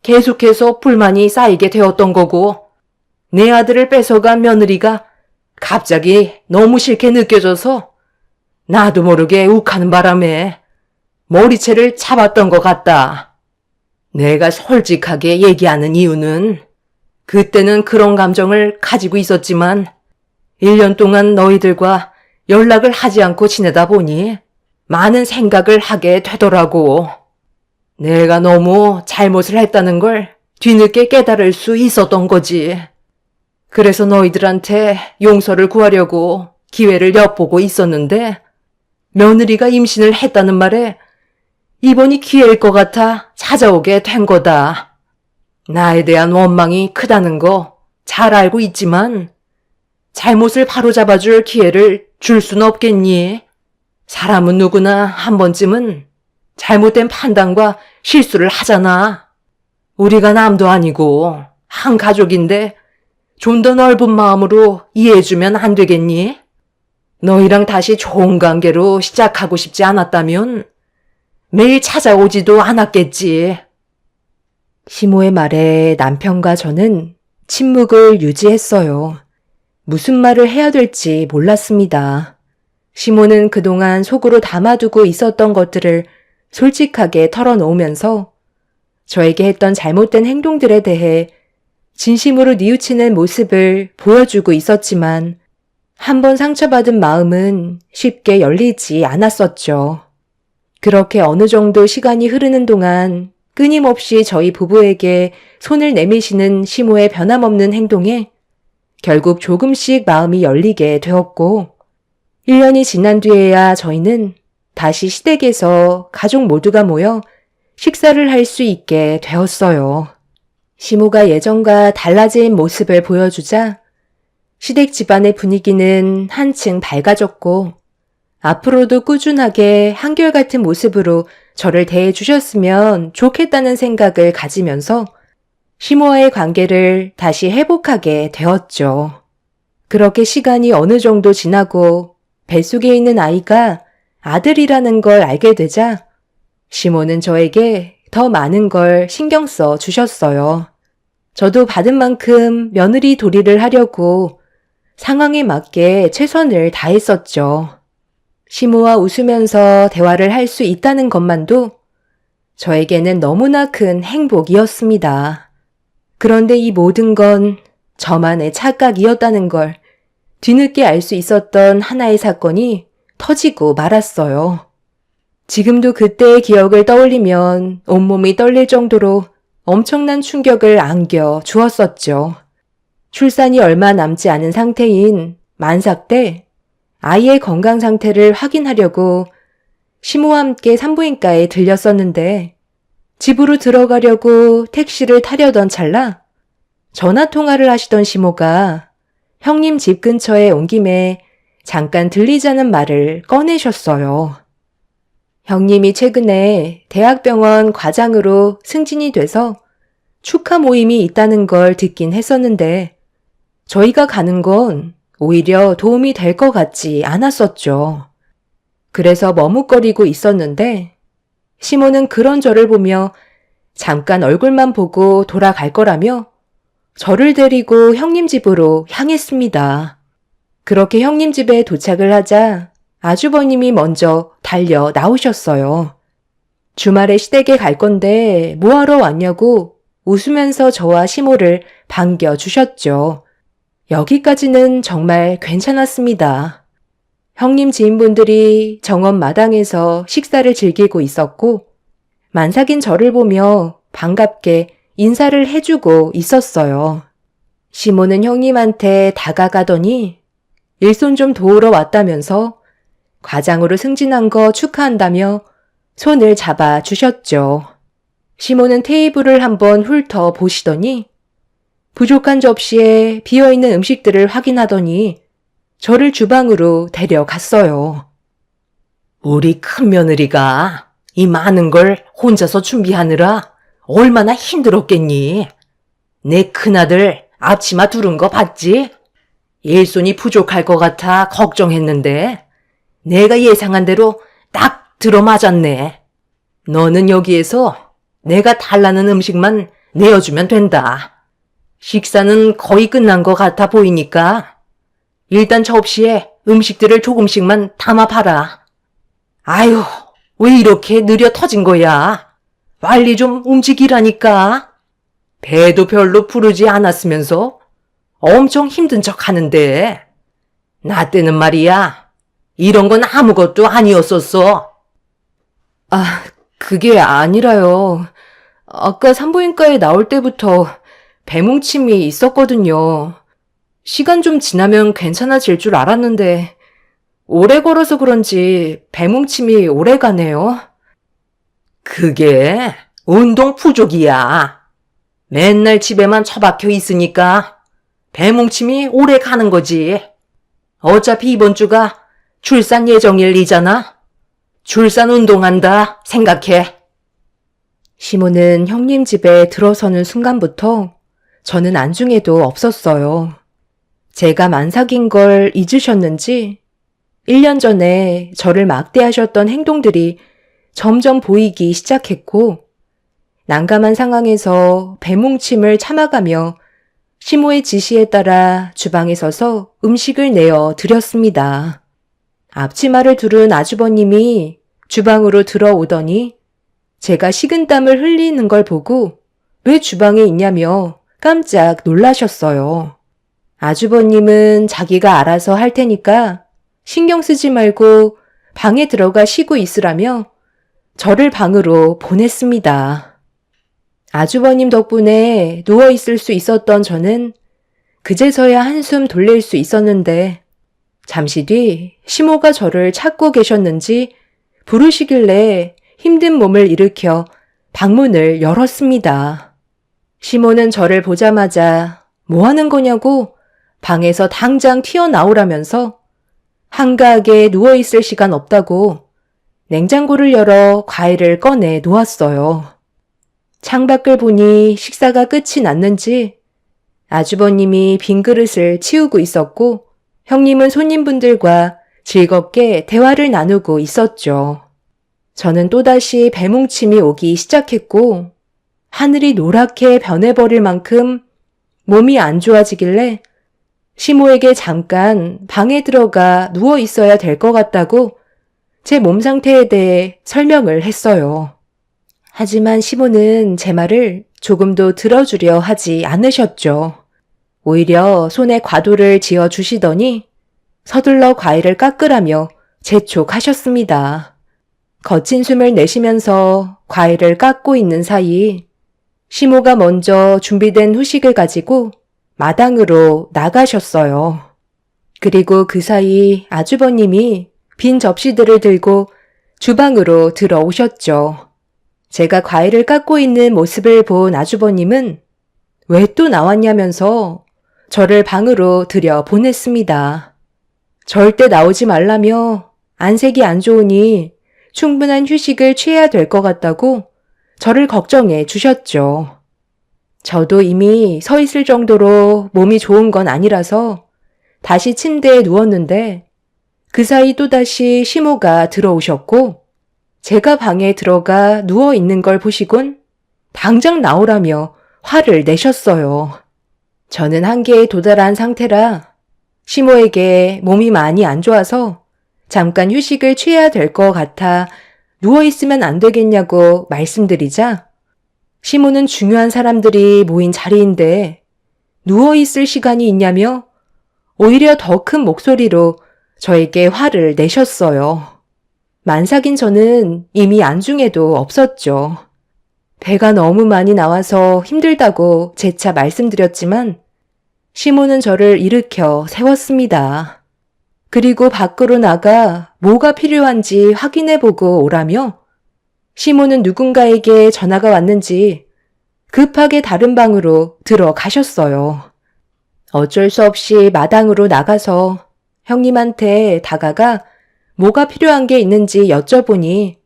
계속해서 불만이 쌓이게 되었던 거고 내 아들을 뺏어간 며느리가 갑자기 너무 싫게 느껴져서 나도 모르게 욱하는 바람에 머리채를 잡았던 것 같다. 내가 솔직하게 얘기하는 이유는 그때는 그런 감정을 가지고 있었지만 1년 동안 너희들과 연락을 하지 않고 지내다 보니 많은 생각을 하게 되더라고. 내가 너무 잘못을 했다는 걸 뒤늦게 깨달을 수 있었던 거지. 그래서 너희들한테 용서를 구하려고 기회를 엿보고 있었는데 며느리가 임신을 했다는 말에 이번이 기회일 것 같아 찾아오게 된 거다. 나에 대한 원망이 크다는 거 잘 알고 있지만 잘못을 바로잡아줄 기회를 줄 순 없겠니? 사람은 누구나 한 번쯤은 잘못된 판단과 실수를 하잖아. 우리가 남도 아니고 한 가족인데 좀 더 넓은 마음으로 이해해주면 안 되겠니? 너희랑 다시 좋은 관계로 시작하고 싶지 않았다면 매일 찾아오지도 않았겠지. 시모의 말에 남편과 저는 침묵을 유지했어요. 무슨 말을 해야 될지 몰랐습니다. 시모는 그동안 속으로 담아두고 있었던 것들을 솔직하게 털어놓으면서 저에게 했던 잘못된 행동들에 대해 진심으로 뉘우치는 모습을 보여주고 있었지만 한 번 상처받은 마음은 쉽게 열리지 않았었죠. 그렇게 어느 정도 시간이 흐르는 동안 끊임없이 저희 부부에게 손을 내미시는 시모의 변함없는 행동에 결국 조금씩 마음이 열리게 되었고 1년이 지난 뒤에야 저희는 다시 시댁에서 가족 모두가 모여 식사를 할 수 있게 되었어요. 시모가 예전과 달라진 모습을 보여주자 시댁 집안의 분위기는 한층 밝아졌고 앞으로도 꾸준하게 한결같은 모습으로 저를 대해주셨으면 좋겠다는 생각을 가지면서 시모와의 관계를 다시 회복하게 되었죠. 그렇게 시간이 어느 정도 지나고 뱃속에 있는 아이가 아들이라는 걸 알게 되자 시모는 저에게 더 많은 걸 신경 써 주셨어요. 저도 받은 만큼 며느리 도리를 하려고 상황에 맞게 최선을 다했었죠. 시모와 웃으면서 대화를 할 수 있다는 것만도 저에게는 너무나 큰 행복이었습니다. 그런데 이 모든 건 저만의 착각이었다는 걸 뒤늦게 알 수 있었던 하나의 사건이 터지고 말았어요. 지금도 그때의 기억을 떠올리면 온몸이 떨릴 정도로 엄청난 충격을 안겨 주었었죠. 출산이 얼마 남지 않은 상태인 만삭 때 아이의 건강 상태를 확인하려고 시모와 함께 산부인과에 들렸었는데 집으로 들어가려고 택시를 타려던 찰나 전화 통화를 하시던 시모가 형님 집 근처에 온 김에 잠깐 들리자는 말을 꺼내셨어요. 형님이 최근에 대학병원 과장으로 승진이 돼서 축하 모임이 있다는 걸 듣긴 했었는데 저희가 가는 건 오히려 도움이 될 것 같지 않았었죠. 그래서 머뭇거리고 있었는데 시모는 그런 저를 보며 잠깐 얼굴만 보고 돌아갈 거라며 저를 데리고 형님 집으로 향했습니다. 그렇게 형님 집에 도착을 하자 아주버님이 먼저 달려 나오셨어요. 주말에 시댁에 갈 건데 뭐하러 왔냐고 웃으면서 저와 시모를 반겨주셨죠. 여기까지는 정말 괜찮았습니다. 형님 지인분들이 정원 마당에서 식사를 즐기고 있었고 만삭인 저를 보며 반갑게 인사를 해주고 있었어요. 시모는 형님한테 다가가더니 일손 좀 도우러 왔다면서 과장으로 승진한 거 축하한다며 손을 잡아 주셨죠. 시모는 테이블을 한번 훑어 보시더니 부족한 접시에 비어있는 음식들을 확인하더니 저를 주방으로 데려갔어요. 우리 큰며느리가 이 많은 걸 혼자서 준비하느라 얼마나 힘들었겠니? 내 큰아들 앞치마 두른 거 봤지? 일손이 부족할 것 같아 걱정했는데 내가 예상한 대로 딱 들어맞았네. 너는 여기에서 내가 달라는 음식만 내어주면 된다. 식사는 거의 끝난 것 같아 보이니까 일단 접시에 음식들을 조금씩만 담아봐라. 아유, 왜 이렇게 느려 터진 거야? 빨리 좀 움직이라니까. 배도 별로 부르지 않았으면서 엄청 힘든 척 하는데 나 때는 말이야. 이런 건 아무것도 아니었었어. 아, 그게 아니라요. 아까 산부인과에 나올 때부터 배뭉침이 있었거든요. 시간 좀 지나면 괜찮아질 줄 알았는데 오래 걸어서 그런지 배뭉침이 오래 가네요. 그게 운동 부족이야. 맨날 집에만 처박혀 있으니까 배뭉침이 오래 가는 거지. 어차피 이번 주가 출산 예정일이잖아. 출산 운동한다 생각해. 시모는 형님 집에 들어서는 순간부터 저는 안중에도 없었어요. 제가 만삭인 걸 잊으셨는지 1년 전에 저를 막대하셨던 행동들이 점점 보이기 시작했고 난감한 상황에서 배뭉침을 참아가며 시모의 지시에 따라 주방에 서서 음식을 내어 드렸습니다. 앞치마를 두른 아주버님이 주방으로 들어오더니 제가 식은땀을 흘리는 걸 보고 왜 주방에 있냐며 깜짝 놀라셨어요. 아주버님은 자기가 알아서 할 테니까 신경 쓰지 말고 방에 들어가 쉬고 있으라며 저를 방으로 보냈습니다. 아주버님 덕분에 누워있을 수 있었던 저는 그제서야 한숨 돌릴 수 있었는데 잠시 뒤 시모가 저를 찾고 계셨는지 부르시길래 힘든 몸을 일으켜 방문을 열었습니다. 시모는 저를 보자마자 뭐 하는 거냐고 방에서 당장 튀어나오라면서 한가하게 누워있을 시간 없다고 냉장고를 열어 과일을 꺼내 놓았어요. 창밖을 보니 식사가 끝이 났는지 아주버님이 빈 그릇을 치우고 있었고 형님은 손님분들과 즐겁게 대화를 나누고 있었죠. 저는 또다시 배뭉침이 오기 시작했고 하늘이 노랗게 변해버릴 만큼 몸이 안 좋아지길래 시모에게 잠깐 방에 들어가 누워 있어야 될 것 같다고 제 몸 상태에 대해 설명을 했어요. 하지만 시모는 제 말을 조금도 들어주려 하지 않으셨죠. 오히려 손에 과도를 지어 주시더니 서둘러 과일을 깎으라며 재촉하셨습니다. 거친 숨을 내쉬면서 과일을 깎고 있는 사이 시모가 먼저 준비된 후식을 가지고 마당으로 나가셨어요. 그리고 그 사이 아주버님이 빈 접시들을 들고 주방으로 들어오셨죠. 제가 과일을 깎고 있는 모습을 본 아주버님은 왜 또 나왔냐면서 저를 방으로 들여 보냈습니다. 절대 나오지 말라며 안색이 안 좋으니 충분한 휴식을 취해야 될 것 같다고 저를 걱정해 주셨죠. 저도 이미 서 있을 정도로 몸이 좋은 건 아니라서 다시 침대에 누웠는데 그 사이 또다시 시모가 들어오셨고 제가 방에 들어가 누워 있는 걸 보시곤 당장 나오라며 화를 내셨어요. 저는 한계에 도달한 상태라 시모에게 몸이 많이 안 좋아서 잠깐 휴식을 취해야 될 것 같아 누워있으면 안 되겠냐고 말씀드리자 시모는 중요한 사람들이 모인 자리인데 누워있을 시간이 있냐며 오히려 더 큰 목소리로 저에게 화를 내셨어요. 만삭인 저는 이미 안중에도 없었죠. 배가 너무 많이 나와서 힘들다고 재차 말씀드렸지만 시모는 저를 일으켜 세웠습니다. 그리고 밖으로 나가 뭐가 필요한지 확인해보고 오라며 시모는 누군가에게 전화가 왔는지 급하게 다른 방으로 들어가셨어요. 어쩔 수 없이 마당으로 나가서 형님한테 다가가 뭐가 필요한 게 있는지 여쭤보니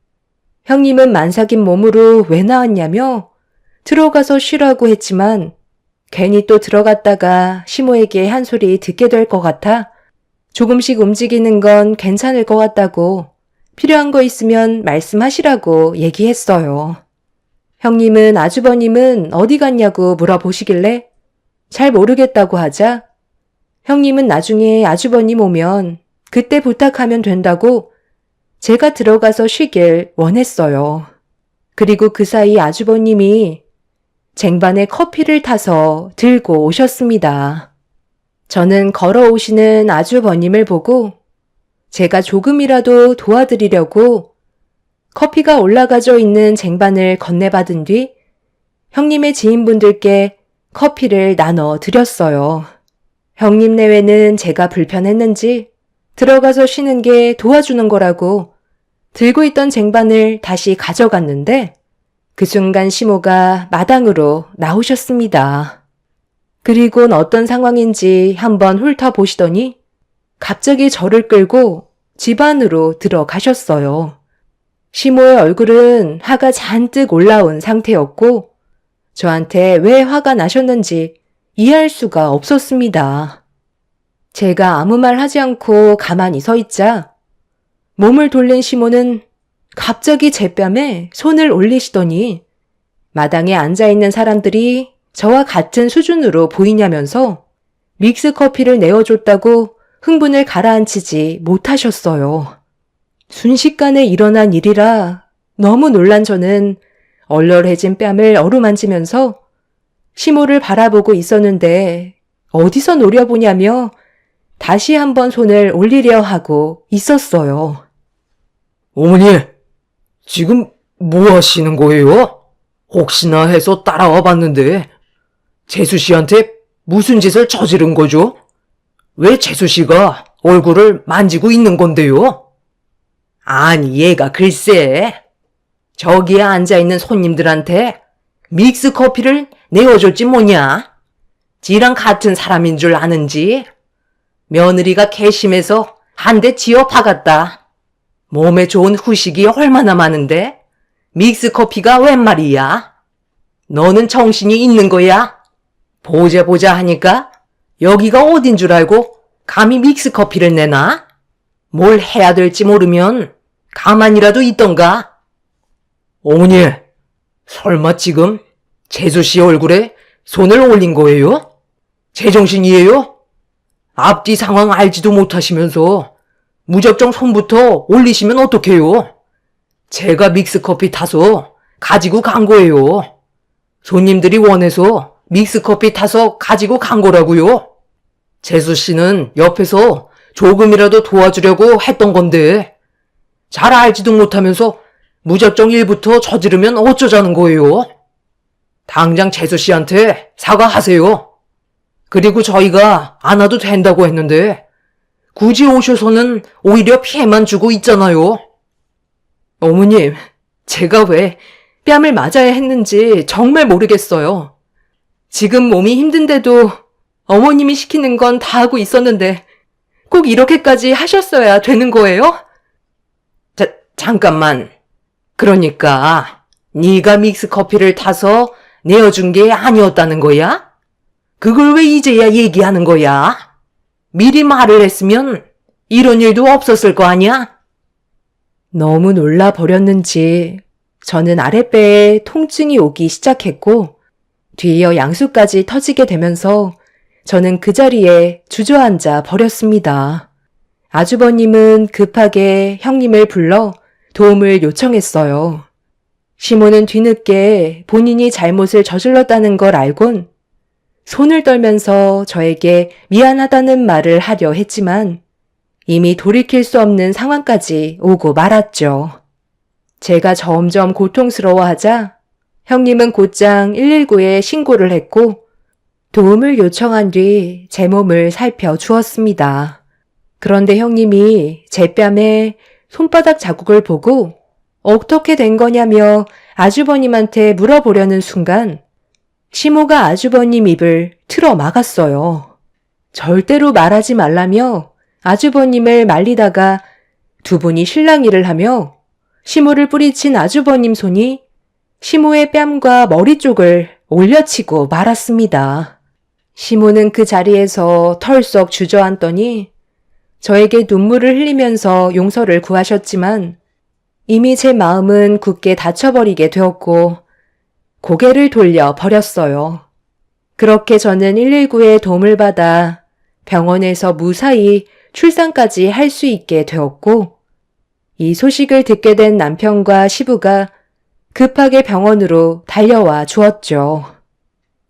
형님은 만삭인 몸으로 왜 나왔냐며 들어가서 쉬라고 했지만 괜히 또 들어갔다가 시모에게 한 소리 듣게 될 것 같아 조금씩 움직이는 건 괜찮을 것 같다고 필요한 거 있으면 말씀하시라고 얘기했어요. 형님은 아주버님은 어디 갔냐고 물어보시길래 잘 모르겠다고 하자 형님은 나중에 아주버님 오면 그때 부탁하면 된다고 제가 들어가서 쉬길 원했어요. 그리고 그 사이 아주버님이 쟁반에 커피를 타서 들고 오셨습니다. 저는 걸어오시는 아주버님을 보고 제가 조금이라도 도와드리려고 커피가 올라가져 있는 쟁반을 건네받은 뒤 형님의 지인분들께 커피를 나눠 드렸어요. 형님 내외는 제가 불편했는지 들어가서 쉬는 게 도와주는 거라고 들고 있던 쟁반을 다시 가져갔는데 그 순간 시모가 마당으로 나오셨습니다. 그리곤 어떤 상황인지 한번 훑어보시더니 갑자기 저를 끌고 집 안으로 들어가셨어요. 시모의 얼굴은 화가 잔뜩 올라온 상태였고 저한테 왜 화가 나셨는지 이해할 수가 없었습니다. 제가 아무 말 하지 않고 가만히 서 있자 몸을 돌린 시모는 갑자기 제 뺨에 손을 올리시더니 마당에 앉아있는 사람들이 저와 같은 수준으로 보이냐면서 믹스커피를 내어줬다고 흥분을 가라앉히지 못하셨어요. 순식간에 일어난 일이라 너무 놀란 저는 얼얼해진 뺨을 어루만지면서 시모를 바라보고 있었는데 어디서 노려보냐며 다시 한번 손을 올리려 하고 있었어요. 어머니, 지금 뭐 하시는 거예요? 혹시나 해서 따라와 봤는데 재수 씨한테 무슨 짓을 저지른 거죠? 왜 재수 씨가 얼굴을 만지고 있는 건데요? 아니, 얘가 글쎄 저기에 앉아있는 손님들한테 믹스 커피를 내어줬지 뭐냐? 지랑 같은 사람인 줄 아는지 며느리가 괘씸해서 한 대 지어 박았다. 몸에 좋은 후식이 얼마나 많은데 믹스 커피가 웬 말이야? 너는 정신이 있는 거야? 보자 하니까 여기가 어딘 줄 알고 감히 믹스 커피를 내나? 뭘 해야 될지 모르면 가만히라도 있던가? 어머니, 설마 지금 재수 씨 얼굴에 손을 올린 거예요? 제정신이에요? 앞뒤 상황 알지도 못하시면서 무작정 손부터 올리시면 어떡해요? 제가 믹스커피 타서 가지고 간 거예요. 손님들이 원해서 믹스커피 타서 가지고 간 거라고요. 재수 씨는 옆에서 조금이라도 도와주려고 했던 건데 잘 알지도 못하면서 무작정 일부터 저지르면 어쩌자는 거예요? 당장 재수 씨한테 사과하세요. 그리고 저희가 안 와도 된다고 했는데 굳이 오셔서는 오히려 피해만 주고 있잖아요. 어머님, 제가 왜 뺨을 맞아야 했는지 정말 모르겠어요. 지금 몸이 힘든데도 어머님이 시키는 건 다 하고 있었는데 꼭 이렇게까지 하셨어야 되는 거예요? 잠깐만. 그러니까 네가 믹스커피를 타서 내어준 게 아니었다는 거야? 그걸 왜 이제야 얘기하는 거야? 미리 말을 했으면 이런 일도 없었을 거 아니야? 너무 놀라 버렸는지 저는 아랫배에 통증이 오기 시작했고 뒤이어 양수까지 터지게 되면서 저는 그 자리에 주저앉아 버렸습니다. 아주버님은 급하게 형님을 불러 도움을 요청했어요. 시모는 뒤늦게 본인이 잘못을 저질렀다는 걸 알곤 손을 떨면서 저에게 미안하다는 말을 하려 했지만 이미 돌이킬 수 없는 상황까지 오고 말았죠. 제가 점점 고통스러워하자 형님은 곧장 119에 신고를 했고 도움을 요청한 뒤 제 몸을 살펴주었습니다. 그런데 형님이 제 뺨에 손바닥 자국을 보고 어떻게 된 거냐며 아주버님한테 물어보려는 순간 시모가 아주버님 입을 틀어 막았어요. 절대로 말하지 말라며 아주버님을 말리다가 두 분이 실랑이를 하며 시모를 뿌리친 아주버님 손이 시모의 뺨과 머리 쪽을 올려치고 말았습니다. 시모는 그 자리에서 털썩 주저앉더니 저에게 눈물을 흘리면서 용서를 구하셨지만 이미 제 마음은 굳게 닫혀버리게 되었고 고개를 돌려 버렸어요. 그렇게 저는 119의 도움을 받아 병원에서 무사히 출산까지 할 수 있게 되었고 이 소식을 듣게 된 남편과 시부가 급하게 병원으로 달려와 주었죠.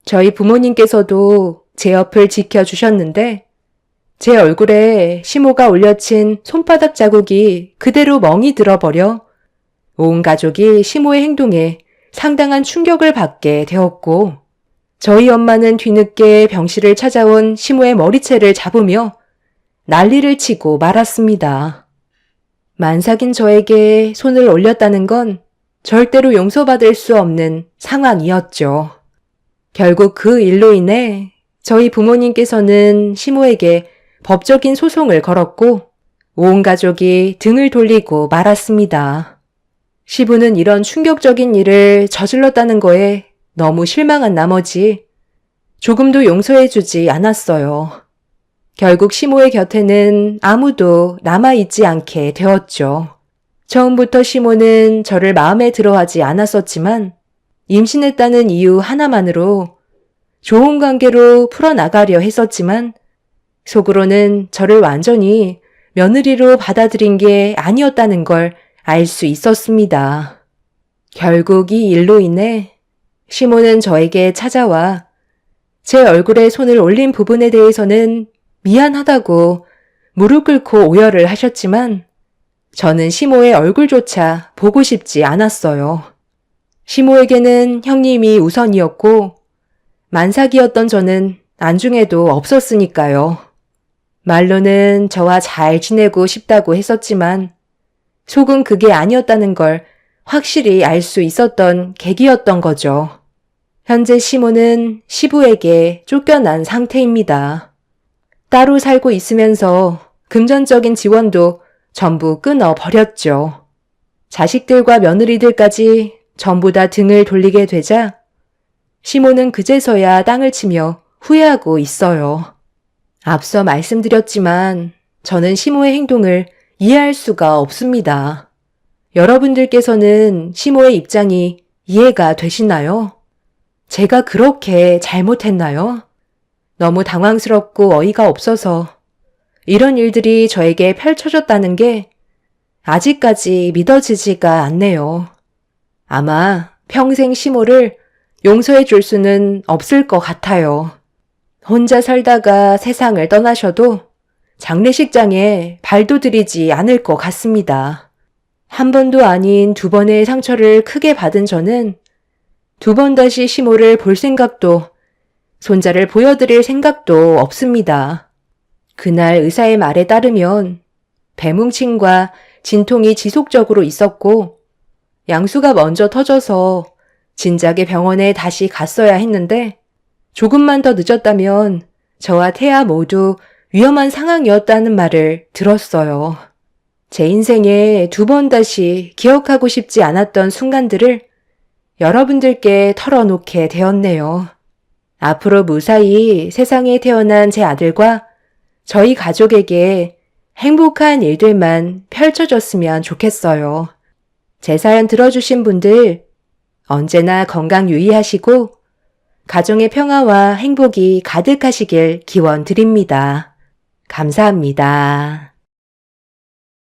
저희 부모님께서도 제 옆을 지켜주셨는데 제 얼굴에 시모가 올려친 손바닥 자국이 그대로 멍이 들어버려 온 가족이 시모의 행동에 상당한 충격을 받게 되었고 저희 엄마는 뒤늦게 병실을 찾아온 시모의 머리채를 잡으며 난리를 치고 말았습니다. 만삭인 저에게 손을 올렸다는 건 절대로 용서받을 수 없는 상황이었죠. 결국 그 일로 인해 저희 부모님께서는 시모에게 법적인 소송을 걸었고 온 가족이 등을 돌리고 말았습니다. 시부는 이런 충격적인 일을 저질렀다는 거에 너무 실망한 나머지 조금도 용서해주지 않았어요. 결국 시모의 곁에는 아무도 남아있지 않게 되었죠. 처음부터 시모는 저를 마음에 들어하지 않았었지만 임신했다는 이유 하나만으로 좋은 관계로 풀어나가려 했었지만 속으로는 저를 완전히 며느리로 받아들인 게 아니었다는 걸 알 수 있었습니다. 결국 이 일로 인해 시모는 저에게 찾아와 제 얼굴에 손을 올린 부분에 대해서는 미안하다고 무릎 꿇고 오열을 하셨지만 저는 시모의 얼굴조차 보고 싶지 않았어요. 시모에게는 형님이 우선이었고 만삭이었던 저는 안중에도 없었으니까요. 말로는 저와 잘 지내고 싶다고 했었지만 속은 그게 아니었다는 걸 확실히 알 수 있었던 계기였던 거죠. 현재 시모는 시부에게 쫓겨난 상태입니다. 따로 살고 있으면서 금전적인 지원도 전부 끊어버렸죠. 자식들과 며느리들까지 전부 다 등을 돌리게 되자 시모는 그제서야 땅을 치며 후회하고 있어요. 앞서 말씀드렸지만 저는 시모의 행동을 이해할 수가 없습니다. 여러분들께서는 시모의 입장이 이해가 되시나요? 제가 그렇게 잘못했나요? 너무 당황스럽고 어이가 없어서 이런 일들이 저에게 펼쳐졌다는 게 아직까지 믿어지지가 않네요. 아마 평생 시모를 용서해 줄 수는 없을 것 같아요. 혼자 살다가 세상을 떠나셔도 장례식장에 발도 들이지 않을 것 같습니다. 한 번도 아닌 두 번의 상처를 크게 받은 저는 두 번 다시 시모를 볼 생각도 손자를 보여드릴 생각도 없습니다. 그날 의사의 말에 따르면 배뭉침과 진통이 지속적으로 있었고 양수가 먼저 터져서 진작에 병원에 다시 갔어야 했는데 조금만 더 늦었다면 저와 태아 모두 위험한 상황이었다는 말을 들었어요. 제 인생에 두 번 다시 기억하고 싶지 않았던 순간들을 여러분들께 털어놓게 되었네요. 앞으로 무사히 세상에 태어난 제 아들과 저희 가족에게 행복한 일들만 펼쳐졌으면 좋겠어요. 제 사연 들어주신 분들 언제나 건강 유의하시고 가정의 평화와 행복이 가득하시길 기원드립니다. 감사합니다.